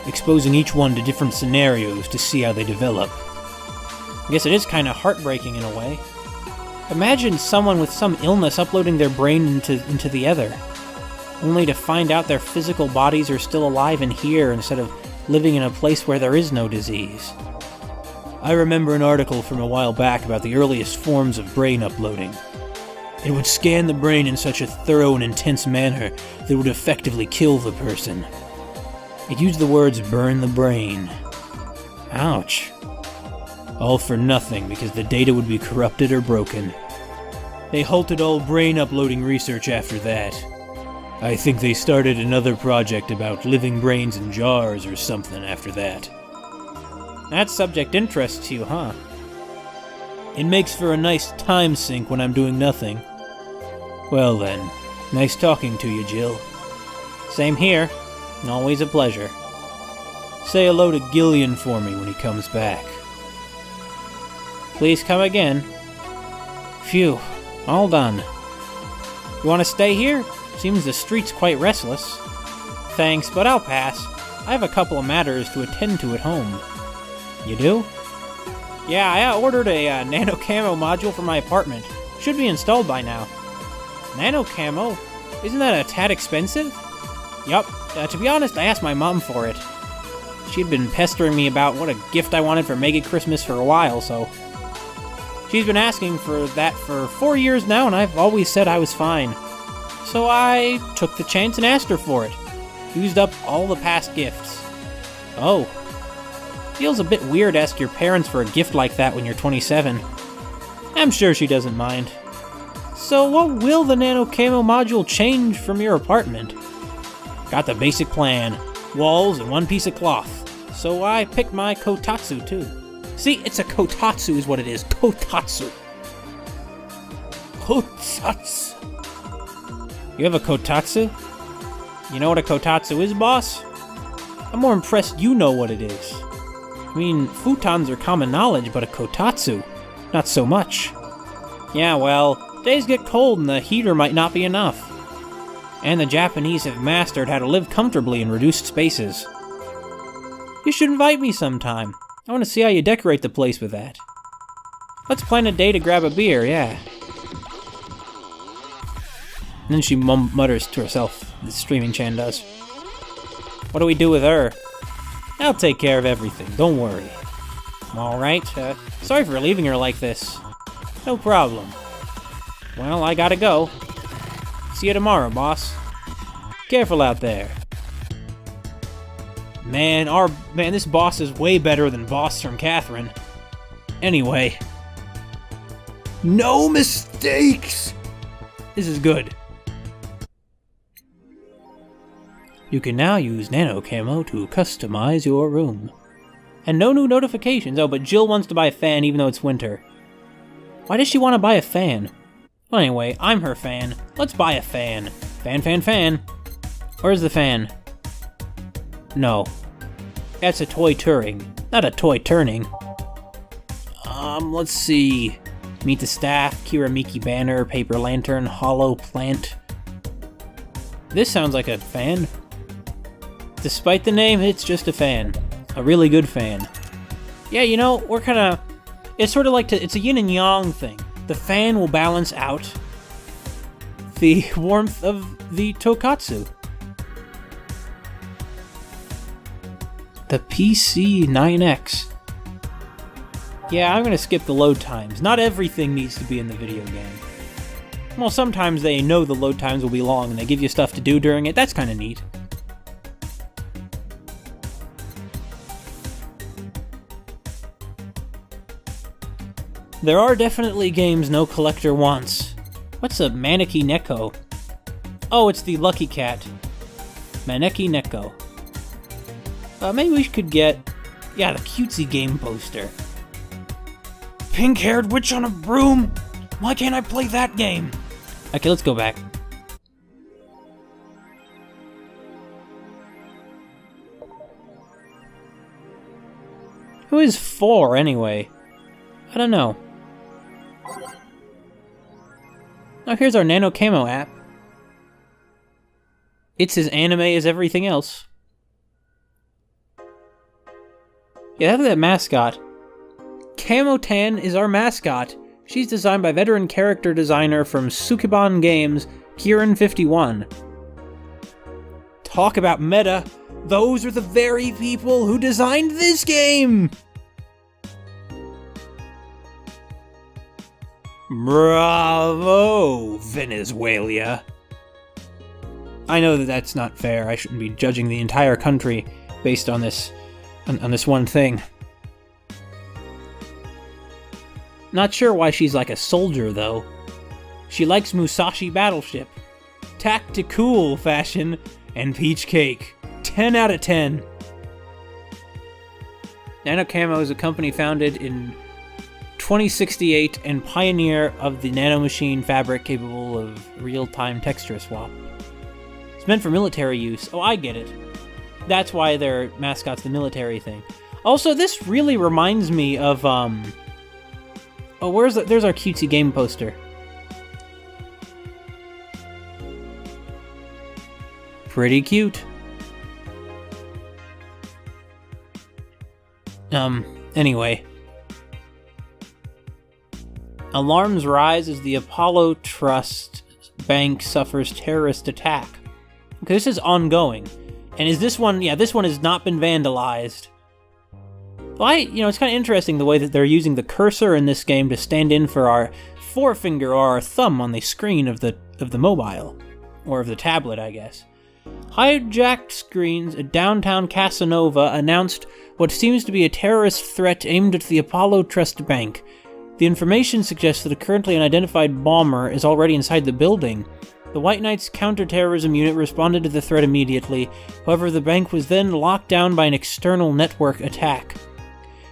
Speaker 1: exposing each one to different scenarios to see how they develop. I guess it is kind of heartbreaking in a way. Imagine someone with some illness uploading their brain into the other, only to find out their physical bodies are still alive in here instead of living in a place where there is no disease. I remember an article from a while back about the earliest forms of brain uploading. It would scan the brain in such a thorough and intense manner that it would effectively kill the person. It used the words "burn the brain." Ouch. All for nothing because the data would be corrupted or broken. They halted all brain uploading research after that. I think they started another project about living brains in jars or something after that. That subject interests you, huh? It makes for a nice time sink when I'm doing nothing. Well then, nice talking to you, Jill. Same here. Always a pleasure. Say hello to Gillian for me when he comes back. Please come again. Phew, all done. You want to stay here? Seems the street's quite restless. Thanks, but I'll pass. I have a couple of matters to attend to at home. You do? Yeah, I ordered a nano camo module for my apartment. Should be installed by now. Nano camo? Isn't that a tad expensive? Yup. To be honest, I asked my mom for it. She'd been pestering me about what a gift I wanted for Mega Christmas for a while, so... She's been asking for that for 4 years now, and I've always said I was fine. So I took the chance and asked her for it. Used up all the past gifts. Oh. Feels a bit weird to ask your parents for a gift like that when you're 27. I'm sure she doesn't mind. So what will the nano camo module change from your apartment? Got the basic plan. Walls and one piece of cloth. So I picked my kotatsu too. See, it's a kotatsu is what it is. Kotatsu. Kotatsu. You have a kotatsu? You know what a kotatsu is, boss? I'm more impressed you know what it is. I mean, futons are common knowledge, but a kotatsu, not so much. Yeah, well, days get cold and the heater might not be enough. And the Japanese have mastered how to live comfortably in reduced spaces. You should invite me sometime. I want to see how you decorate the place with that. Let's plan a day to grab a beer, yeah. And then she mutters to herself, the streaming Chan does. What do we do with her? I'll take care of everything, don't worry. Alright, sorry for leaving her like this. No problem. Well, I gotta go. See you tomorrow, boss. Careful out there. Man, this boss is way better than Boss from Catherine. Anyway. No mistakes! This is good. You can now use Nano Camo to customize your room. And no new notifications. Oh, but Jill wants to buy a fan even though it's winter. Why does she want to buy a fan? Well, anyway, I'm her fan. Let's buy a fan. Fan, fan, fan. Where's the fan? No. That's a toy Turing, not a toy turning. Let's see. Meet the Staff, Kira Miki Banner, Paper Lantern, Hollow Plant. This sounds like a fan. Despite the name, it's just a fan. A really good fan. Yeah, you know, we're kinda... It's sort of like it's a yin and yang thing. The fan will balance out the warmth of the Tokatsu. The PC-9X. Yeah, I'm gonna skip the load times. Not everything needs to be in the video game. Well, sometimes they know the load times will be long and they give you stuff to do during it. That's kinda neat. There are definitely games no collector wants. What's a Maneki Neko? Oh, it's the Lucky Cat. Maneki Neko. Maybe we could get... Yeah, the cutesy game poster. Pink-haired witch on a broom? Why can't I play that game? Okay, let's go back. Who is 4, anyway? I don't know. Oh, here's our Nano Camo app. It's as anime as everything else. Yeah, look at that mascot. Camo Tan is our mascot. She's designed by veteran character designer from Sukeban Games, Kieran51. Talk about meta. Those are the very people who designed this game! Bravo, Venezuela. I know that that's not fair. I shouldn't be judging the entire country based on this one thing. Not sure why she's like a soldier, though. She likes Musashi Battleship, Tacticool fashion, and peach cake. 10 out of 10. Nano Camo is a company founded in 2068 and pioneer of the nanomachine fabric capable of real-time texture swap. It's meant for military use. Oh, I get it. That's why their mascot's the military thing. Also, this really reminds me of, Oh, there's our cutesy game poster. Pretty cute. Anyway. Alarms rise as the Apollo Trust Bank suffers terrorist attack. Okay, this is ongoing. And is this one... Yeah, this one has not been vandalized. Well, it's kind of interesting the way that they're using the cursor in this game to stand in for our forefinger or our thumb on the screen of the mobile. Or of the tablet, I guess. Hijacked screens at downtown Casanova announced what seems to be a terrorist threat aimed at the Apollo Trust Bank. The information suggests that a currently unidentified bomber is already inside the building. The White Knights counterterrorism unit responded to the threat immediately. However, the bank was then locked down by an external network attack.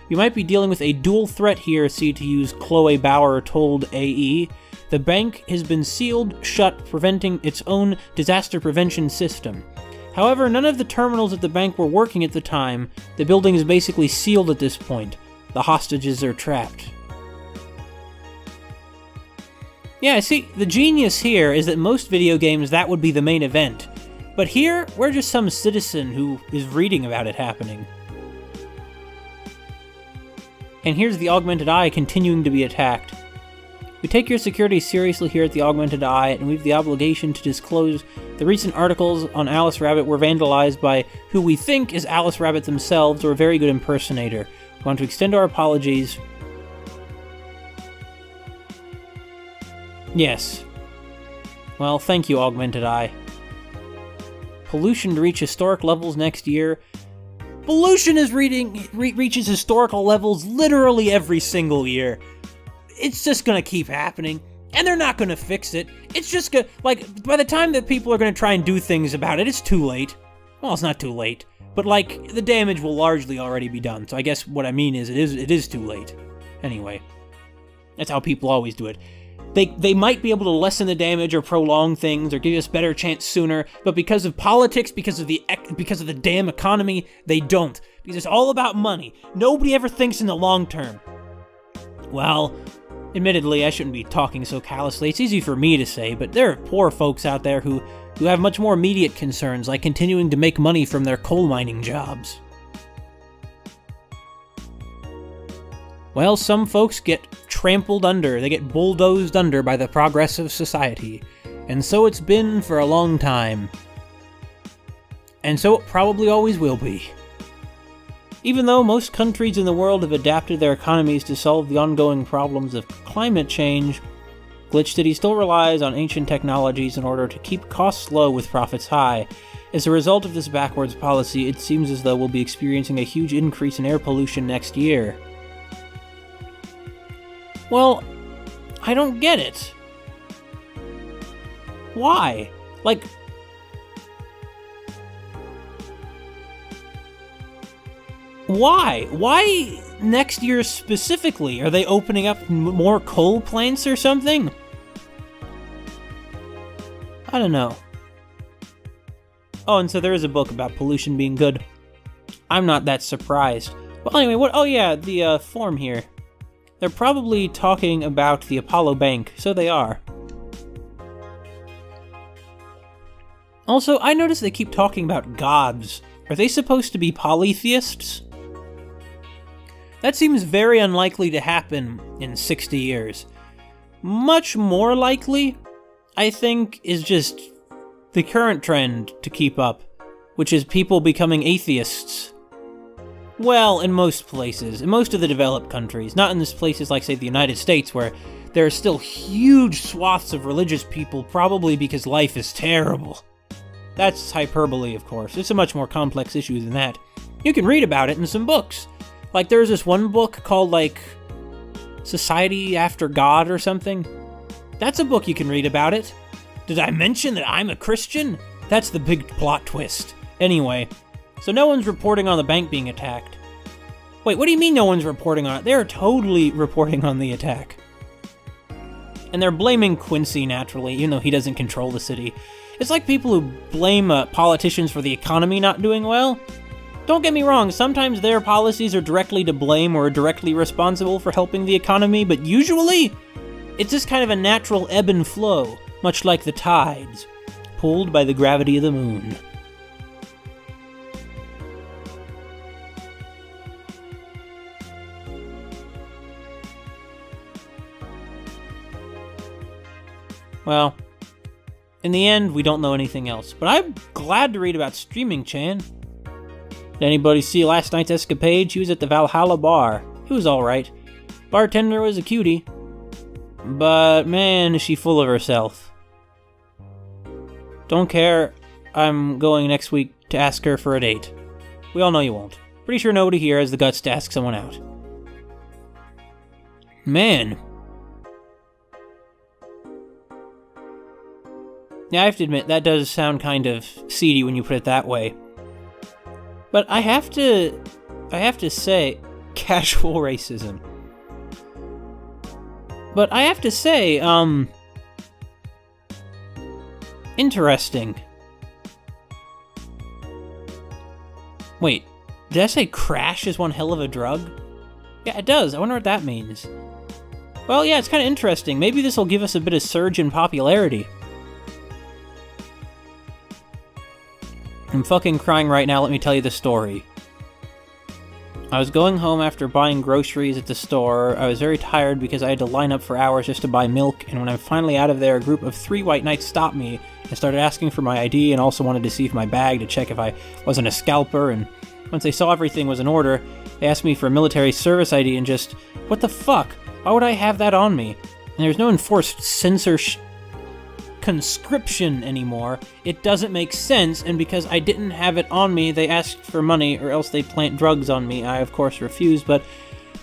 Speaker 1: You might be dealing with a dual threat here, CTU's Chloe Bauer told AE. The bank has been sealed shut, preventing its own disaster prevention system. However, none of the terminals at the bank were working at the time. The building is basically sealed at this point. The hostages are trapped. Yeah, see, the genius here is that most video games, that would be the main event. But here, we're just some citizen who is reading about it happening. And here's the Augmented Eye continuing to be attacked. We take your security seriously here at the Augmented Eye, and we have the obligation to disclose the recent articles on Alice Rabbit were vandalized by who we think is Alice Rabbit themselves or a very good impersonator. We want to extend our apologies. Yes. Well, thank you, Augmented Eye. Pollution to reach historic levels next year. Pollution is reaches historical levels literally every single year. It's just gonna keep happening, and they're not gonna fix it. It's just gonna, like, by the time that people are gonna try and do things about it, it's too late. Well, it's not too late, but, like, the damage will largely already be done, so I guess what I mean is it is too late. Anyway, that's how people always do it. They might be able to lessen the damage or prolong things or give us a better chance sooner, but because of politics, because of the damn economy, they don't. Because it's all about money. Nobody ever thinks in the long term. Well, admittedly, I shouldn't be talking so callously. It's easy for me to say, but there are poor folks out there who have much more immediate concerns, like continuing to make money from their coal mining jobs. Well, some folks get trampled under, they get bulldozed under by the progress of society. And so it's been for a long time. And so it probably always will be. Even though most countries in the world have adapted their economies to solve the ongoing problems of climate change, Glitch City still relies on ancient technologies in order to keep costs low with profits high. As a result of this backwards policy, it seems as though we'll be experiencing a huge increase in air pollution next year. Well, I don't get it. Why? Like, why? Why next year specifically? Are they opening up more coal plants or something? I don't know. Oh, and so there is a book about pollution being good. I'm not that surprised. Well, anyway, what? Oh yeah, the form here. They're probably talking about the Apollo Bank, so they are. Also, I noticed they keep talking about gods. Are they supposed to be polytheists? That seems very unlikely to happen in 60 years. Much more likely, I think, is just the current trend to keep up, which is people becoming atheists. Well, in most places, in most of the developed countries, not in these places like, say, the United States, where there are still huge swaths of religious people, probably because life is terrible. That's hyperbole, of course. It's a much more complex issue than that. You can read about it in some books. Like, there's this one book called, like, Society After God or something. That's a book you can read about it. Did I mention that I'm a Christian? That's the big plot twist. Anyway, so no one's reporting on the bank being attacked. Wait, what do you mean no one's reporting on it? They're totally reporting on the attack. And they're blaming Quincy, naturally, even though he doesn't control the city. It's like people who blame politicians for the economy not doing well. Don't get me wrong, sometimes their policies are directly to blame or directly responsible for helping the economy, but usually, it's just kind of a natural ebb and flow, much like the tides, pulled by the gravity of the moon. Well, in the end, we don't know anything else, but I'm glad to read about Streaming Chan. Did anybody see last night's escapade? She was at the Valhalla bar. It was alright. Bartender was a cutie. But man, is she full of herself. Don't care. I'm going next week to ask her for a date. We all know you won't. Pretty sure nobody here has the guts to ask someone out. Man. Yeah, I have to admit, that does sound kind of seedy when you put it that way. But I have to say, casual racism. But I have to say, interesting. Wait, did I say crash is one hell of a drug? Yeah, it does. I wonder what that means. Well, yeah, it's kind of interesting. Maybe this will give us a bit of surge in popularity. I'm fucking crying right now, let me tell you the story. I was going home after buying groceries at the store. I was very tired because I had to line up for hours just to buy milk, and when I'm finally out of there, a group of 3 white knights stopped me and started asking for my ID and also wanted to see if my bag to check if I wasn't a scalper, and once they saw everything was in order, they asked me for a military service ID and just, what the fuck? Why would I have that on me? And there's no enforced censorship. conscription anymore, it doesn't make sense, and because I didn't have it on me, they asked for money, or else they plant drugs on me. I, of course, refused, but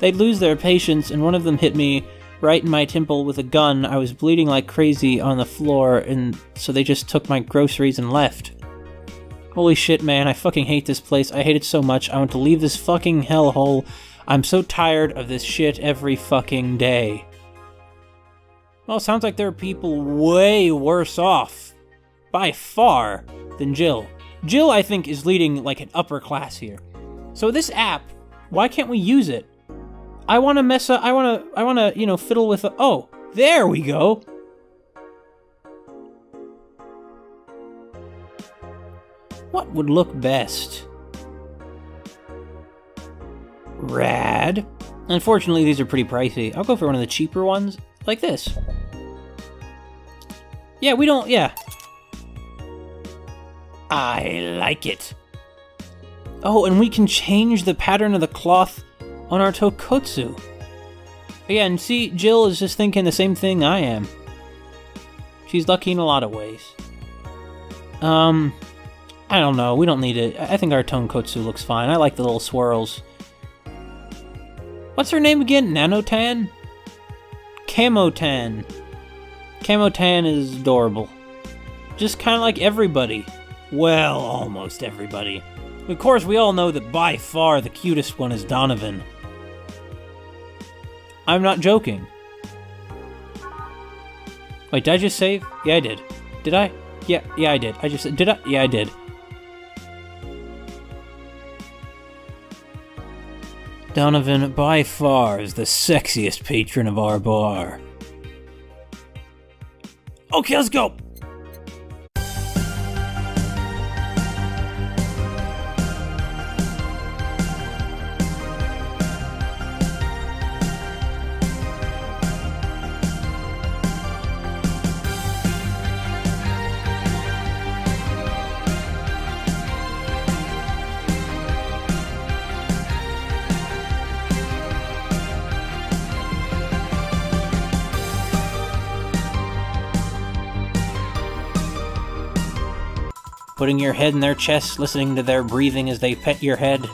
Speaker 1: they'd lose their patience, and one of them hit me right in my temple with a gun. I was bleeding like crazy on the floor, and so they just took my groceries and left. Holy shit, man, I fucking hate this place. I hate it so much. I want to leave this fucking hellhole. I'm so tired of this shit every fucking day. Well, sounds like there are people way worse off, by far, than Jill. Jill, I think, is leading like an upper class here. So this app, why can't we use it? I want to mess up, I want to, you know, fiddle with, oh, there we go. What would look best? Rad. Unfortunately, these are pretty pricey. I'll go for one of the cheaper ones, like this. Yeah, we don't, yeah. I like it. Oh, and we can change the pattern of the cloth on our tokotsu. Again, see, Jill is just thinking the same thing I am. She's lucky in a lot of ways. I don't know, we don't need it. I think our tonkotsu looks fine. I like the little swirls. What's her name again? Nanotan? Camotan. Camotan is adorable. Just kind of like everybody. Well, almost everybody. Of course, we all know that by far the cutest one is Donovan. I'm not joking. Wait, did I just save? Yeah, I did. Did I? Yeah, I did. I just said, did I? Yeah, I did. Donovan, by far, is the sexiest patron of our bar. Okay, let's go! Putting your head in their chest, listening to their breathing as they pet your head.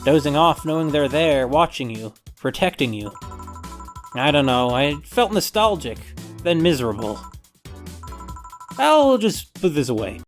Speaker 1: Dozing off, knowing they're there, watching you, protecting you. I don't know, I felt nostalgic, then miserable. I'll just put this away.